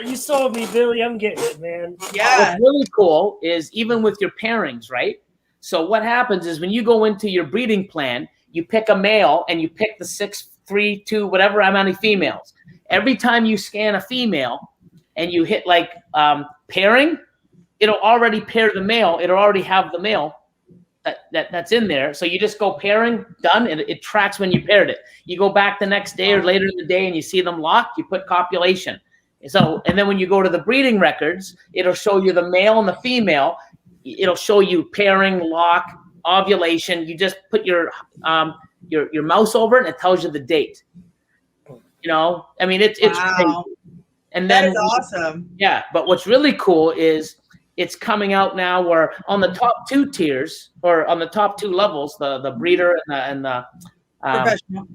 You sold me, Billy. I'm getting it, man. Yeah. What's really cool is even with your pairings, right? So what happens is when you go into your breeding plan, you pick a male and you pick the 6, 3, 2, whatever many females. Every time you scan a female and you hit like pairing, it'll already pair the male. It'll already have the male that's in there. So you just go pairing, done, and it tracks when you paired it. You go back the next day or later in the day and you see them locked, you put copulation. So, and then when you go to the breeding records, it'll show you the male and the female. It'll show you pairing, lock, ovulation. You just put your mouse over it and it tells you the date. You know, I mean, it's crazy. And then, that is awesome. Yeah, but what's really cool is it's coming out now where on the top 2 tiers or on the top 2 levels, the breeder and the professional,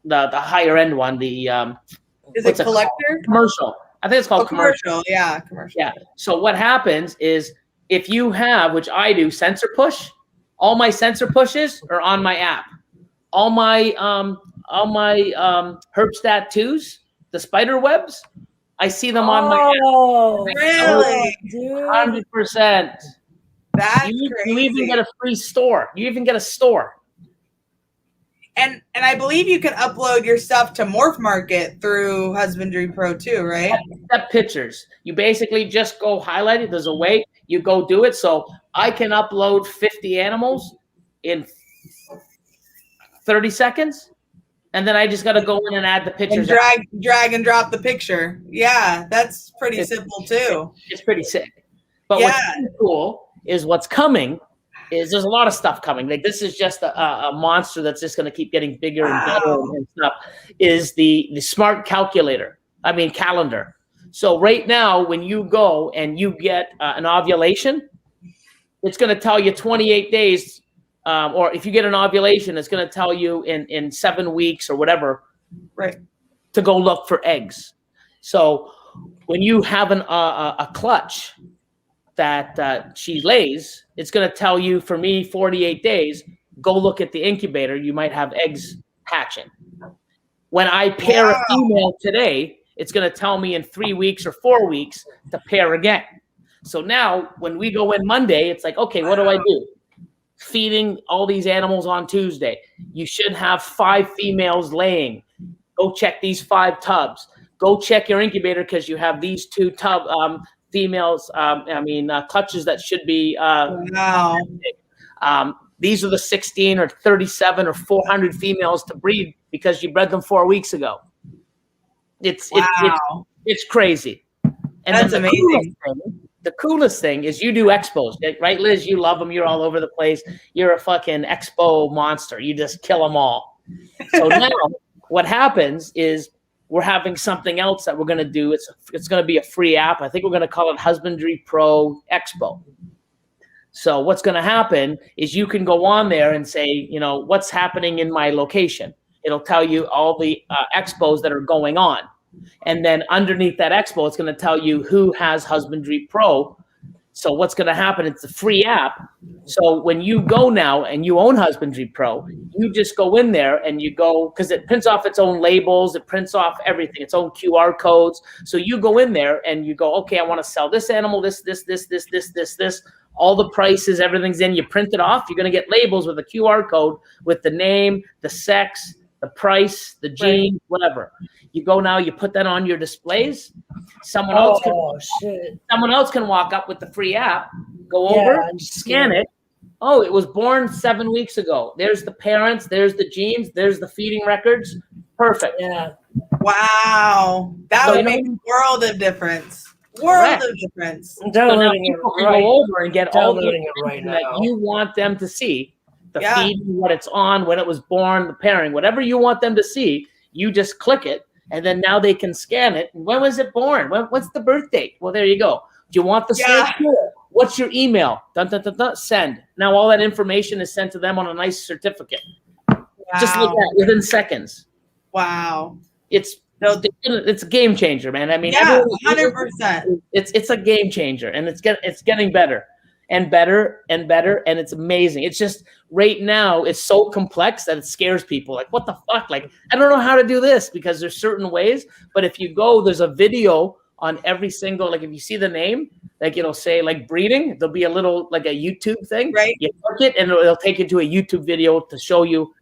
the higher end one, is it collector? Commercial. I think it's called commercial. Yeah, commercial. Yeah. So what happens is if you have, which I do, sensor push, all my sensor pushes are on my app. All my Herbstat 2s, the spider webs, I see them on my app. Really? 100%. That's crazy. You even get a free store. You even get a store. And I believe you can upload your stuff to Morph Market through Husbandry Pro too, right? Except pictures. You basically just go highlight it. There's a way you go do it. So I can upload 50 animals in 30 seconds. And then I just got to go in and add the pictures. And drag and drop the picture. Yeah, that's pretty simple too. It's pretty sick. But what's really cool is what's coming is there's a lot of stuff coming. Like this is just a monster that's just going to keep getting bigger and better and stuff. Is the smart calendar. So right now, when you go and you get an ovulation, it's going to tell you 28 days. Or if you get an ovulation, it's going to tell you in 7 weeks or whatever, right, to go look for eggs. So when you have a clutch that she lays, it's going to tell you, for me, 48 days, go look at the incubator. You might have eggs hatching. When I pair a female today, it's going to tell me in 3 weeks or 4 weeks to pair again. So now when we go in Monday, it's like, okay, what do I do? Feeding all these animals on Tuesday. You should have 5 females laying. Go check these 5 tubs. Go check your incubator because you have these 2 females, clutches that should be. These are the 16 or 37 or 400 females to breed because you bred them 4 weeks ago. It's crazy. And that's amazing. The coolest thing is you do expos, right, Liz? You love them. You're all over the place. You're a fucking expo monster. You just kill them all. So now what happens is we're having something else that we're going to do. It's going to be a free app. I think we're going to call it Husbandry Pro Expo. So what's going to happen is you can go on there and say, what's happening in my location. It'll tell you all the expos that are going on. And then underneath that expo, it's going to tell you who has Husbandry Pro. So what's going to happen? It's a free app. So when you go now and you own Husbandry Pro, you just go in there and you go, because it prints off its own labels, it prints off everything, its own QR codes. So you go in there and you go, okay, I want to sell this animal, this. All the prices, everything's in. You print it off. You're going to get labels with a QR code with the name, the sex, the price, the gene, whatever. You go now, you put that on your displays. Someone else can walk up with the free app, go over, scan it. Oh, it was born 7 weeks ago. There's the parents, there's the genes, there's the feeding records. Perfect. Yeah. Wow. That would make a world of difference. Of difference. I'm downloading it right. Go over and get all the right that you want them to see. The feeding, what it's on, when it was born, the pairing, whatever you want them to see, you just click it, and then now they can scan it. When was it born? What's the birth date? Well, there you go. Do you want the snake? What's your email? Dun, dun, dun, dun, send. Now all that information is sent to them on a nice certificate. Wow. Just like that, within seconds. Wow. It's a game changer, man. I mean, 100%. It's a game changer, and it's getting better and better and better, and it's amazing. It's just right now it's so complex that it scares people. Like, what the fuck? Like, I don't know how to do this because there's certain ways. But if you go, there's a video on every single. Like, if you see the name, like it'll say like breeding. There'll be a little like a YouTube thing. Right. You click it, and it'll take you to a YouTube video to show you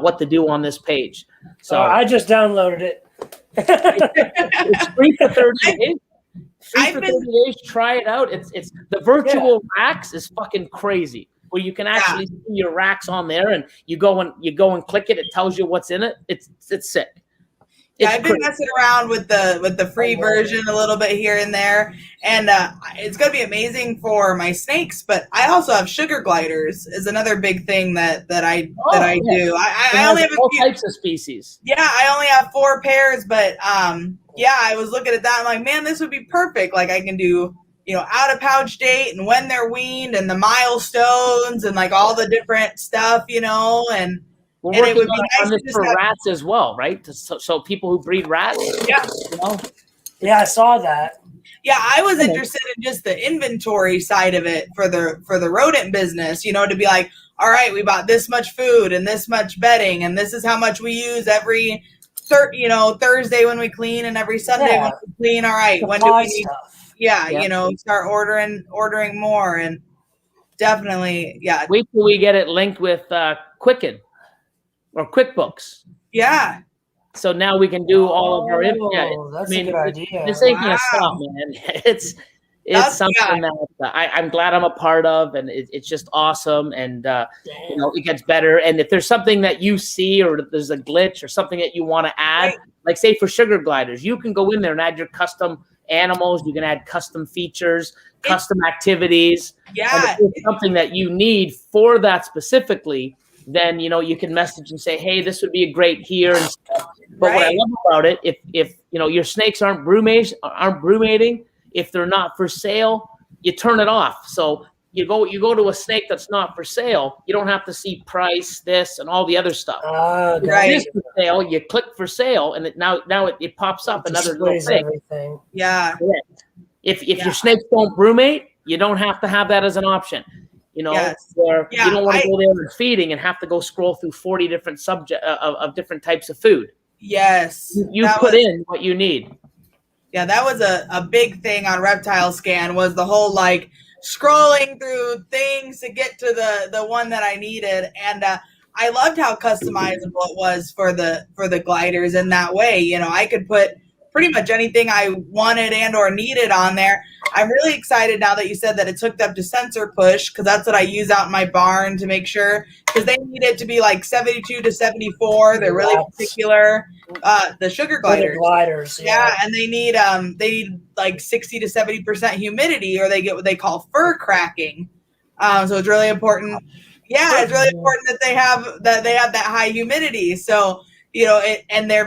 what to do on this page. So I just downloaded it. It's free for 30 days. Free for 30 days. Try it out. It's the virtual racks is fucking crazy. Where you can actually see your racks on there, and you go and click it. It tells you what's in it. It's sick. I've been messing around with the free version a little bit here and there, and it's going to be amazing for my snakes. But I also have sugar gliders is another big thing that I do. I only have all types of species. Yeah, I only have 4 pairs, but I was looking at that. I'm like, man, this would be perfect. Like, I can do out of pouch date and when they're weaned and the milestones and like all the different stuff, and. We're and working it would be on nice this for rats as well, right? So people who breed rats. Yeah. Yeah, I saw that. Yeah, I was interested in just the inventory side of it for the rodent business, to be like, all right, we bought this much food and this much bedding, and this is how much we use every Thursday when we clean and every Sunday when we clean. All right, when do we need stuff? Start ordering more, and definitely, wait till we get it linked with Quicken or QuickBooks. Yeah. So now we can do all of our. That's a good idea. This ain't gonna stop, man. It's something that I'm glad I'm a part of, and it's just awesome, and it gets better. And if there's something that you see, or there's a glitch or something that you want to add, like say for sugar gliders, you can go in there and add your custom animals. You can add custom features, custom activities. Yeah. And if there's something that you need for that specifically, then you can message and say, hey, this would be a great here and stuff. But what I love about it, if your snakes aren't brumating, if they're not for sale, you turn it off. So you go to a snake that's not for sale, you don't have to see price, this, and all the other stuff. If it is for sale, you click for sale, and now it pops up another little thing. Everything. Yeah. If your snakes don't brumate, You don't have to have that as an option. You know, Yes. where you don't want to go there and feeding and have to go scroll through 40 different of different types of food. Yes. You put in what you need. Yeah, that was a big thing on Reptile Scan, was the whole like scrolling through things to get to the one that I needed. And I loved how customizable it was for the gliders in that way. You know, I could put pretty much anything I wanted and or needed on there. I'm really excited now that you said that it's hooked up to sensor push, because that's what I use out in my barn to make sure, because they need it to be like 72 to 74. They're really particular. The sugar gliders. Yeah, and they need like 60 to 70% humidity, or they get what they call fur cracking. So it's really important. Yeah, it's really important that they have that high humidity. So, you know, and they're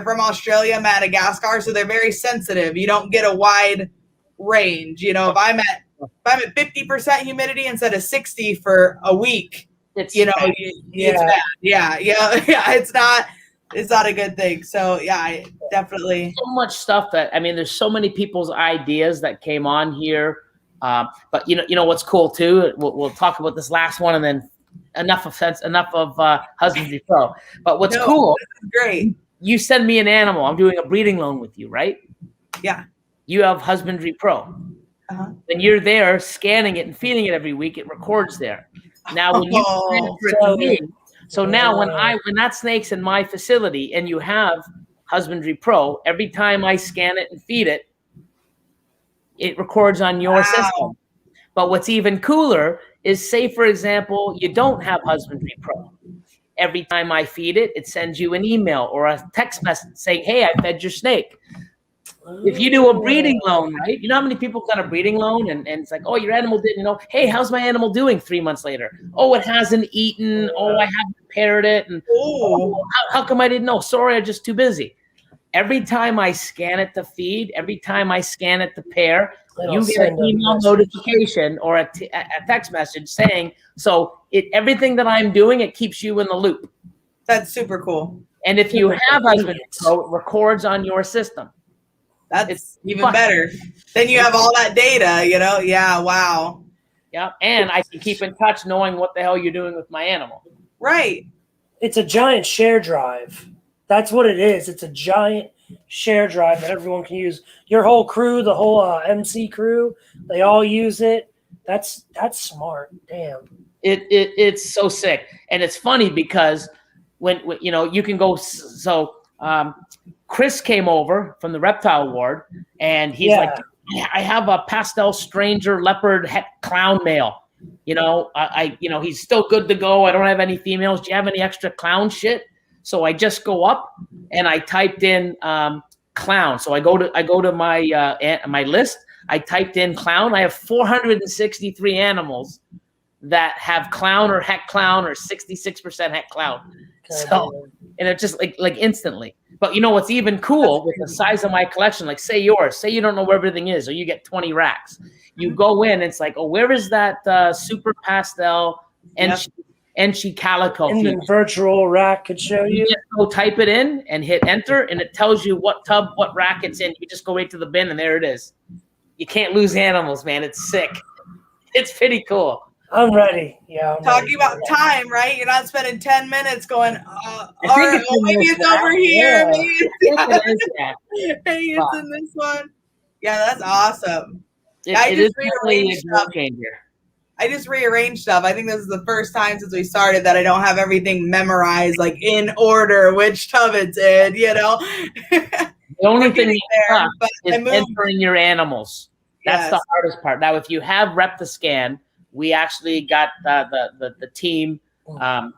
from Australia, Madagascar, so they're very sensitive. You don't get a wide range. You know, if I'm at 50% humidity instead of 60 for a week, it's bad. Yeah, it's not a good thing. So yeah, I definitely so much stuff that, I mean, there's so many people's ideas that came on here. But you know what's cool too. We'll talk about this last one, and then enough of Husbandry Pro. But what's cool? This is great. You send me an animal. I'm doing a breeding loan with you, right? Yeah. You have Husbandry Pro. When you're there scanning it and feeding it every week, it records there. Now when you transfer it to me, so now when that snake's in my facility and you have Husbandry Pro, every time I scan it and feed it, it records on your system. But what's even cooler is, say, for example, you don't have Husbandry Pro. Every time I feed it, it sends you an email or a text message saying, hey, I fed your snake. If you do a breeding loan, right? You know how many people got a breeding loan and it's like, oh, your animal didn't, hey, how's my animal doing 3 months later? Oh, it hasn't eaten. Oh, I haven't paired it. And how come I didn't know? Sorry, I'm just too busy. Every time I scan it to feed, every time I scan it to pair, you get an email notification or a text message saying, so everything that I'm doing, it keeps you in the loop. That's super cool. And if you have Husbandry Pro, it records on your system. It's even better. Then you have all that data, Yeah, wow. Yeah, and I can keep in touch knowing what the hell you're doing with my animal. Right. It's a giant share drive. That's what it is. It's a giant share drive that everyone can use. Your whole crew, the whole MC crew, they all use it. That's smart. Damn. It's so sick. And it's funny because when you can go, Chris came over from the Reptile Ward, and he's like, I have a pastel stranger leopard clown male. He's still good to go. I don't have any females. Do you have any extra clown shit? So I just go up and I typed in clown. So I go to my list. I typed in clown. I have 463 animals that have clown or het clown or 66% het clown. So, and it's just like instantly. But you know what's even cool with the size of my collection? Like say you don't know where everything is, or you get 20 racks. You go in, it's like, oh, where is that super pastel Enchi calico? And the virtual rack could show you. You just go type it in and hit enter, and it tells you what tub, what rack it's in. You just go right to the bin, and there it is. You can't lose animals, man. It's sick. It's pretty cool. I'm ready. Yeah. Talking about time, right? You're not spending 10 minutes going, all right, well, maybe it's over here. Maybe it's in this one. Yeah, that's awesome. I just rearranged stuff. I just rearranged stuff. I think this is the first time since we started that I don't have everything memorized, like in order, which tub it's in, The only thing is entering your animals. That's the hardest part. Now, if you have Reptiscan, we actually got the team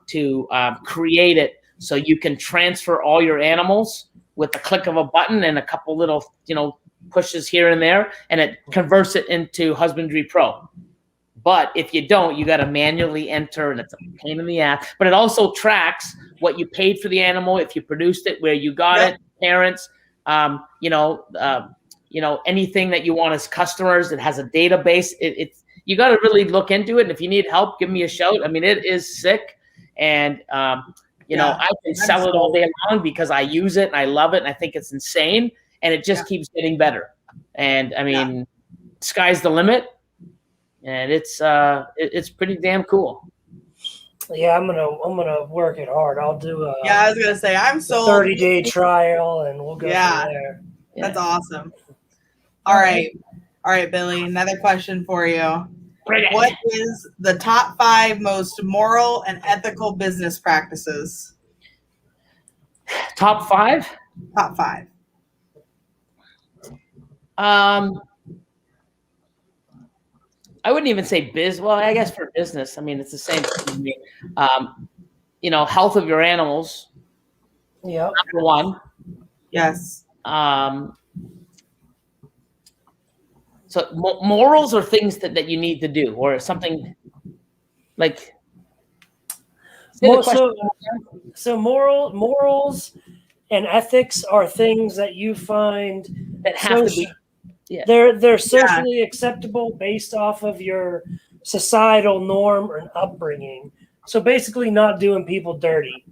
to create it so you can transfer all your animals with the click of a button and a couple little, pushes here and there, and it converts it into Husbandry Pro. But if you don't, you got to manually enter, and it's a pain in the ass. But it also tracks what you paid for the animal, if you produced it, where you got it, parents, anything that you want as customers. It has a database. You got to really look into it. And if you need help, give me a shout. I mean, it is sick. And, I can sell it all day long because I use it and I love it. And I think it's insane. And it just keeps getting better. And I mean, sky's the limit. and it's pretty damn cool. Yeah, I'm gonna work it hard. I'll do a I was gonna say I'm sold. 30-day trial, and we'll go from there. That's awesome. All right, Billy. Another question for you. What is the top 5 most moral and ethical business practices? Top 5? Top 5. I wouldn't even say well, I guess for business, I mean, it's the same thing to me. Health of your animals. Yeah. Number 1. Yes. So morals are things that you need to do, or something like. So morals and ethics are things that you find that have to be. Yeah. They're socially acceptable based off of your societal norm or upbringing. So basically, not doing people dirty,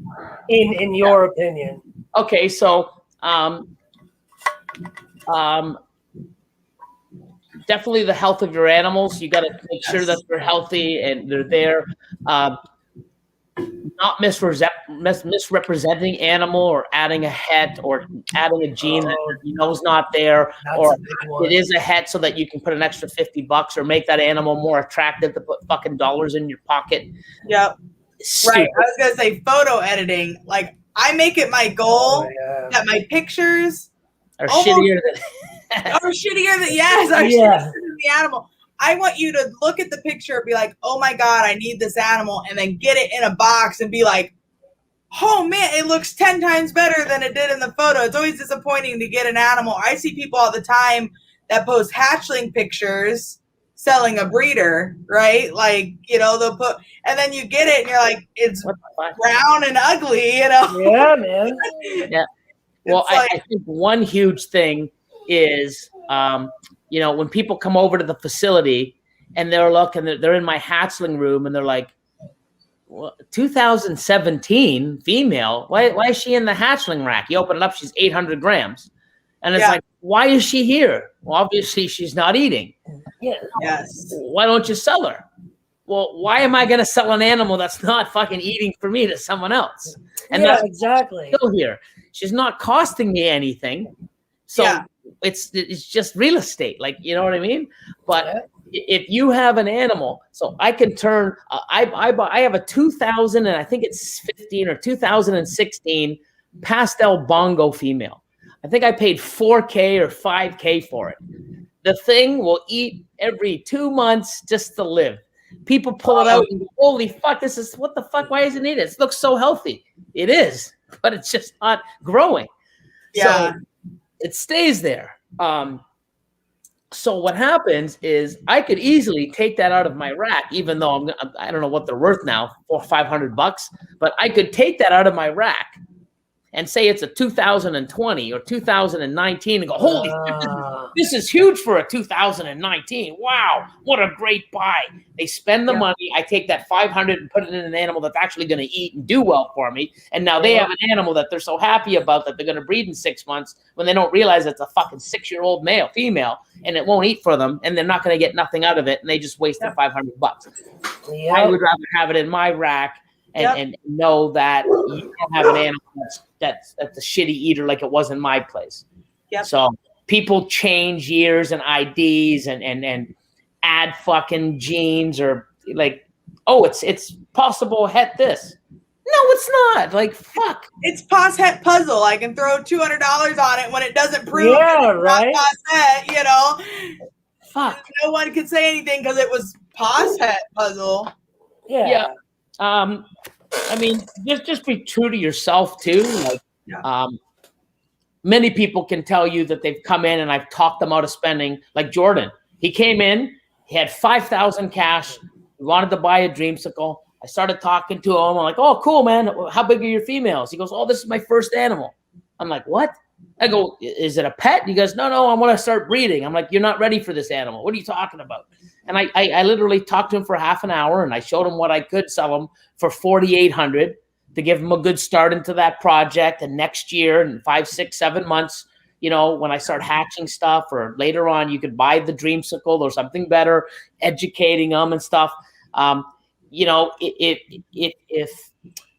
in your opinion. Okay, so definitely the health of your animals. You got to make sure that they're healthy and they're there. Not misrepresenting animal, or adding a het, or adding a gene that you know is not there, or it is a het so that you can put an extra $50 or make that animal more attractive to put fucking dollars in your pocket. Yep. Stupid. Right. I was gonna say photo editing. Like, I make it my goal that my pictures are shittier than the animal. I want you to look at the picture and be like, oh my God, I need this animal, and then get it in a box and be like, oh man, it looks 10 times better than it did in the photo. It's always disappointing to get an animal. I see people all the time that post hatchling pictures selling a breeder, right? Like, they'll put, and then you get it and you're like, it's brown and ugly, Yeah, man. Yeah. Well, I think one huge thing is, when people come over to the facility and they're in my hatchling room and they're like, 2017 female, why is she in the hatchling rack? You open it up, she's 800 grams. And it's like, why is she here? Well, obviously she's not eating. Yeah. Yes. Why don't you sell her? Well, why am I going to sell an animal that's not fucking eating for me to someone else? And that's exactly. Still here. She's not costing me anything. So it's just real estate. Like, you know what I mean? But if you have an animal, so I can turn, I have a 2000 and I think it's 15 or 2016 pastel bongo female. I think I paid $4K or $5K for it. The thing will eat every 2 months just to live. People pull it out and go, holy fuck, what the fuck? Why isn't it? It looks so healthy. It is, but it's just not growing. Yeah. So it stays there. So what happens is I could easily take that out of my rack, even though I don't know what they're worth now, $400 or $500, but I could take that out of my rack and say it's a 2020 or 2019 and go, holy, this is huge for a 2019. Wow, what a great buy. They spend the money. I take that $500 and put it in an animal that's actually going to eat and do well for me. And now they have an animal that they're so happy about that they're going to breed in 6 months when they don't realize it's a fucking 6-year-old female, and it won't eat for them, and they're not going to get nothing out of it, and they just wasted $500. I would rather have it in my rack and know that you don't have an animal that's a shitty eater like it was in my place. Yep. So people change years and IDs and add fucking genes, or like, it's possible het this. No, it's not. Like, fuck. It's pos het puzzle. I can throw $200 on it when it doesn't prove right? Pos het, Fuck. No one could say anything because it was pos het puzzle. Yeah. I mean, just be true to yourself too. Like, many people can tell you that they've come in and I've talked them out of spending. Like Jordan, he came in, he had $5,000 cash. He wanted to buy a dreamsicle. I started talking to him. I'm like, oh, cool, man. How big are your females? He goes, oh, this is my first animal. I'm like, what? I go, is it a pet? He goes, no, I want to start breeding. I'm like, you're not ready for this animal. What are you talking about? And I literally talked to him for half an hour, and I showed him what I could sell him for $4,800 to give him a good start into that project. And next year, in 5, 6, 7 months, you know, when I start hatching stuff, or later on, you could buy the dreamsicle or something better, educating them and stuff. You know, if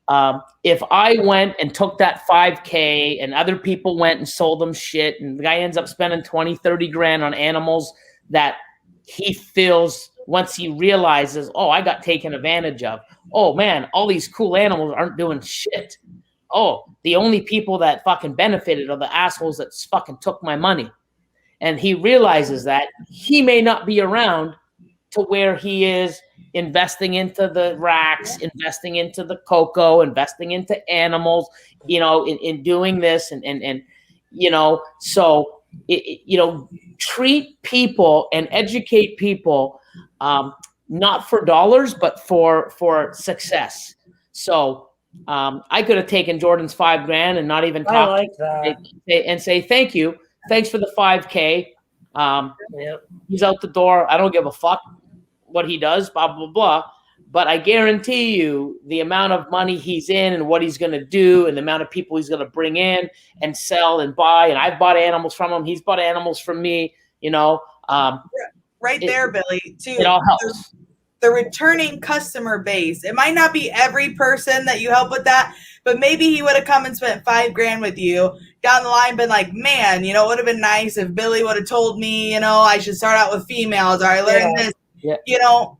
I went and took that 5K and other people went and sold them shit, and the guy ends up spending 20, 30 grand on animals that he feels, once he realizes, oh, I got taken advantage of. Oh man, all these cool animals aren't doing shit. Oh, the only people that fucking benefited are the assholes that fucking took my money. And he realizes that he may not be around to where he is investing into the racks, investing into the cocoa, investing into animals, you know, in doing this. And you know, so, you know, treat people and educate people, not for dollars, but for success. So I could have taken Jordan's $5 grand and not even talk like that. and say, thank you. Thanks for the 5K. He's out the door. I don't give a fuck what he does, blah, blah, blah. But I guarantee you the amount of money he's in and what he's going to do and the amount of people he's going to bring in and sell and buy. And I've bought animals from him. He's bought animals from me, you know. Right there, Billy, too. It all helps. The returning customer base. It might not be every person that you help with that, but maybe he would have come and spent $5 grand with you down the line, been like, man, you know, it would have been nice if Billy would have told me, you know, I should start out with females, or I learned this, you know.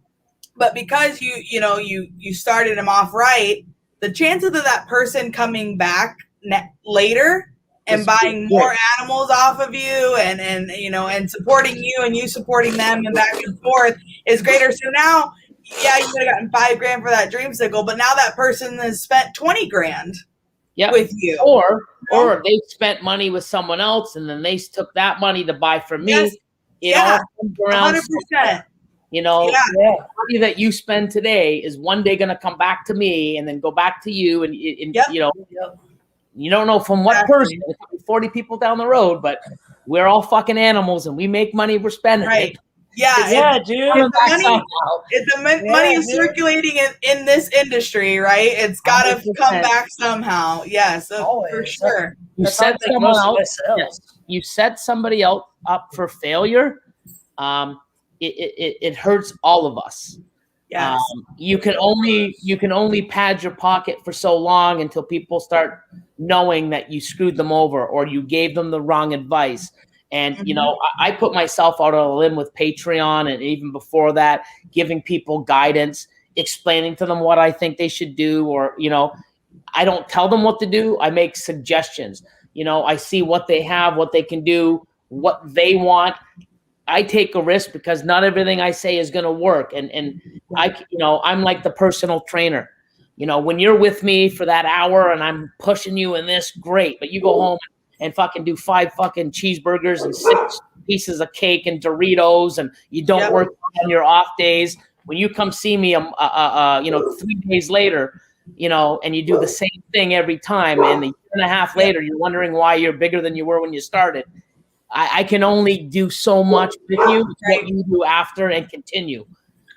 But because you started him off right, the chances of that person coming back later and buying more animals off of you and you know, and supporting you and you supporting them and back and forth is greater. So now, yeah, you could have gotten $5 grand for that dreamsicle, but now that person has spent 20 grand with you. Or they spent money with someone else and then they took that money to buy from me. Yes. It all comes around 100%. You know, the money that you spend today is one day going to come back to me and then go back to you. And you know, you don't know from what person. It could be 40 people down the road, but we're all fucking animals and we make money. We're spending it. Yeah, dude. If the money is circulating in this industry, right? It's got to come back somehow. Yes, for sure. You set someone else. Yes. You set somebody else up for failure. It hurts all of us. Yes. You can only pad your pocket for so long until people start knowing that you screwed them over or you gave them the wrong advice. And, you know, I put myself out on a limb with Patreon and even before that, giving people guidance, explaining to them what I think they should do. Or, you know, I don't tell them what to do. I make suggestions. You know, I see what they have, what they can do, what they want. I take a risk because not everything I say is going to work. And I, you know, I'm like the personal trainer. You know, when you're with me for that hour and I'm pushing you in this, great. But you go home and fucking do 5 fucking cheeseburgers and 6 pieces of cake and Doritos, and you don't work on your off days. When you come see me, you know, 3 days later, you know, and you do the same thing every time, and a year and a half later, you're wondering why you're bigger than you were when you started. I can only do so much with you, what you do after, and continue.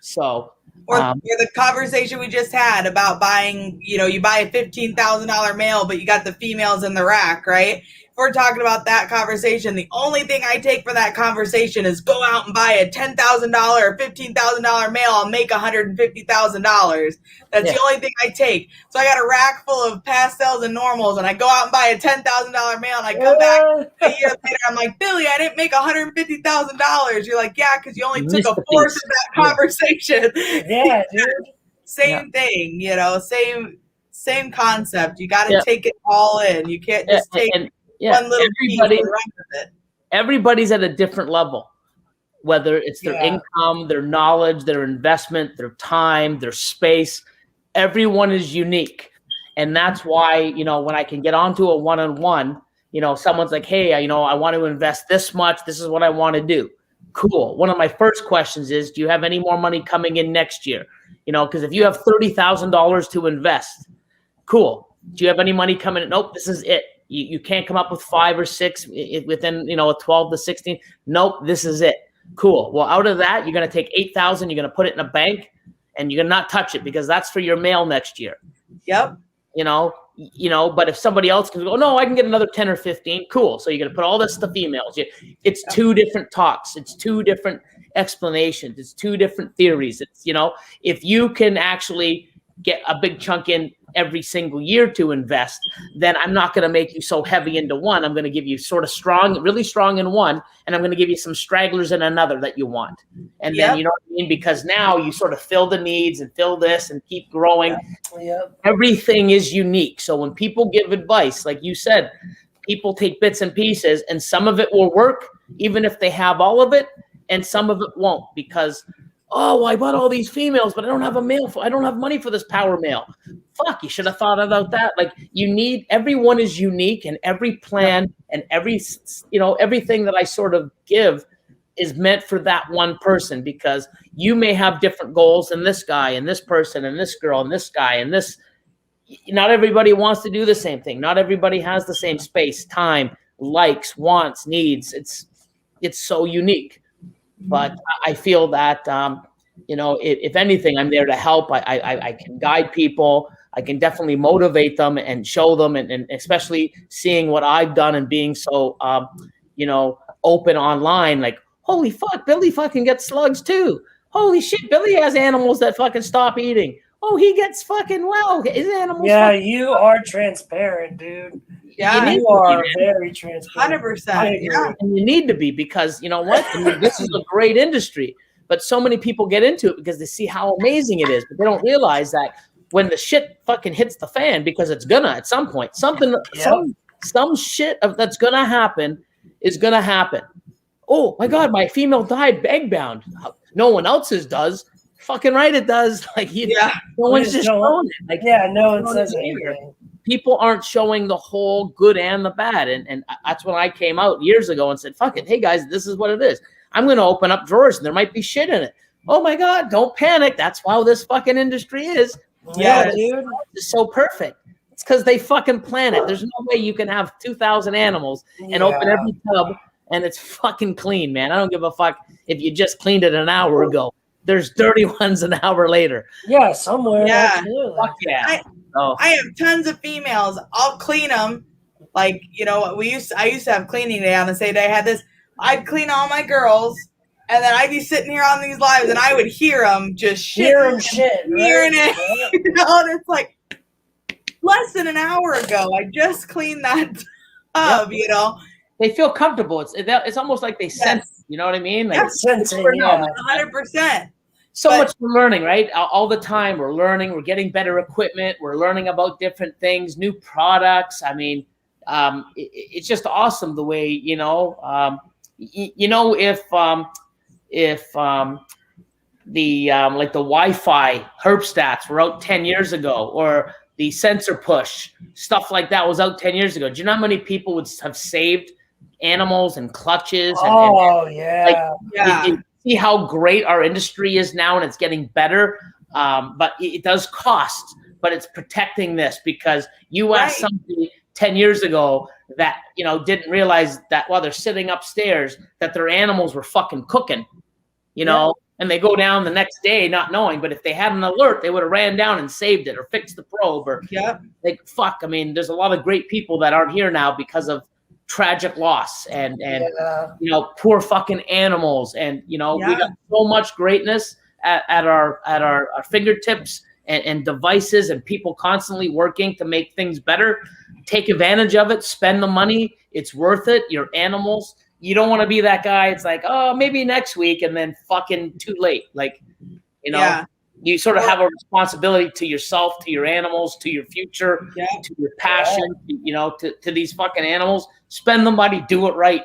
So, or the conversation we just had about buying, you know, you buy a $15,000 male, but you got the females in the rack, right? If we're talking about that conversation, the only thing I take for that conversation is go out and buy a $10,000 or $15,000 male and make $150,000. That's the only thing I take. So I got a rack full of pastels and normals, and I go out and buy a $10,000 male, and I come back a year later. I'm like, Billy, I didn't make $150,000. You're like, yeah, because you only took a fourth of that conversation. Yeah, dude. Same thing, you know, same concept. You got to take it all in. You can't just take one little piece and run with it. Everybody's at a different level, whether it's their income, their knowledge, their investment, their time, their space. Everyone is unique. And that's why, you know, when I can get onto a one-on-one, you know, someone's like, hey, you know, I want to invest this much. This is what I want to do. Cool. One of my first questions is, do you have any more money coming in next year? You know, because if you have $30,000 to invest, cool. Do you have any money coming in? Nope, this is it. You can't come up with 5 or 6 within, you know, a 12 to 16. Nope, this is it. Cool. Well, out of that, you're going to take 8,000. You're going to put it in a bank, and you're going to not touch it because that's for your mail next year. Yep. You know, but if somebody else can go, no, I can get another 10 or 15, cool. So you're going to put all this to females. It's two different talks. It's two different explanations. It's two different theories. It's, if you can actually get a big chunk in every single year to invest, then I'm not going to make you so heavy into one. I'm going to give you sort of strong, really strong in one, and I'm going to give you some stragglers in another that you want. And then, you know what I mean? Because now you sort of fill the needs and fill this and keep growing. Everything is unique. So when people give advice, like you said, people take bits and pieces, and some of it will work even if they have all of it, and some of it won't, because oh, I bought all these females, but I don't have a male. I don't have money for this power male. Fuck, you should have thought about that. Like, everyone is unique, and every plan and everything that I sort of give is meant for that one person, because you may have different goals than this guy and this person and this girl and this guy and this. Not everybody wants to do the same thing. Not everybody has the same space, time, likes, wants, needs. It's so unique. But I feel that, if anything, I'm there to help. I can guide people. I can definitely motivate them and show them, and especially seeing what I've done and being so, open online. Like, holy fuck, Billy fucking gets slugs too. Holy shit, Billy has animals that fucking stop eating. Oh, he gets fucking well. His animals. Yeah, you are transparent, dude. Yeah, you are very transparent. 100%. Yeah. And you need to be, because you know what? I mean, this is a great industry, but so many people get into it because they see how amazing it is, but they don't realize that when the shit fucking hits the fan, because it's gonna at some point, some shit that's gonna happen is gonna happen. Oh my God, my female died egg bound. No one else's does. Fucking right, it does. Like, no one's just showing it. Like, no one says anything. People aren't showing the whole good and the bad. And that's when I came out years ago and said, fuck it. Hey guys, this is what it is. I'm going to open up drawers and there might be shit in it. Oh my God, don't panic. That's how this fucking industry is. Yeah, dude. It's so perfect. It's because they fucking plan it. There's no way you can have 2,000 animals and open every tub and it's fucking clean, man. I don't give a fuck if you just cleaned it an hour ago. There's dirty ones an hour later. Yeah, somewhere. Yeah. Absolutely. Fuck yeah. I have tons of females. I'll clean them. Like, I used to have cleaning day on the same day I had this. I'd clean all my girls, and then I'd be sitting here on these lives, and I would hear them just hearing it. And it's like less than an hour ago, I just cleaned that tub. They feel comfortable. It's almost like they sense. You know what I mean? Like, sensing, 100%. So much we're learning, right? All the time we're learning. We're getting better equipment. We're learning about different things, new products. I mean, it's just awesome the way, if the like the Wi-Fi herp stats were out 10 years ago, or the sensor push stuff like that was out 10 years ago. Do you know how many people would have saved animals and clutches? You see how great our industry is now, and it's getting better. But it does cost, but it's protecting this, because you asked somebody 10 years ago that, didn't realize that while they're sitting upstairs that their animals were fucking cooking, and they go down the next day not knowing. But if they had an alert, they would have ran down and saved it or fixed the probe or fuck. I mean, there's a lot of great people that aren't here now because of tragic loss and poor fucking animals. And, we got so much greatness at our fingertips and devices, and people constantly working to make things better. Take advantage of it, spend the money. It's worth it. Your animals. You don't want to be that guy. It's like, oh, maybe next week, and then fucking too late. Like, you sort of have a responsibility to yourself, to your animals, to your future, to your passion, to these fucking animals. Spend the money, do it right,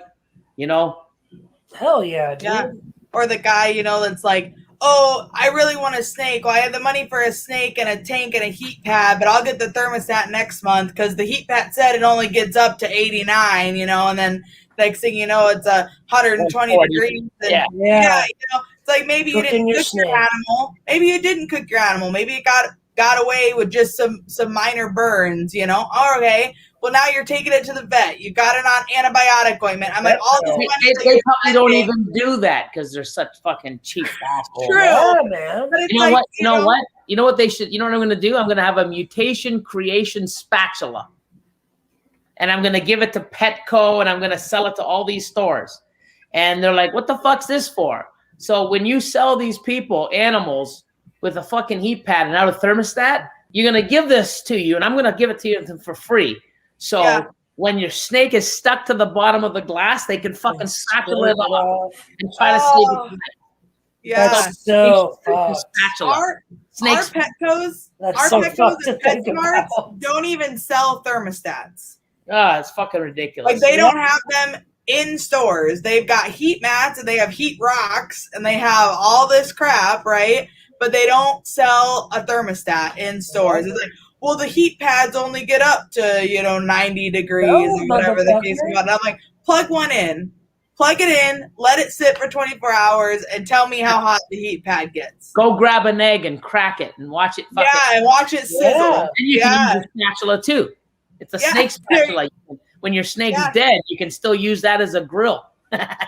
Hell yeah, dude. Yeah. Or the guy, that's like, oh, I really want a snake. Well, I have the money for a snake and a tank and a heat pad, but I'll get the thermostat next month because the heat pad said it only gets up to 89, and then next thing you know, it's 120 degrees. And, it's like maybe you didn't cook your animal. Maybe you didn't cook your animal. Maybe it got away with just some minor burns, Oh, okay. Well, now you're taking it to the vet. You got it on antibiotic ointment. I'm like, all this money. They probably don't even do that because they're such fucking cheap assholes. True, yeah, man. But it's You know what? you know what they should, you know what I'm going to do? I'm going to have a Mutation Creation spatula. And I'm going to give it to Petco, and I'm going to sell it to all these stores. And they're like, what the fuck's this for? So when you sell these people animals with a fucking heat pad and not a thermostat, you're going to give this to you, and I'm going to give it to you for free. So when your snake is stuck to the bottom of the glass, they can fucking spatula it off and try to save it. Yeah. That's so Our Petcos and PetSmarts don't even sell thermostats. It's fucking ridiculous. Like, they don't have them in stores. They've got heat mats, and they have heat rocks, and they have all this crap, right? But they don't sell a thermostat in stores. It's like, well, the heat pads only get up to, 90 degrees or whatever the case is. And I'm like, plug one in. Plug it in, let it sit for 24 hours, and tell me how hot the heat pad gets. Go grab an egg and crack it and watch it. And watch it sizzle. Yeah. And you can use a spatula too. It's a snake spatula. When your snake's dead, you can still use that as a grill.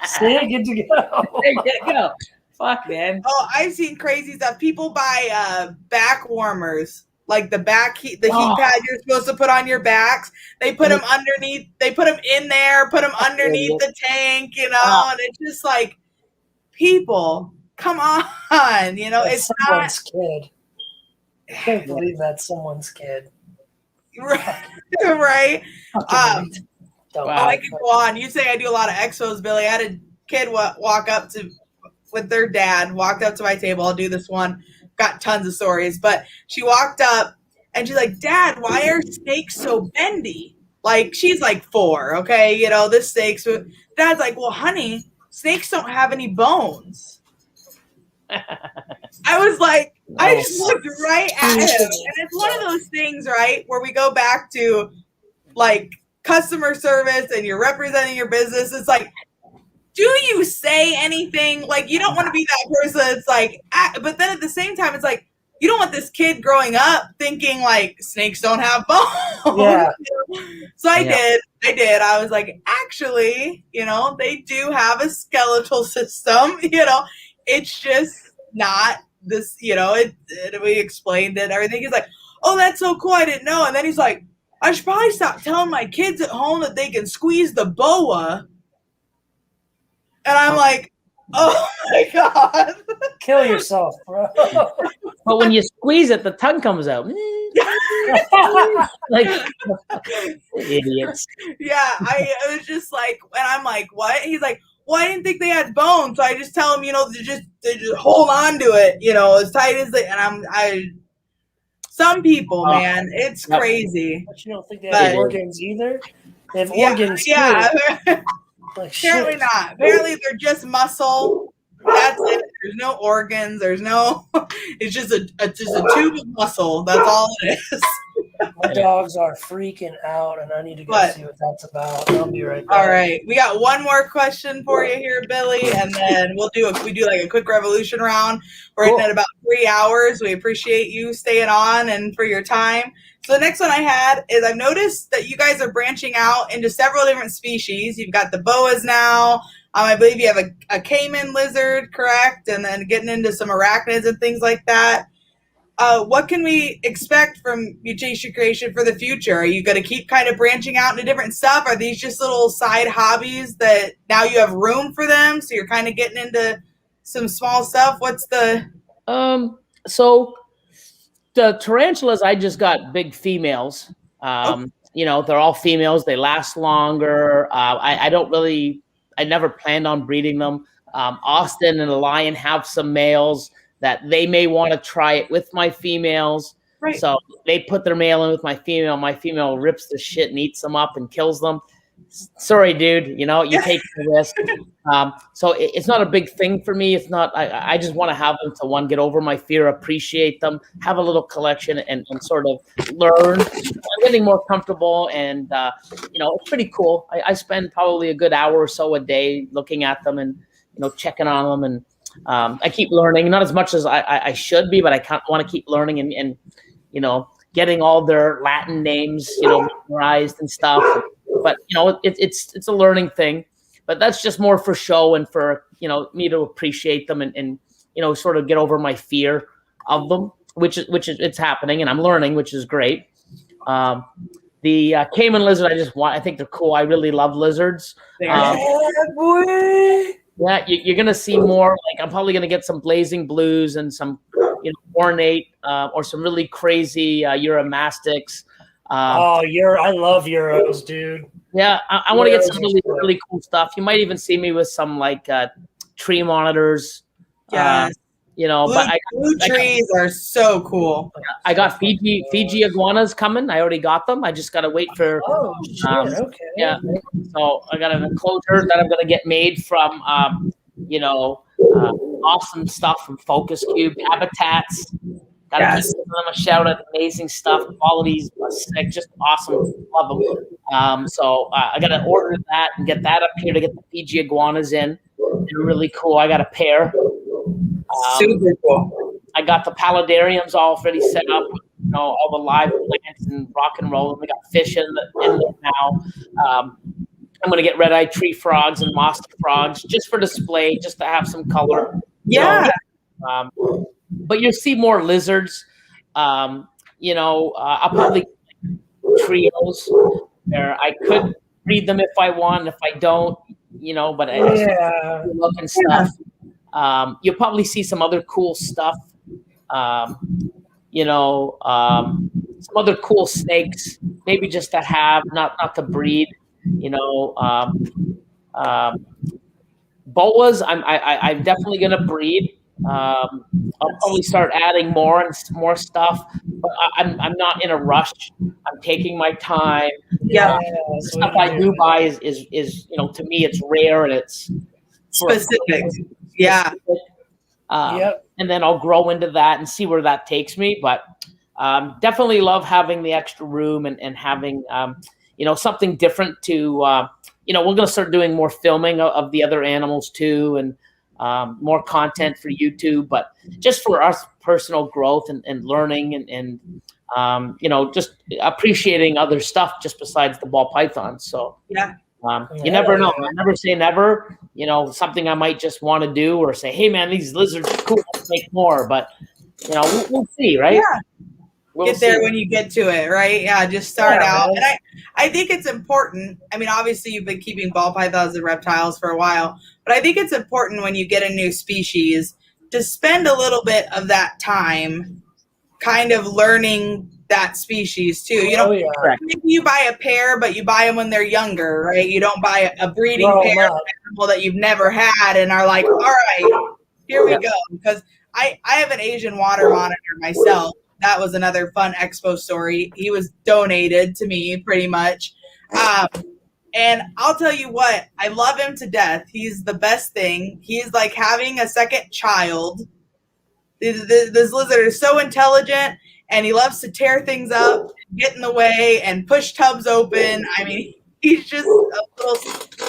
Snake, good to go. There you go. Fuck, man. Oh, I've seen crazy stuff. People buy back warmers. Like the heat pad you're supposed to put on your backs. They put them underneath. They put them in there. Put them underneath the tank. And it's just like, people, come on. It's someone's kid. I can't believe that's someone's kid. Right. I can go on. You say I do a lot of expos, Billy. I had a kid walked up to my table. I'll do this one. Got tons of stories, but she walked up and she's like, Dad, why are snakes so bendy? Like, she's like 4, okay? This snake's. Dad's like, well, honey, snakes don't have any bones. I was like, I just looked right at him. And it's one of those things, right, where we go back to like customer service and you're representing your business. It's like, do you say anything? Like, you don't want to be that person that's like, but then at the same time, it's like, you don't want this kid growing up thinking like snakes don't have bones. Yeah. So I did. I was like, actually, they do have a skeletal system. It's just not this, we explained it, everything. He's like, oh, that's so cool. I didn't know. And then he's like, I should probably stop telling my kids at home that they can squeeze the boa. And I'm like, oh my God. Kill yourself, bro. But when you squeeze it, the tongue comes out. Like, idiots. Yeah, it was just like, and I'm like, what? He's like, well, I didn't think they had bones. So I just tell them, to just hold on to it, as tight as they, and some people, man, it's crazy. But you don't think they have organs either? They have organs too. Yeah. Like, apparently not. Apparently they're just muscle. That's it. There's no organs. There's no. It's just a tube of muscle. That's all it is. My dogs are freaking out, and I need to go see what that's about. I'll be right back. All right, we got one more question for you here, Billy, and then we do like a quick revolution round. We're hitting at about 3 hours. We appreciate you staying on and for your time. So the next one I had is, I've noticed that you guys are branching out into several different species. You've got the boas now. I believe you have a caiman lizard, correct? And then getting into some arachnids and things like that. What can we expect from Mutation Creation for the future? Are you going to keep kind of branching out into different stuff? Are these just little side hobbies that now you have room for them? So you're kind of getting into some small stuff. What's the... So the tarantulas, I just got big females. They're all females. They last longer. I never planned on breeding them. Austin and the lion have some males that they may want to try it with my females. Right. So they put their male in with my female. My female rips the shit and eats them up and kills them. Sorry, dude. You take the risk. So it's not a big thing for me. It's not. I just want to have them to get over my fear, appreciate them, have a little collection, and sort of learn. I'm getting more comfortable, and it's pretty cool. I spend probably a good hour or so a day looking at them and checking on them, and I keep learning. Not as much as I should be, but I want to keep learning and getting all their Latin names memorized and stuff. But it's a learning thing. But that's just more for show and for me to appreciate them and sort of get over my fear of them. which is it's happening, and I'm learning, which is great. The Cayman lizard, I think they're cool. I really love lizards. Boy. Yeah, you're gonna see more. Like I'm probably gonna get some blazing blues and some, ornate or some really crazy Uromastics. I love Euros, dude. Yeah, I want to get some really cool stuff. You might even see me with some like tree monitors. Yes. Blue trees are so cool. I got Fiji iguanas coming. I already got them. I just got to wait for. Oh shit! Okay. Yeah. So I got an enclosure that I'm going to get made from, awesome stuff from Focus Cube habitats. Got to keep them a shout out. Amazing stuff. Qualities sick. Just awesome. Love them. So I got to order that and get that up here to get the Fiji iguanas in. They're really cool. I got a pair. Super cool. I got the paludariums all already set up, all the live plants and rock and roll. And we got fish in there now. I'm going to get red-eyed tree frogs and moss frogs just for display, just to have some color. Yeah. But you'll see more lizards. I'll probably trios where I could breed them if I want. If I don't, but I look and stuff. You'll probably see some other cool stuff. Some other cool snakes, maybe just to have, not to breed. Boas, I'm definitely gonna breed. I'll probably start adding more and more stuff, but I'm not in a rush. I'm taking my time. Yeah, the stuff I do buy is to me it's rare and it's specific. Yeah. And then I'll grow into that and see where that takes me. But definitely love having the extra room and having something different to we're going to start doing more filming of the other animals too, and more content for YouTube, but just for us personal growth and learning and just appreciating other stuff just besides the ball pythons. So you never know. I never say never. Something I might just want to do or say, hey man, these lizards are cool, let's make more. But we'll see, right? Yeah. We'll get there when you get to it, right? Yeah, just start out. Man. And I think it's important. I mean, obviously you've been keeping ball pythons and reptiles for a while, but I think it's important when you get a new species to spend a little bit of that time kind of learning that species too. Maybe you buy a pair, but you buy them when they're younger, right? You don't buy a breeding pair of an animal that you've never had and are like, all right, here we go. Because I have an Asian water monitor myself. That was another fun expo story. He was donated to me pretty much. And I'll tell you what, I love him to death. He's the best thing. He's like having a second child. This lizard is so intelligent, and he loves to tear things up, get in the way, and push tubs open. I mean, he's just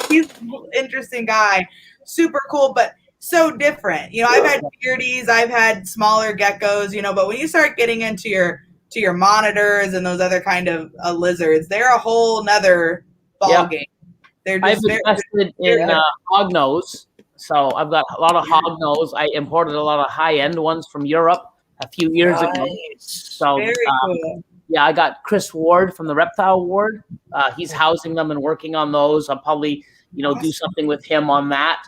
he's an interesting guy. Super cool, but so different. I've had beardies, I've had smaller geckos, but when you start getting into your monitors and those other kind of lizards, they're a whole nother ball game. They're just I've invested in hognose, so I've got a lot of hognose. I imported a lot of high-end ones from Europe a few years ago. So very cool. Yeah, I got Chris Ward from the Reptile Ward. He's housing them and working on those. I'll probably do something with him on that.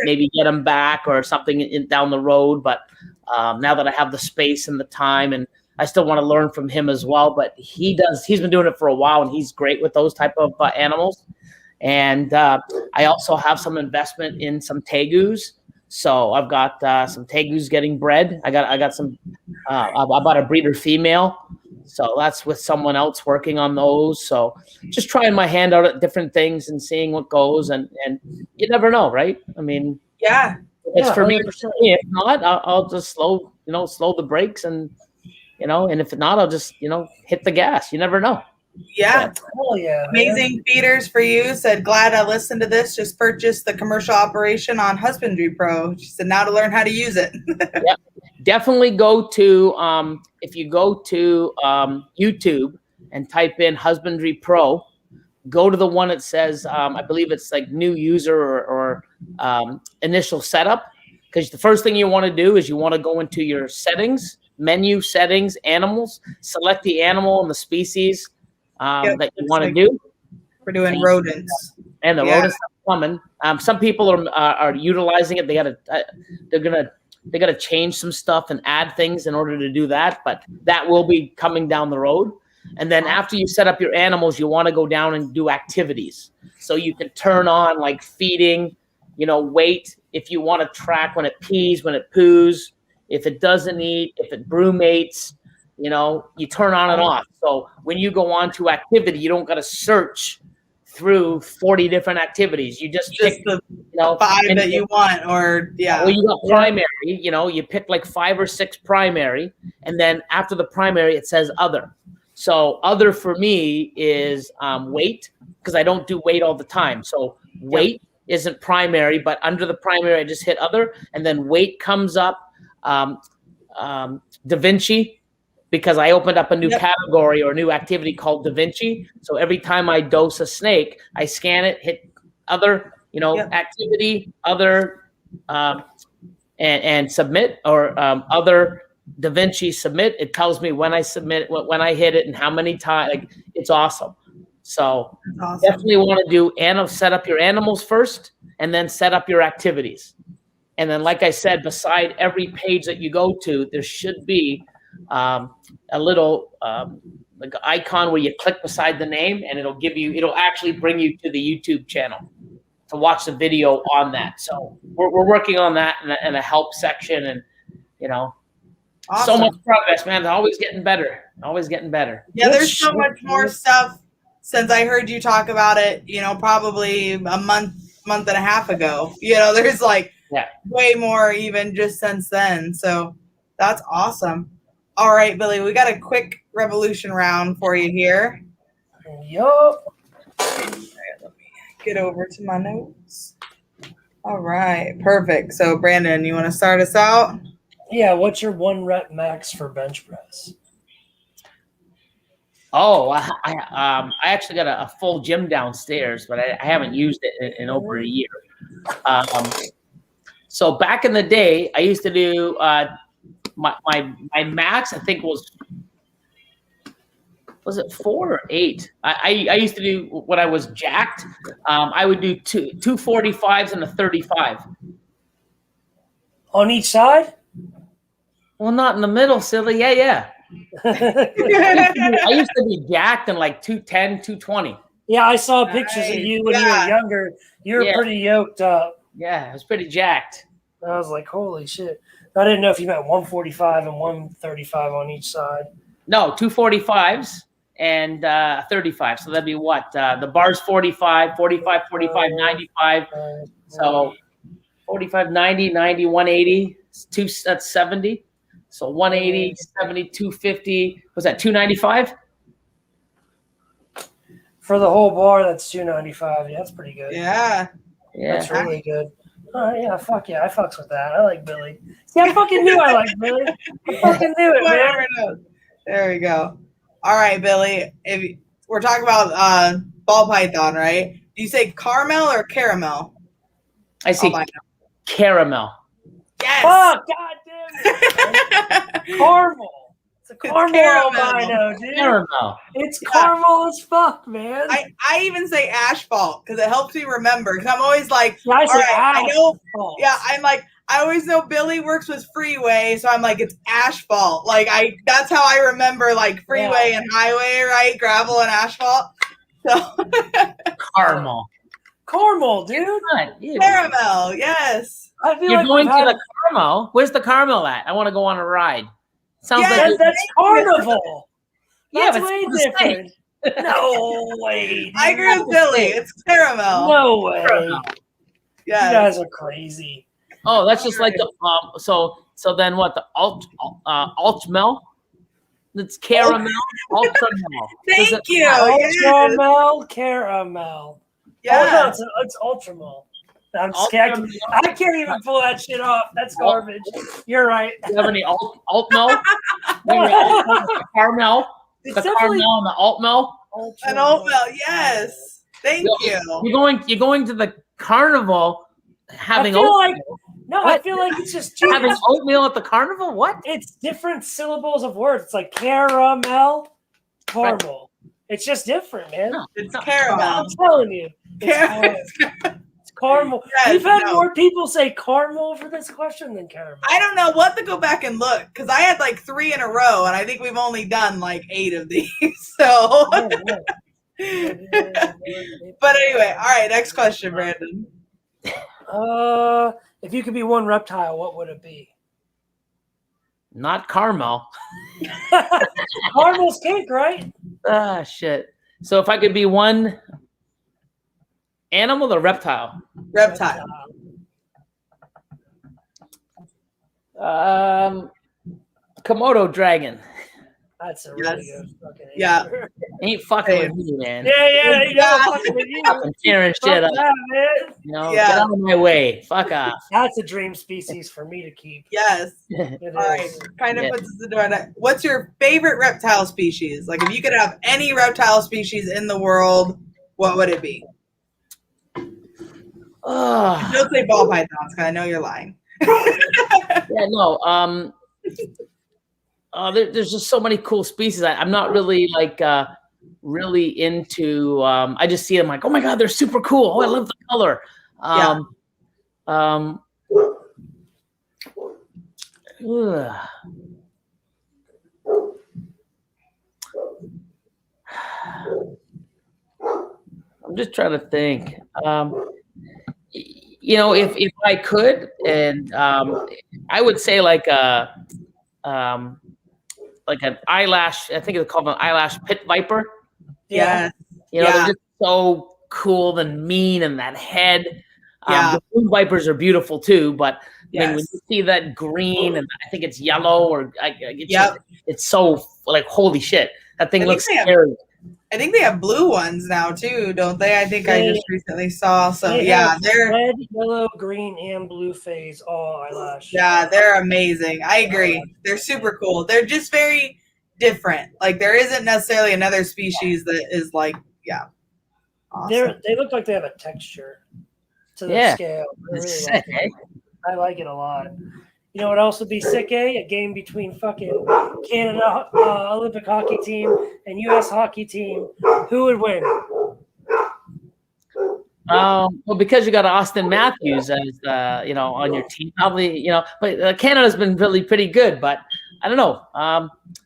Maybe get him back or something down the road. But now that I have the space and the time, and I still want to learn from him as well. But he's been doing it for a while, and he's great with those type of animals. And I also have some investment in some tegus. So I've got some tegus getting bred. I got some. I bought a breeder female. So that's with someone else working on those. So just trying my hand out at different things and seeing what goes. And you never know, right? I mean, it's for 100%. Me. If not, I'll just slow the brakes and if not, I'll just, hit the gas. You never know. Yeah. Oh, yeah. Amazing feeders for you. Said, glad I listened to this. Just purchased the commercial operation on Husbandry Pro. She said, now to learn how to use it. Yep. Definitely go to, if you go to YouTube and type in Husbandry Pro, go to the one that says, I believe it's like new user or initial setup. Because the first thing you want to do is you want to go into your settings menu settings, animals, select the animal and the species that you want to do. We're doing rodents. And the rodents are coming. Some people are utilizing it. They're gonna change some stuff and add things in order to do that, but that will be coming down the road. And then after you set up your animals, you want to go down and do activities. So you can turn on like feeding, weight, if you want to track when it pees, when it poos, if it doesn't eat, if it brumates, you turn on and off. So when you go on to activity, you don't got to search through 40 different activities. You just pick the 5 that you want, or Well, you got primary, you pick like 5 or 6 primary, and then after the primary, it says other. So other for me is weight, because I don't do weight all the time. So weight isn't primary, but under the primary, I just hit other, and then weight comes up. Da Vinci, because I opened up a new category or a new activity called Da Vinci. So every time I dose a snake, I scan it, hit other, activity, other, and submit, or other Da Vinci submit. It tells me when I submit, when I hit it, and how many times. Like, it's awesome. So definitely want to do set up your animals first, and then set up your activities. And then, like I said, beside every page that you go to, there should be a little like icon where you click beside the name, and it'll actually bring you to the YouTube channel to watch the video on that. So we're working on that in a help section, and so much progress, man. It's always getting better. Yeah, there's so much more stuff since I heard you talk about it, probably a month and a half ago. There's like way more even just since then. So that's awesome. All right, Billy, we got a quick revolution round for you here. Yup. Let me get over to my notes. All right, perfect. So Brandon, you want to start us out? Yeah, what's your 1 rep max for bench press? Oh, I actually got a full gym downstairs, but I haven't used it in over a year. So back in the day, I used to do my max, I think was it 4 or 8? I used to do, when I was jacked, I would do two 45s and a 35. On each side? Well, not in the middle, silly. Yeah. I used to be jacked in like 210, 220. Yeah, I saw pictures of you when you were younger. You were pretty yoked up. Yeah, I was pretty jacked. I was like, holy shit. I didn't know if you meant 145 and 135 on each side. No, 245s and 35. So that'd be what? The bar's 45, 45, 45, 95. So 45, 90, 90, 180. That's 70. So 180, 70, 250. Was that 295? For the whole bar, that's 295. Yeah, that's pretty good. Yeah. That's really good. Yeah, fuck yeah. I fucks with that. I like Billy. See, I fucking knew I liked Billy. I fucking knew it, man. There we go. All right, Billy. If we're talking about ball python, right? Do you say caramel or caramel? I say caramel. Yes. Fuck, god damn it. Caramel. It's a caramel albino, dude. Caramel. It's caramel as fuck, man. I even say asphalt because it helps me remember. Because I'm always like, I say I know. Yeah, I'm like, I always know Billy works with freeway, so I'm like, it's asphalt. Like that's how I remember like freeway and highway, right? Gravel and asphalt. So caramel, dude. Caramel, yes. I feel You're like going to the caramel. Where's the caramel at? I want to go on a ride. Sounds like that's carnival. Yeah, that's way different. No way. Dude. I agree with Billy. It's caramel. No way. Yeah, you guys are crazy. Oh, that's just like the so then what, the altmel? It's caramel. Ultramel. Thank you. Ultramel, caramel. Yeah. Oh, no, it's ultramel. I'm scared. I can't even pull that shit off. That's garbage. You're right. Do you have any altmel? Caramel. The caramel and the altmel. An altmel, yes. Thank you. You're going to the carnival having I feel like No, What? I feel like it's just two. Having oatmeal at the carnival? What? It's different syllables of words. It's like caramel, caramel. It's just different, man. No, It's not caramel. I'm telling you, it's caramel. Yes, We've had no. more people say caramel for this question than caramel. I don't know what to go back and look because I had like 3 in a row, and I think we've only done like 8 of these. So, Yeah, yeah. but anyway, all right. Next question, Brandon. If you could be one reptile, what would it be? Not caramel. Caramel's cake, right? Ah, shit. So if I could be one animal or reptile? Reptile. Komodo dragon. That's a really Yes. good fucking answer. Yeah. Ain't fucking with me, man. Yeah, you know, Yeah. fucking with you. Fucking tearing Fuck shit up. that, man. You know, Yeah. get out of my way. Fuck off. That's a dream species for me to keep. Yes. It All right. is. Kind of Yeah. puts us into our next. What's your favorite reptile species? Like, if you could have any reptile species in the world, what would it be? Oh, Don't say ball pythons, because I know you're lying. yeah, no. There's just so many cool species. I'm not really like really into. I just see them like, oh my god, they're super cool. Oh, I love the color. Ugh. I'm just trying to think. You know, if I could, and I would say like an eyelash. I think it's called an eyelash pit viper. Yeah. You know, Yeah. they're just so cool and mean, and that head. Yeah. The blue vipers are beautiful too, but I mean, when Yes. you see that green and I think it's yellow or Yep. it's so like holy shit. That thing I looks think they have- scary. I think they have blue ones now too, don't they? I think I just recently saw some. They Yeah, have they're red, yellow, green, and blue phase all eyelash. they're amazing. I agree. They're super cool. They're just very different. Like there isn't necessarily another species that is like awesome. They look like they have a texture to the Yeah. scale. I really It's like sick, eh? it. I like it a lot. You know what else would be sick, eh? A game between fucking Canada Olympic hockey team and U.S. hockey team. Who would win? Well, because you got Austin Matthews as you know, on your team, probably, you know, but Canada's been really pretty good. But I don't know.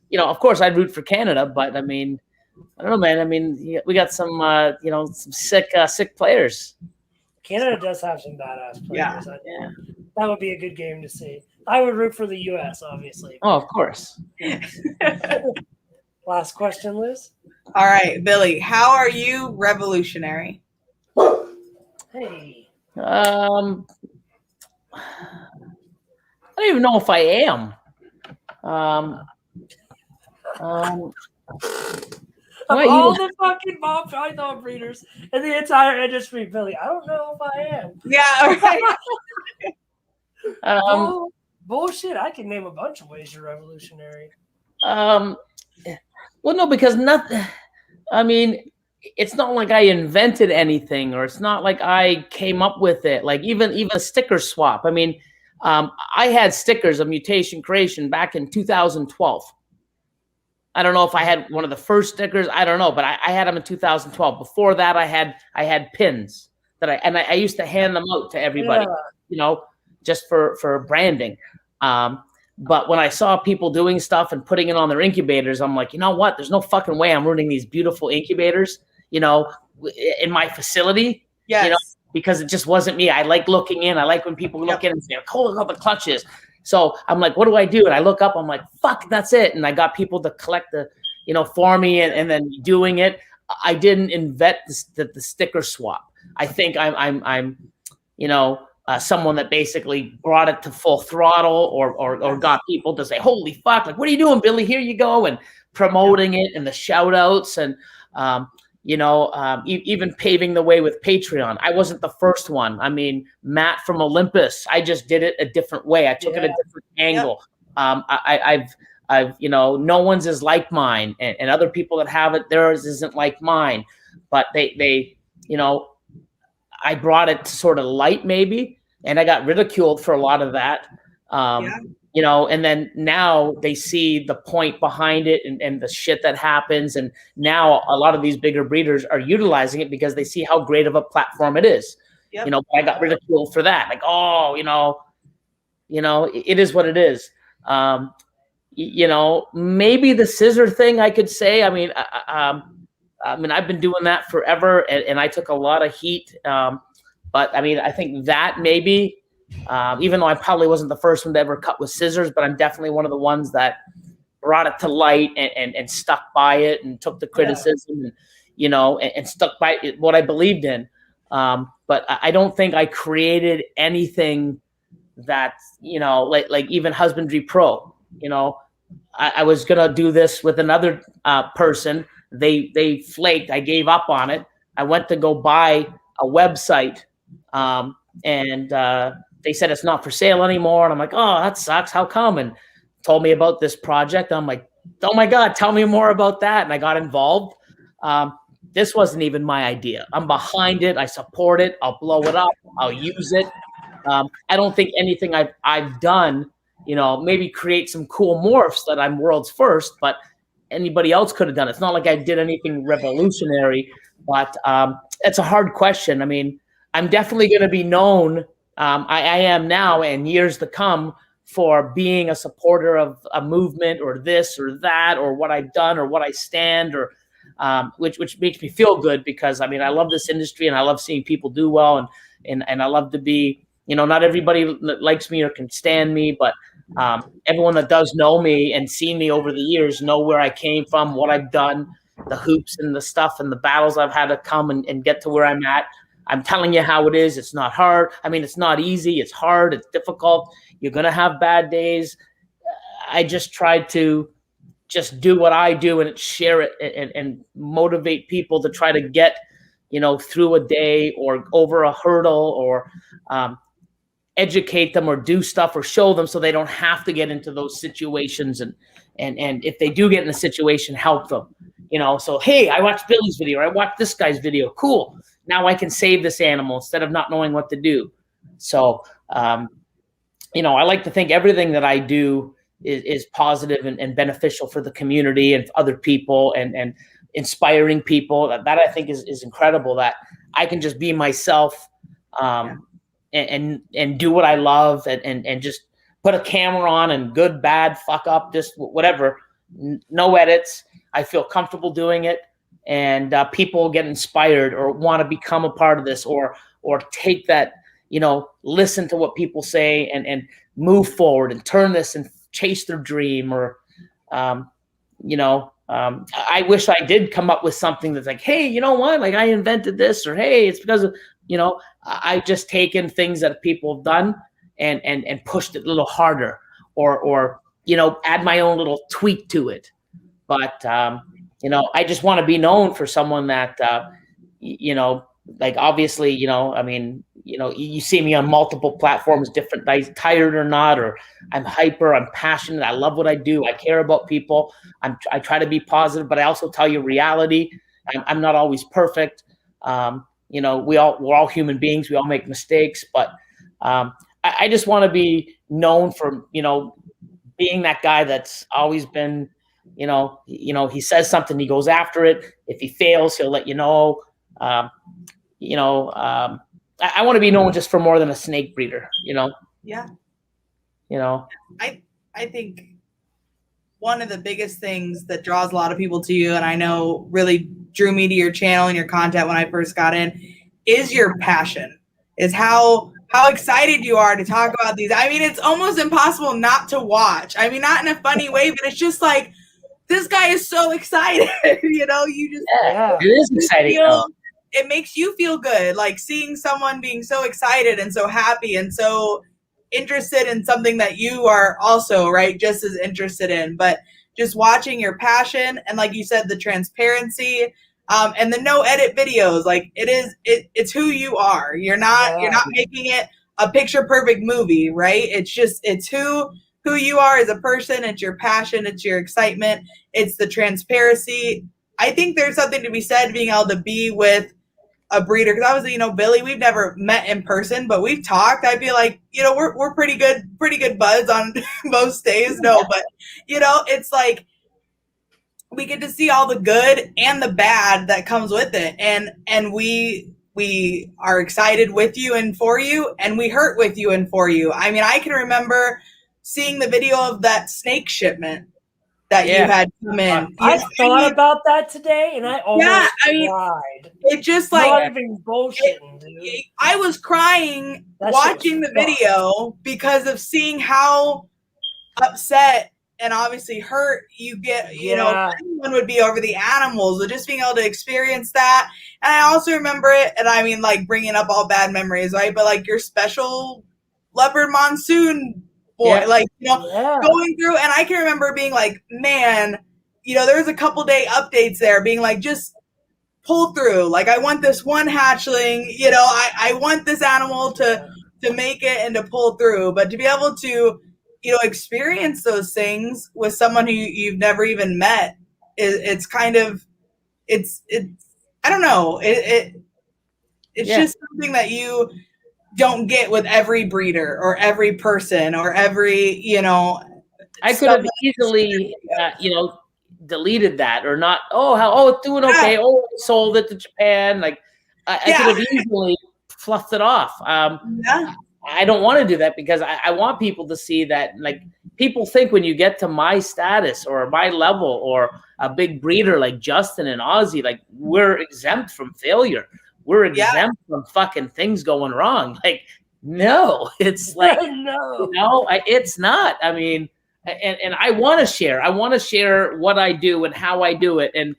You know, of course, I'd root for Canada, but I mean, I don't know, man. I mean, we got some, you know, some sick players. Canada does have some badass players. Yeah. That would be a good game to see. I would root for the U.S., obviously. Oh, of course. Last question, Liz. All right, Billy, how are you revolutionary? Hey. I don't even know if I am. Of Well, all the fucking Bob Python breeders in the entire industry, Billy, I don't know if I am. Yeah, right. Bullshit. I can name a bunch of ways you're revolutionary. Well, no, because nothing. I mean, it's not like I invented anything, or it's not like I came up with it. Like even a sticker swap. I mean, I had stickers of Mutation Creation back in 2012. I don't know if I had one of the first stickers. I don't know, but I had them in 2012. Before that, I had pins that I used to hand them out to everybody. Yeah. You know, just for branding. But when I saw people doing stuff and putting it on their incubators, I'm like, you know what? There's no fucking way I'm ruining these beautiful incubators, you know, in my facility. Yes. You know, because it just wasn't me. I like looking in. I like when people look in and say, oh, look at the clutches. So I'm like, what do I do? And I look up, I'm like, fuck, that's it. And I got people to collect the, you know, for me and then doing it. I didn't invent the sticker swap. I think I'm you know, someone that basically brought it to full throttle or got people to say, holy fuck, like, what are you doing, Billy? Here you go. And promoting it and the shout outs and, you know, even paving the way with Patreon. I wasn't the first one. I mean, Matt from Olympus, I just did it a different way. I took it a different angle. I've, you know, no one's is like mine, and other people that have it, theirs isn't like mine, but they, you know, I brought it to sort of light maybe. and I got ridiculed for a lot of that. You know, and then now they see the point behind it and the shit that happens. And now a lot of these bigger breeders are utilizing it because they see how great of a platform it is. You know, I got ridiculed for that. Like, oh, you know, it is what it is. You know, maybe the scissor thing I could say, I mean, I've been doing that forever, and I took a lot of heat. But I mean, I think that maybe, even though I probably wasn't the first one to ever cut with scissors, but I'm definitely one of the ones that brought it to light and stuck by it and took the criticism, and, you know, and stuck by it, what I believed in. But I don't think I created anything that, you know, like even Husbandry Pro, you know, I was going to do this with another person. They flaked. I gave up on it. I went to go buy a website, and they said it's not for sale anymore. And I'm like, oh, that sucks. How come? And told me about this project. I'm like, oh my God, tell me more about that. And I got involved. This wasn't even my idea. I'm behind it. I support it. I'll blow it up. I'll use it. I don't think anything I've done, you know, maybe create some cool morphs that I'm world's first, but anybody else could have done it. It's not like I did anything revolutionary, but it's a hard question. I mean, I'm definitely going to be known. I am now and years to come for being a supporter of a movement or this or that or what I've done or what I stand, or which makes me feel good, because I mean, I love this industry and I love seeing people do well, and I love to be, you know, not everybody likes me or can stand me, but everyone that does know me and seen me over the years know where I came from, what I've done, the hoops and the stuff and the battles I've had to come and get to where I'm at. I'm telling you how it is. It's not hard. I mean, it's not easy. It's hard. It's difficult. You're going to have bad days. I just tried to just do what I do and share it and motivate people to try to get, you know, through a day or over a hurdle, or educate them or do stuff or show them so they don't have to get into those situations. And if they do get in a situation, help them, you know. So, hey, I watched Billy's video, or I watched this guy's video. Cool. Now I can save this animal instead of not knowing what to do. So, you know, I like to think everything that I do is positive and beneficial for the community and other people, and inspiring people. That I think is incredible, that I can just be myself, and do what I love, and just put a camera on and good, bad, fuck up, just whatever, no edits. I feel comfortable doing it, and people get inspired or want to become a part of this, or take that, you know, listen to what people say and move forward and turn this and chase their dream, or, you know, I wish I did come up with something that's like, hey, you know what? Like, I invented this, or hey, it's because of, you know, I've just taken things that people have done and pushed it a little harder, or, you know, add my own little tweak to it. But, you know, I just want to be known for someone that, you know, like, obviously, you know, I mean, you know, you see me on multiple platforms, different days, tired or not, or I'm hyper, I'm passionate, I love what I do, I care about people, I try to be positive, but I also tell you reality. I'm not always perfect. You know, we're all human beings, we all make mistakes, but I just want to be known for, you know, being that guy that's always been, you know, he says something, he goes after it. If he fails, he'll let you know. You know, I want to be known just for more than a snake breeder, you know? Yeah. You know? I think one of the biggest things that draws a lot of people to you, and I know really drew me to your channel and your content when I first got in, is your passion, is how excited you are to talk about these. I mean, it's almost impossible not to watch. I mean, not in a funny way, but it's just like, this guy is so excited. You know, you just, it is exciting. It makes you feel good, like seeing someone being so excited and so happy and so interested in something that you are also, right, just as interested in. But just watching your passion, and like you said, the transparency, and the no edit videos, like it's who you are. You're not making it a picture perfect movie, right? It's who you are as a person. It's your passion, it's your excitement, it's the transparency. I think there's something to be said being able to be with a breeder, because obviously, Billy, we've never met in person, but we've talked. I'd be like, we're pretty good buds on most days. No, but it's like we get to see all the good and the bad that comes with it, and we are excited with you and for you, and we hurt with you and for you. I mean, I can remember seeing the video of that snake shipment that you had come in. I thought about that today, and I almost cried. It just like not even bullshitting, dude. I was crying watching the video because of seeing how upset and obviously hurt you get. Anyone would be over the animals, but just being able to experience that. And I also remember it, and I mean, like bringing up all bad memories, right? But like your special leopard monsoon boy, going through, and I can remember being like, man, there was a couple day updates there being like, just pull through. Like, I want this one hatchling, I want this animal to make it and to pull through. But to be able to, experience those things with someone who you've never even met, it's kind of, it's I don't know. It's just something that you don't get with every breeder or every person or every, I could have easily, deleted that or not. It's doing okay. I sold it to Japan. Like I could have easily fluffed it off. I don't want to do that because I want people to see that, like, people think when you get to my status or my level or a big breeder like Justin and Ozzy, like, we're exempt from failure. We're exempt from fucking things going wrong. Like, no, it's like, no, it's not. I mean, and I want to share. I want to share what I do and how I do it. And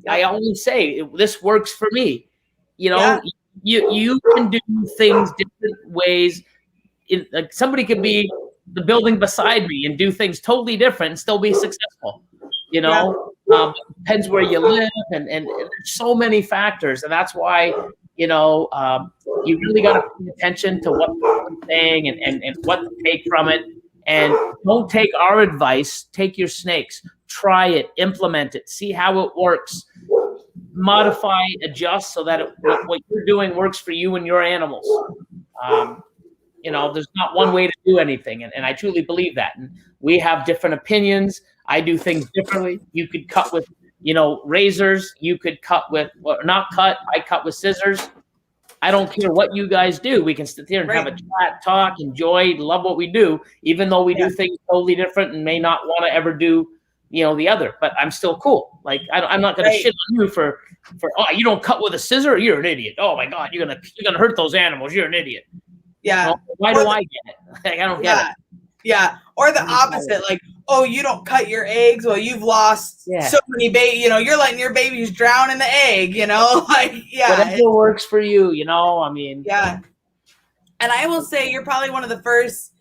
I always say, this works for me. You can do things different ways. Like, somebody could be the building beside me and do things totally different and still be successful. Depends where you live, and there's so many factors, and that's why you really got to pay attention to what people are saying and what to take from it. And don't take our advice. Take your snakes. Try it. Implement it. See how it works. Modify, adjust so that what you're doing works for you and your animals. There's not one way to do anything, and I truly believe that. And we have different opinions. I do things differently. You could cut with, razors. You could cut with, not cut. I cut with scissors. I don't care what you guys do. We can sit here and have a chat, talk, enjoy, love what we do, even though we do things totally different and may not want to ever do, the other. But I'm still cool. Like, I'm not going to shit on you for you don't cut with a scissor. You're an idiot. Oh my God, you're gonna hurt those animals. You're an idiot. Yeah. Well, why do I get it? Like, I don't get it. Yeah. Or the opposite, like, you don't cut your eggs. Well, you've lost so many babies. You're letting your babies drown in the egg. Whatever works for you. I mean. Yeah. And I will say, you're probably one of the first,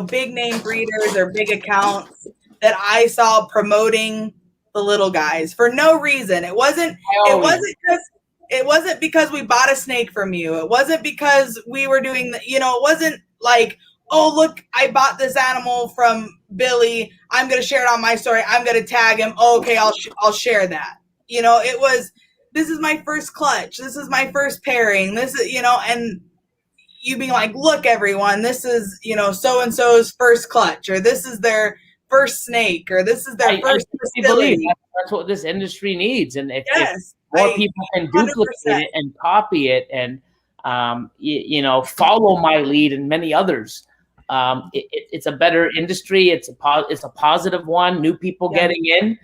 big name breeders or big accounts that I saw promoting the little guys for no reason. It wasn't because we bought a snake from you. It wasn't because we were doing it wasn't like, oh, look, I bought this animal from Billy. I'm going to share it on my story. I'm going to tag him. Oh, okay, I'll share that. It was, this is my first clutch. This is my first pairing. This is, and you being like, look, everyone, this is, so-and-so's first clutch, or this is their first snake, or this is their first facility. That's what this industry needs. And if more people can duplicate 100%. It and copy it and, follow my lead and many others, it's a better industry. It's a positive one. New people getting in,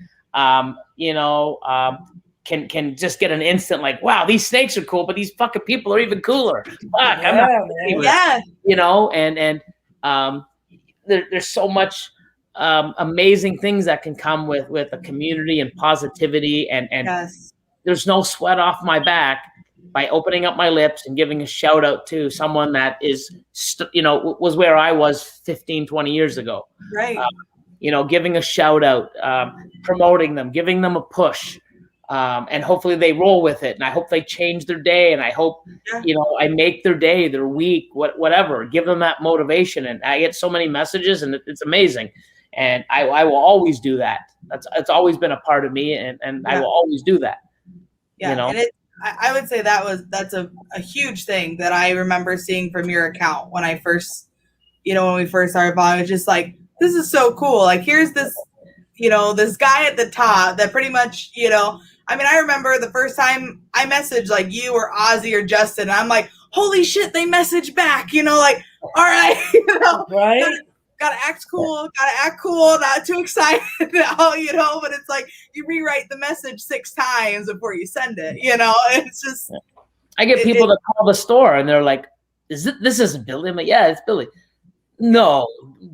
can just get an instant like, wow, these snakes are cool, but these fucking people are even cooler. Fuck, there's so much amazing things that can come with a community and positivity, and there's no sweat off my back by opening up my lips and giving a shout out to someone that is, was where I was 15, 20 years ago. Right. Giving a shout out, promoting them, giving them a push, and hopefully they roll with it. And I hope they change their day. And I hope, I make their day, their week, whatever, give them that motivation. And I get so many messages, and it's amazing. And I will always do that. It's always been a part of me, and I will always do that. Yeah. And I would say that's a huge thing that I remember seeing from your account when I first, when we first started following. It's just like, this is so cool. Like, here's this, this guy at the top that pretty much, I remember the first time I messaged like you or Ozzy or Justin, and I'm like, holy shit, they messaged back, like, all right, right. Gotta act cool, not too excited now, but it's like you rewrite the message 6 times before you send it, it's just. I get people that call the store and they're like, this isn't Billy? I'm like, yeah, it's Billy. No,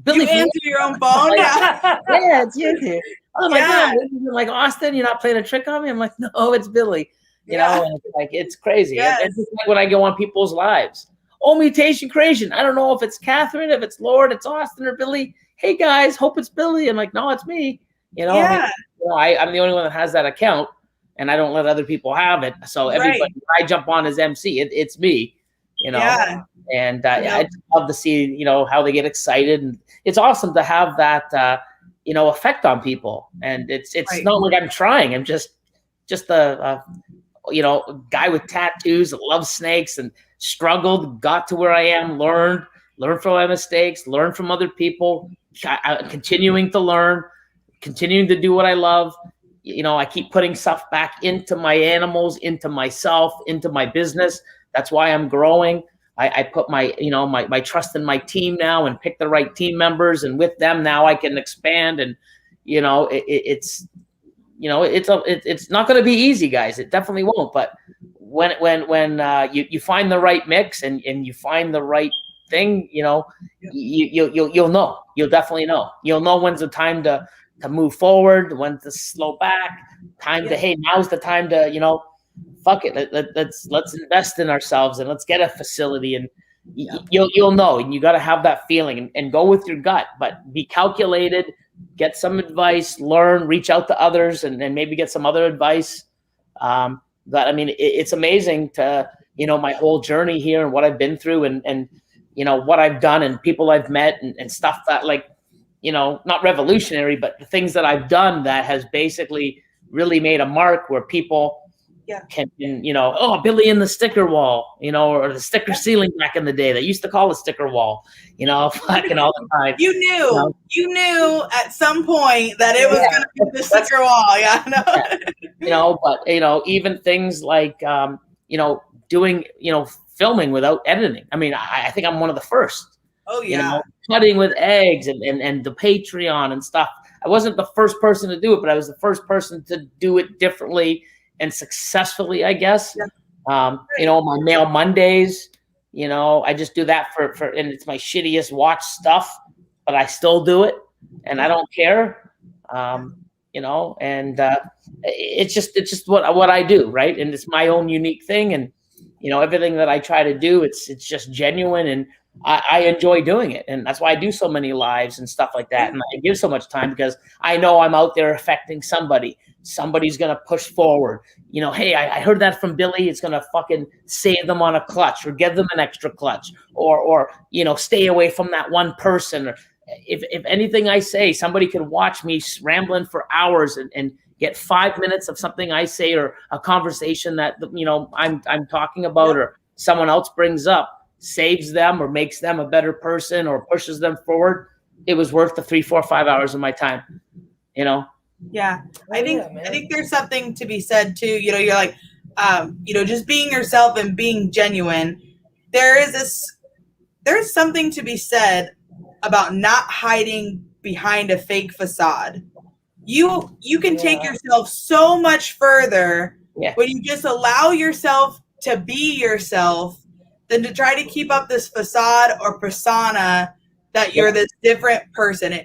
Billy. You answer your own phone? Yeah, it's you. Oh my God, you're like, Austin, you're not playing a trick on me? I'm like, no, it's Billy. You know, and it's crazy. Yes. It's just like when I go on people's lives. Oh, Mutation Creation. I don't know if it's Catherine, if it's Lord, it's Austin or Billy. Hey guys, hope it's Billy. I'm like, no, it's me. I'm the only one that has that account, and I don't let other people have it. So everybody, I jump on as MC. It's me. And I just love to see how they get excited, and it's awesome to have that effect on people. And it's not like I'm trying. I'm just a guy with tattoos that loves snakes and struggled, got to where I am, learned from my mistakes, learned from other people, continuing to learn, continuing to do what I love. I keep putting stuff back into my animals, into myself, into my business. That's why I'm growing. I put my my trust in my team now and pick the right team members, and with them now I can expand. And it's not going to be easy, guys. It definitely won't. But when you find the right mix and you find the right thing, you'll know. You'll definitely know. You'll know when's the time to move forward, when to slow back. Hey, now's the time to fuck it. Let's invest in ourselves and let's get a facility. And you'll know. And you got to have that feeling and go with your gut, but be calculated. Get some advice, learn, reach out to others, and maybe get some other advice. But it's amazing to, my whole journey here and what I've been through and what I've done and people I've met and stuff that not revolutionary, but the things that I've done that has basically really made a mark where people can, oh, Billy in the sticker wall, or the sticker ceiling back in the day. They used to call it sticker wall, fucking all the time. You knew at some point that it was going to be the sticker wall. But even things like, doing, filming without editing. I think I'm one of the first. Oh yeah. Cutting with eggs and the Patreon and stuff. I wasn't the first person to do it, but I was the first person to do it differently and successfully, I guess. My Mail Mondays, I just do that for and it's my shittiest watch stuff, but I still do it and I don't care. It's just what I do, right? And it's my own unique thing, and everything that I try to do, it's just genuine, and I enjoy doing it. And that's why I do so many lives and stuff like that. And I give so much time because I know I'm out there affecting somebody. Somebody's going to push forward. Hey, I heard that from Billy. It's going to fucking save them on a clutch or give them an extra clutch or stay away from that one person. Or if anything I say, somebody can watch me rambling for hours and get 5 minutes of something I say or a conversation that, I'm talking about or someone else brings up, saves them or makes them a better person or pushes them forward. It was worth the 3, 4, 5 hours of my time, Yeah. I think there's something to be said too. You're like, just being yourself and being genuine. There's something to be said about not hiding behind a fake facade. You can take yourself so much further when you just allow yourself to be yourself than to try to keep up this facade or persona that you're this different person.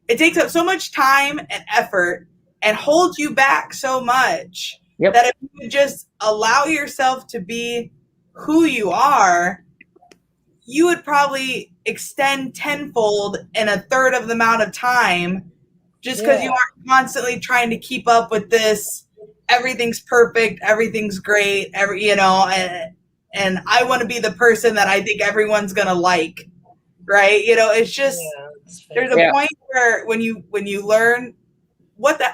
It takes up so much time and effort and holds you back so much that if you would just allow yourself to be who you are, you would probably extend tenfold in a third of the amount of time just because you aren't constantly trying to keep up with this. Everything's perfect. Everything's great. And I want to be the person that I think everyone's going to like. Right. It's just, there's a point where when you learn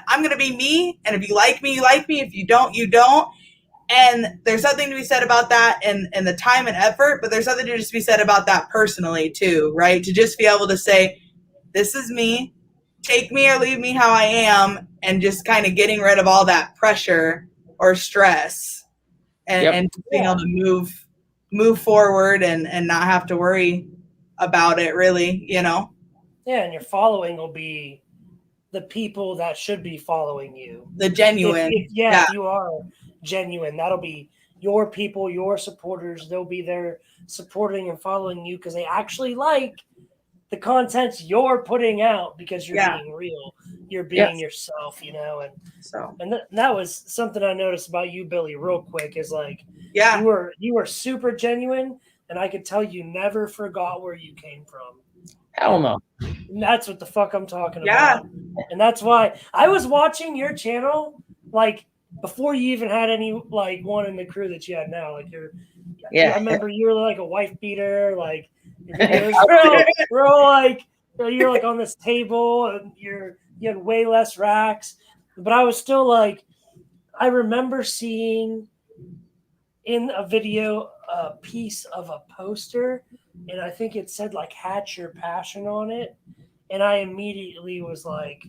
I'm going to be me. And if you like me, you like me. If you don't, you don't. And there's something to be said about that and the time and effort, but there's something to just be said about that personally too, right? To just be able to say, this is me, take me or leave me how I am, and just kind of getting rid of all that pressure or stress and being able to move forward and not have to worry about it really, you know? Yeah, and your following will be the people that should be following you. The genuine. If you are genuine, that'll be your people, your supporters. They'll be there supporting and following you because they actually like the content you're putting out because you're being real. You're being yourself, you know? And that was something I noticed about you, Billy, real quick, is like, you were super genuine, and I could tell you never forgot where you came from. Hell no. And that's what the fuck I'm talking about. And that's why I was watching your channel like before you even had any like one in the crew that you had now. Like I remember you were like a wife beater, like your videos bro, like you're like on this table and you had way less racks. But I was still like, I remember seeing in a video a piece of a poster, and I think it said like "Hatch Your Passion" on it, and I immediately was like,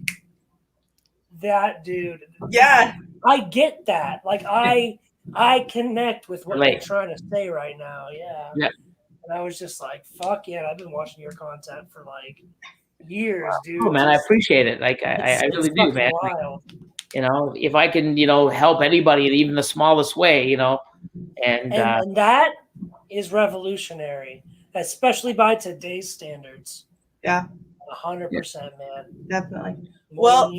that dude. Yeah, I get that. Like I connect with what you're trying to say right now. Yeah. And I was just like, fuck yeah, I've been watching your content for like years, dude. Oh man, I appreciate it. Like I really do, man. You know, if I can, you know, help anybody in even the smallest way, you know, and that is revolutionary, especially by today's standards. Yeah. 100%, man. Definitely. Well,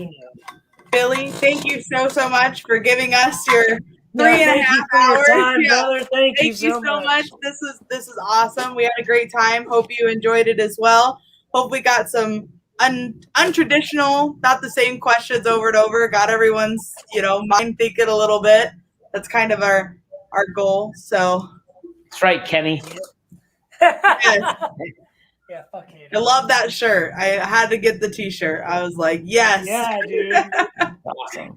Billy, thank you so much for giving us your 3.5 hours. Brother. Thank you so much. This is awesome. We had a great time. Hope you enjoyed it as well. Hope we got some untraditional, not the same questions over and over. Got everyone's, you know, mind thinking a little bit. That's kind of our goal. So that's right, Kenny. Yes. Yeah, fuck it. I love that shirt. I had to get the t-shirt. I was like, yes. Yeah, dude. Awesome.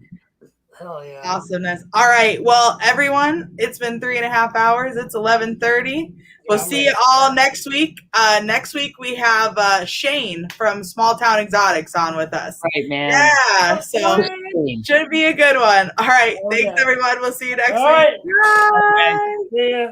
Hell yeah. Awesomeness. All right. Well, everyone, it's been 3.5 hours. It's 11:30. We'll see you all next week. Next week we have Shane from Small Town Exotics on with us. Right, man. Yeah. So should be a good one. All right. Thanks, everyone. We'll see you next week. Right. Bye. Okay. See ya.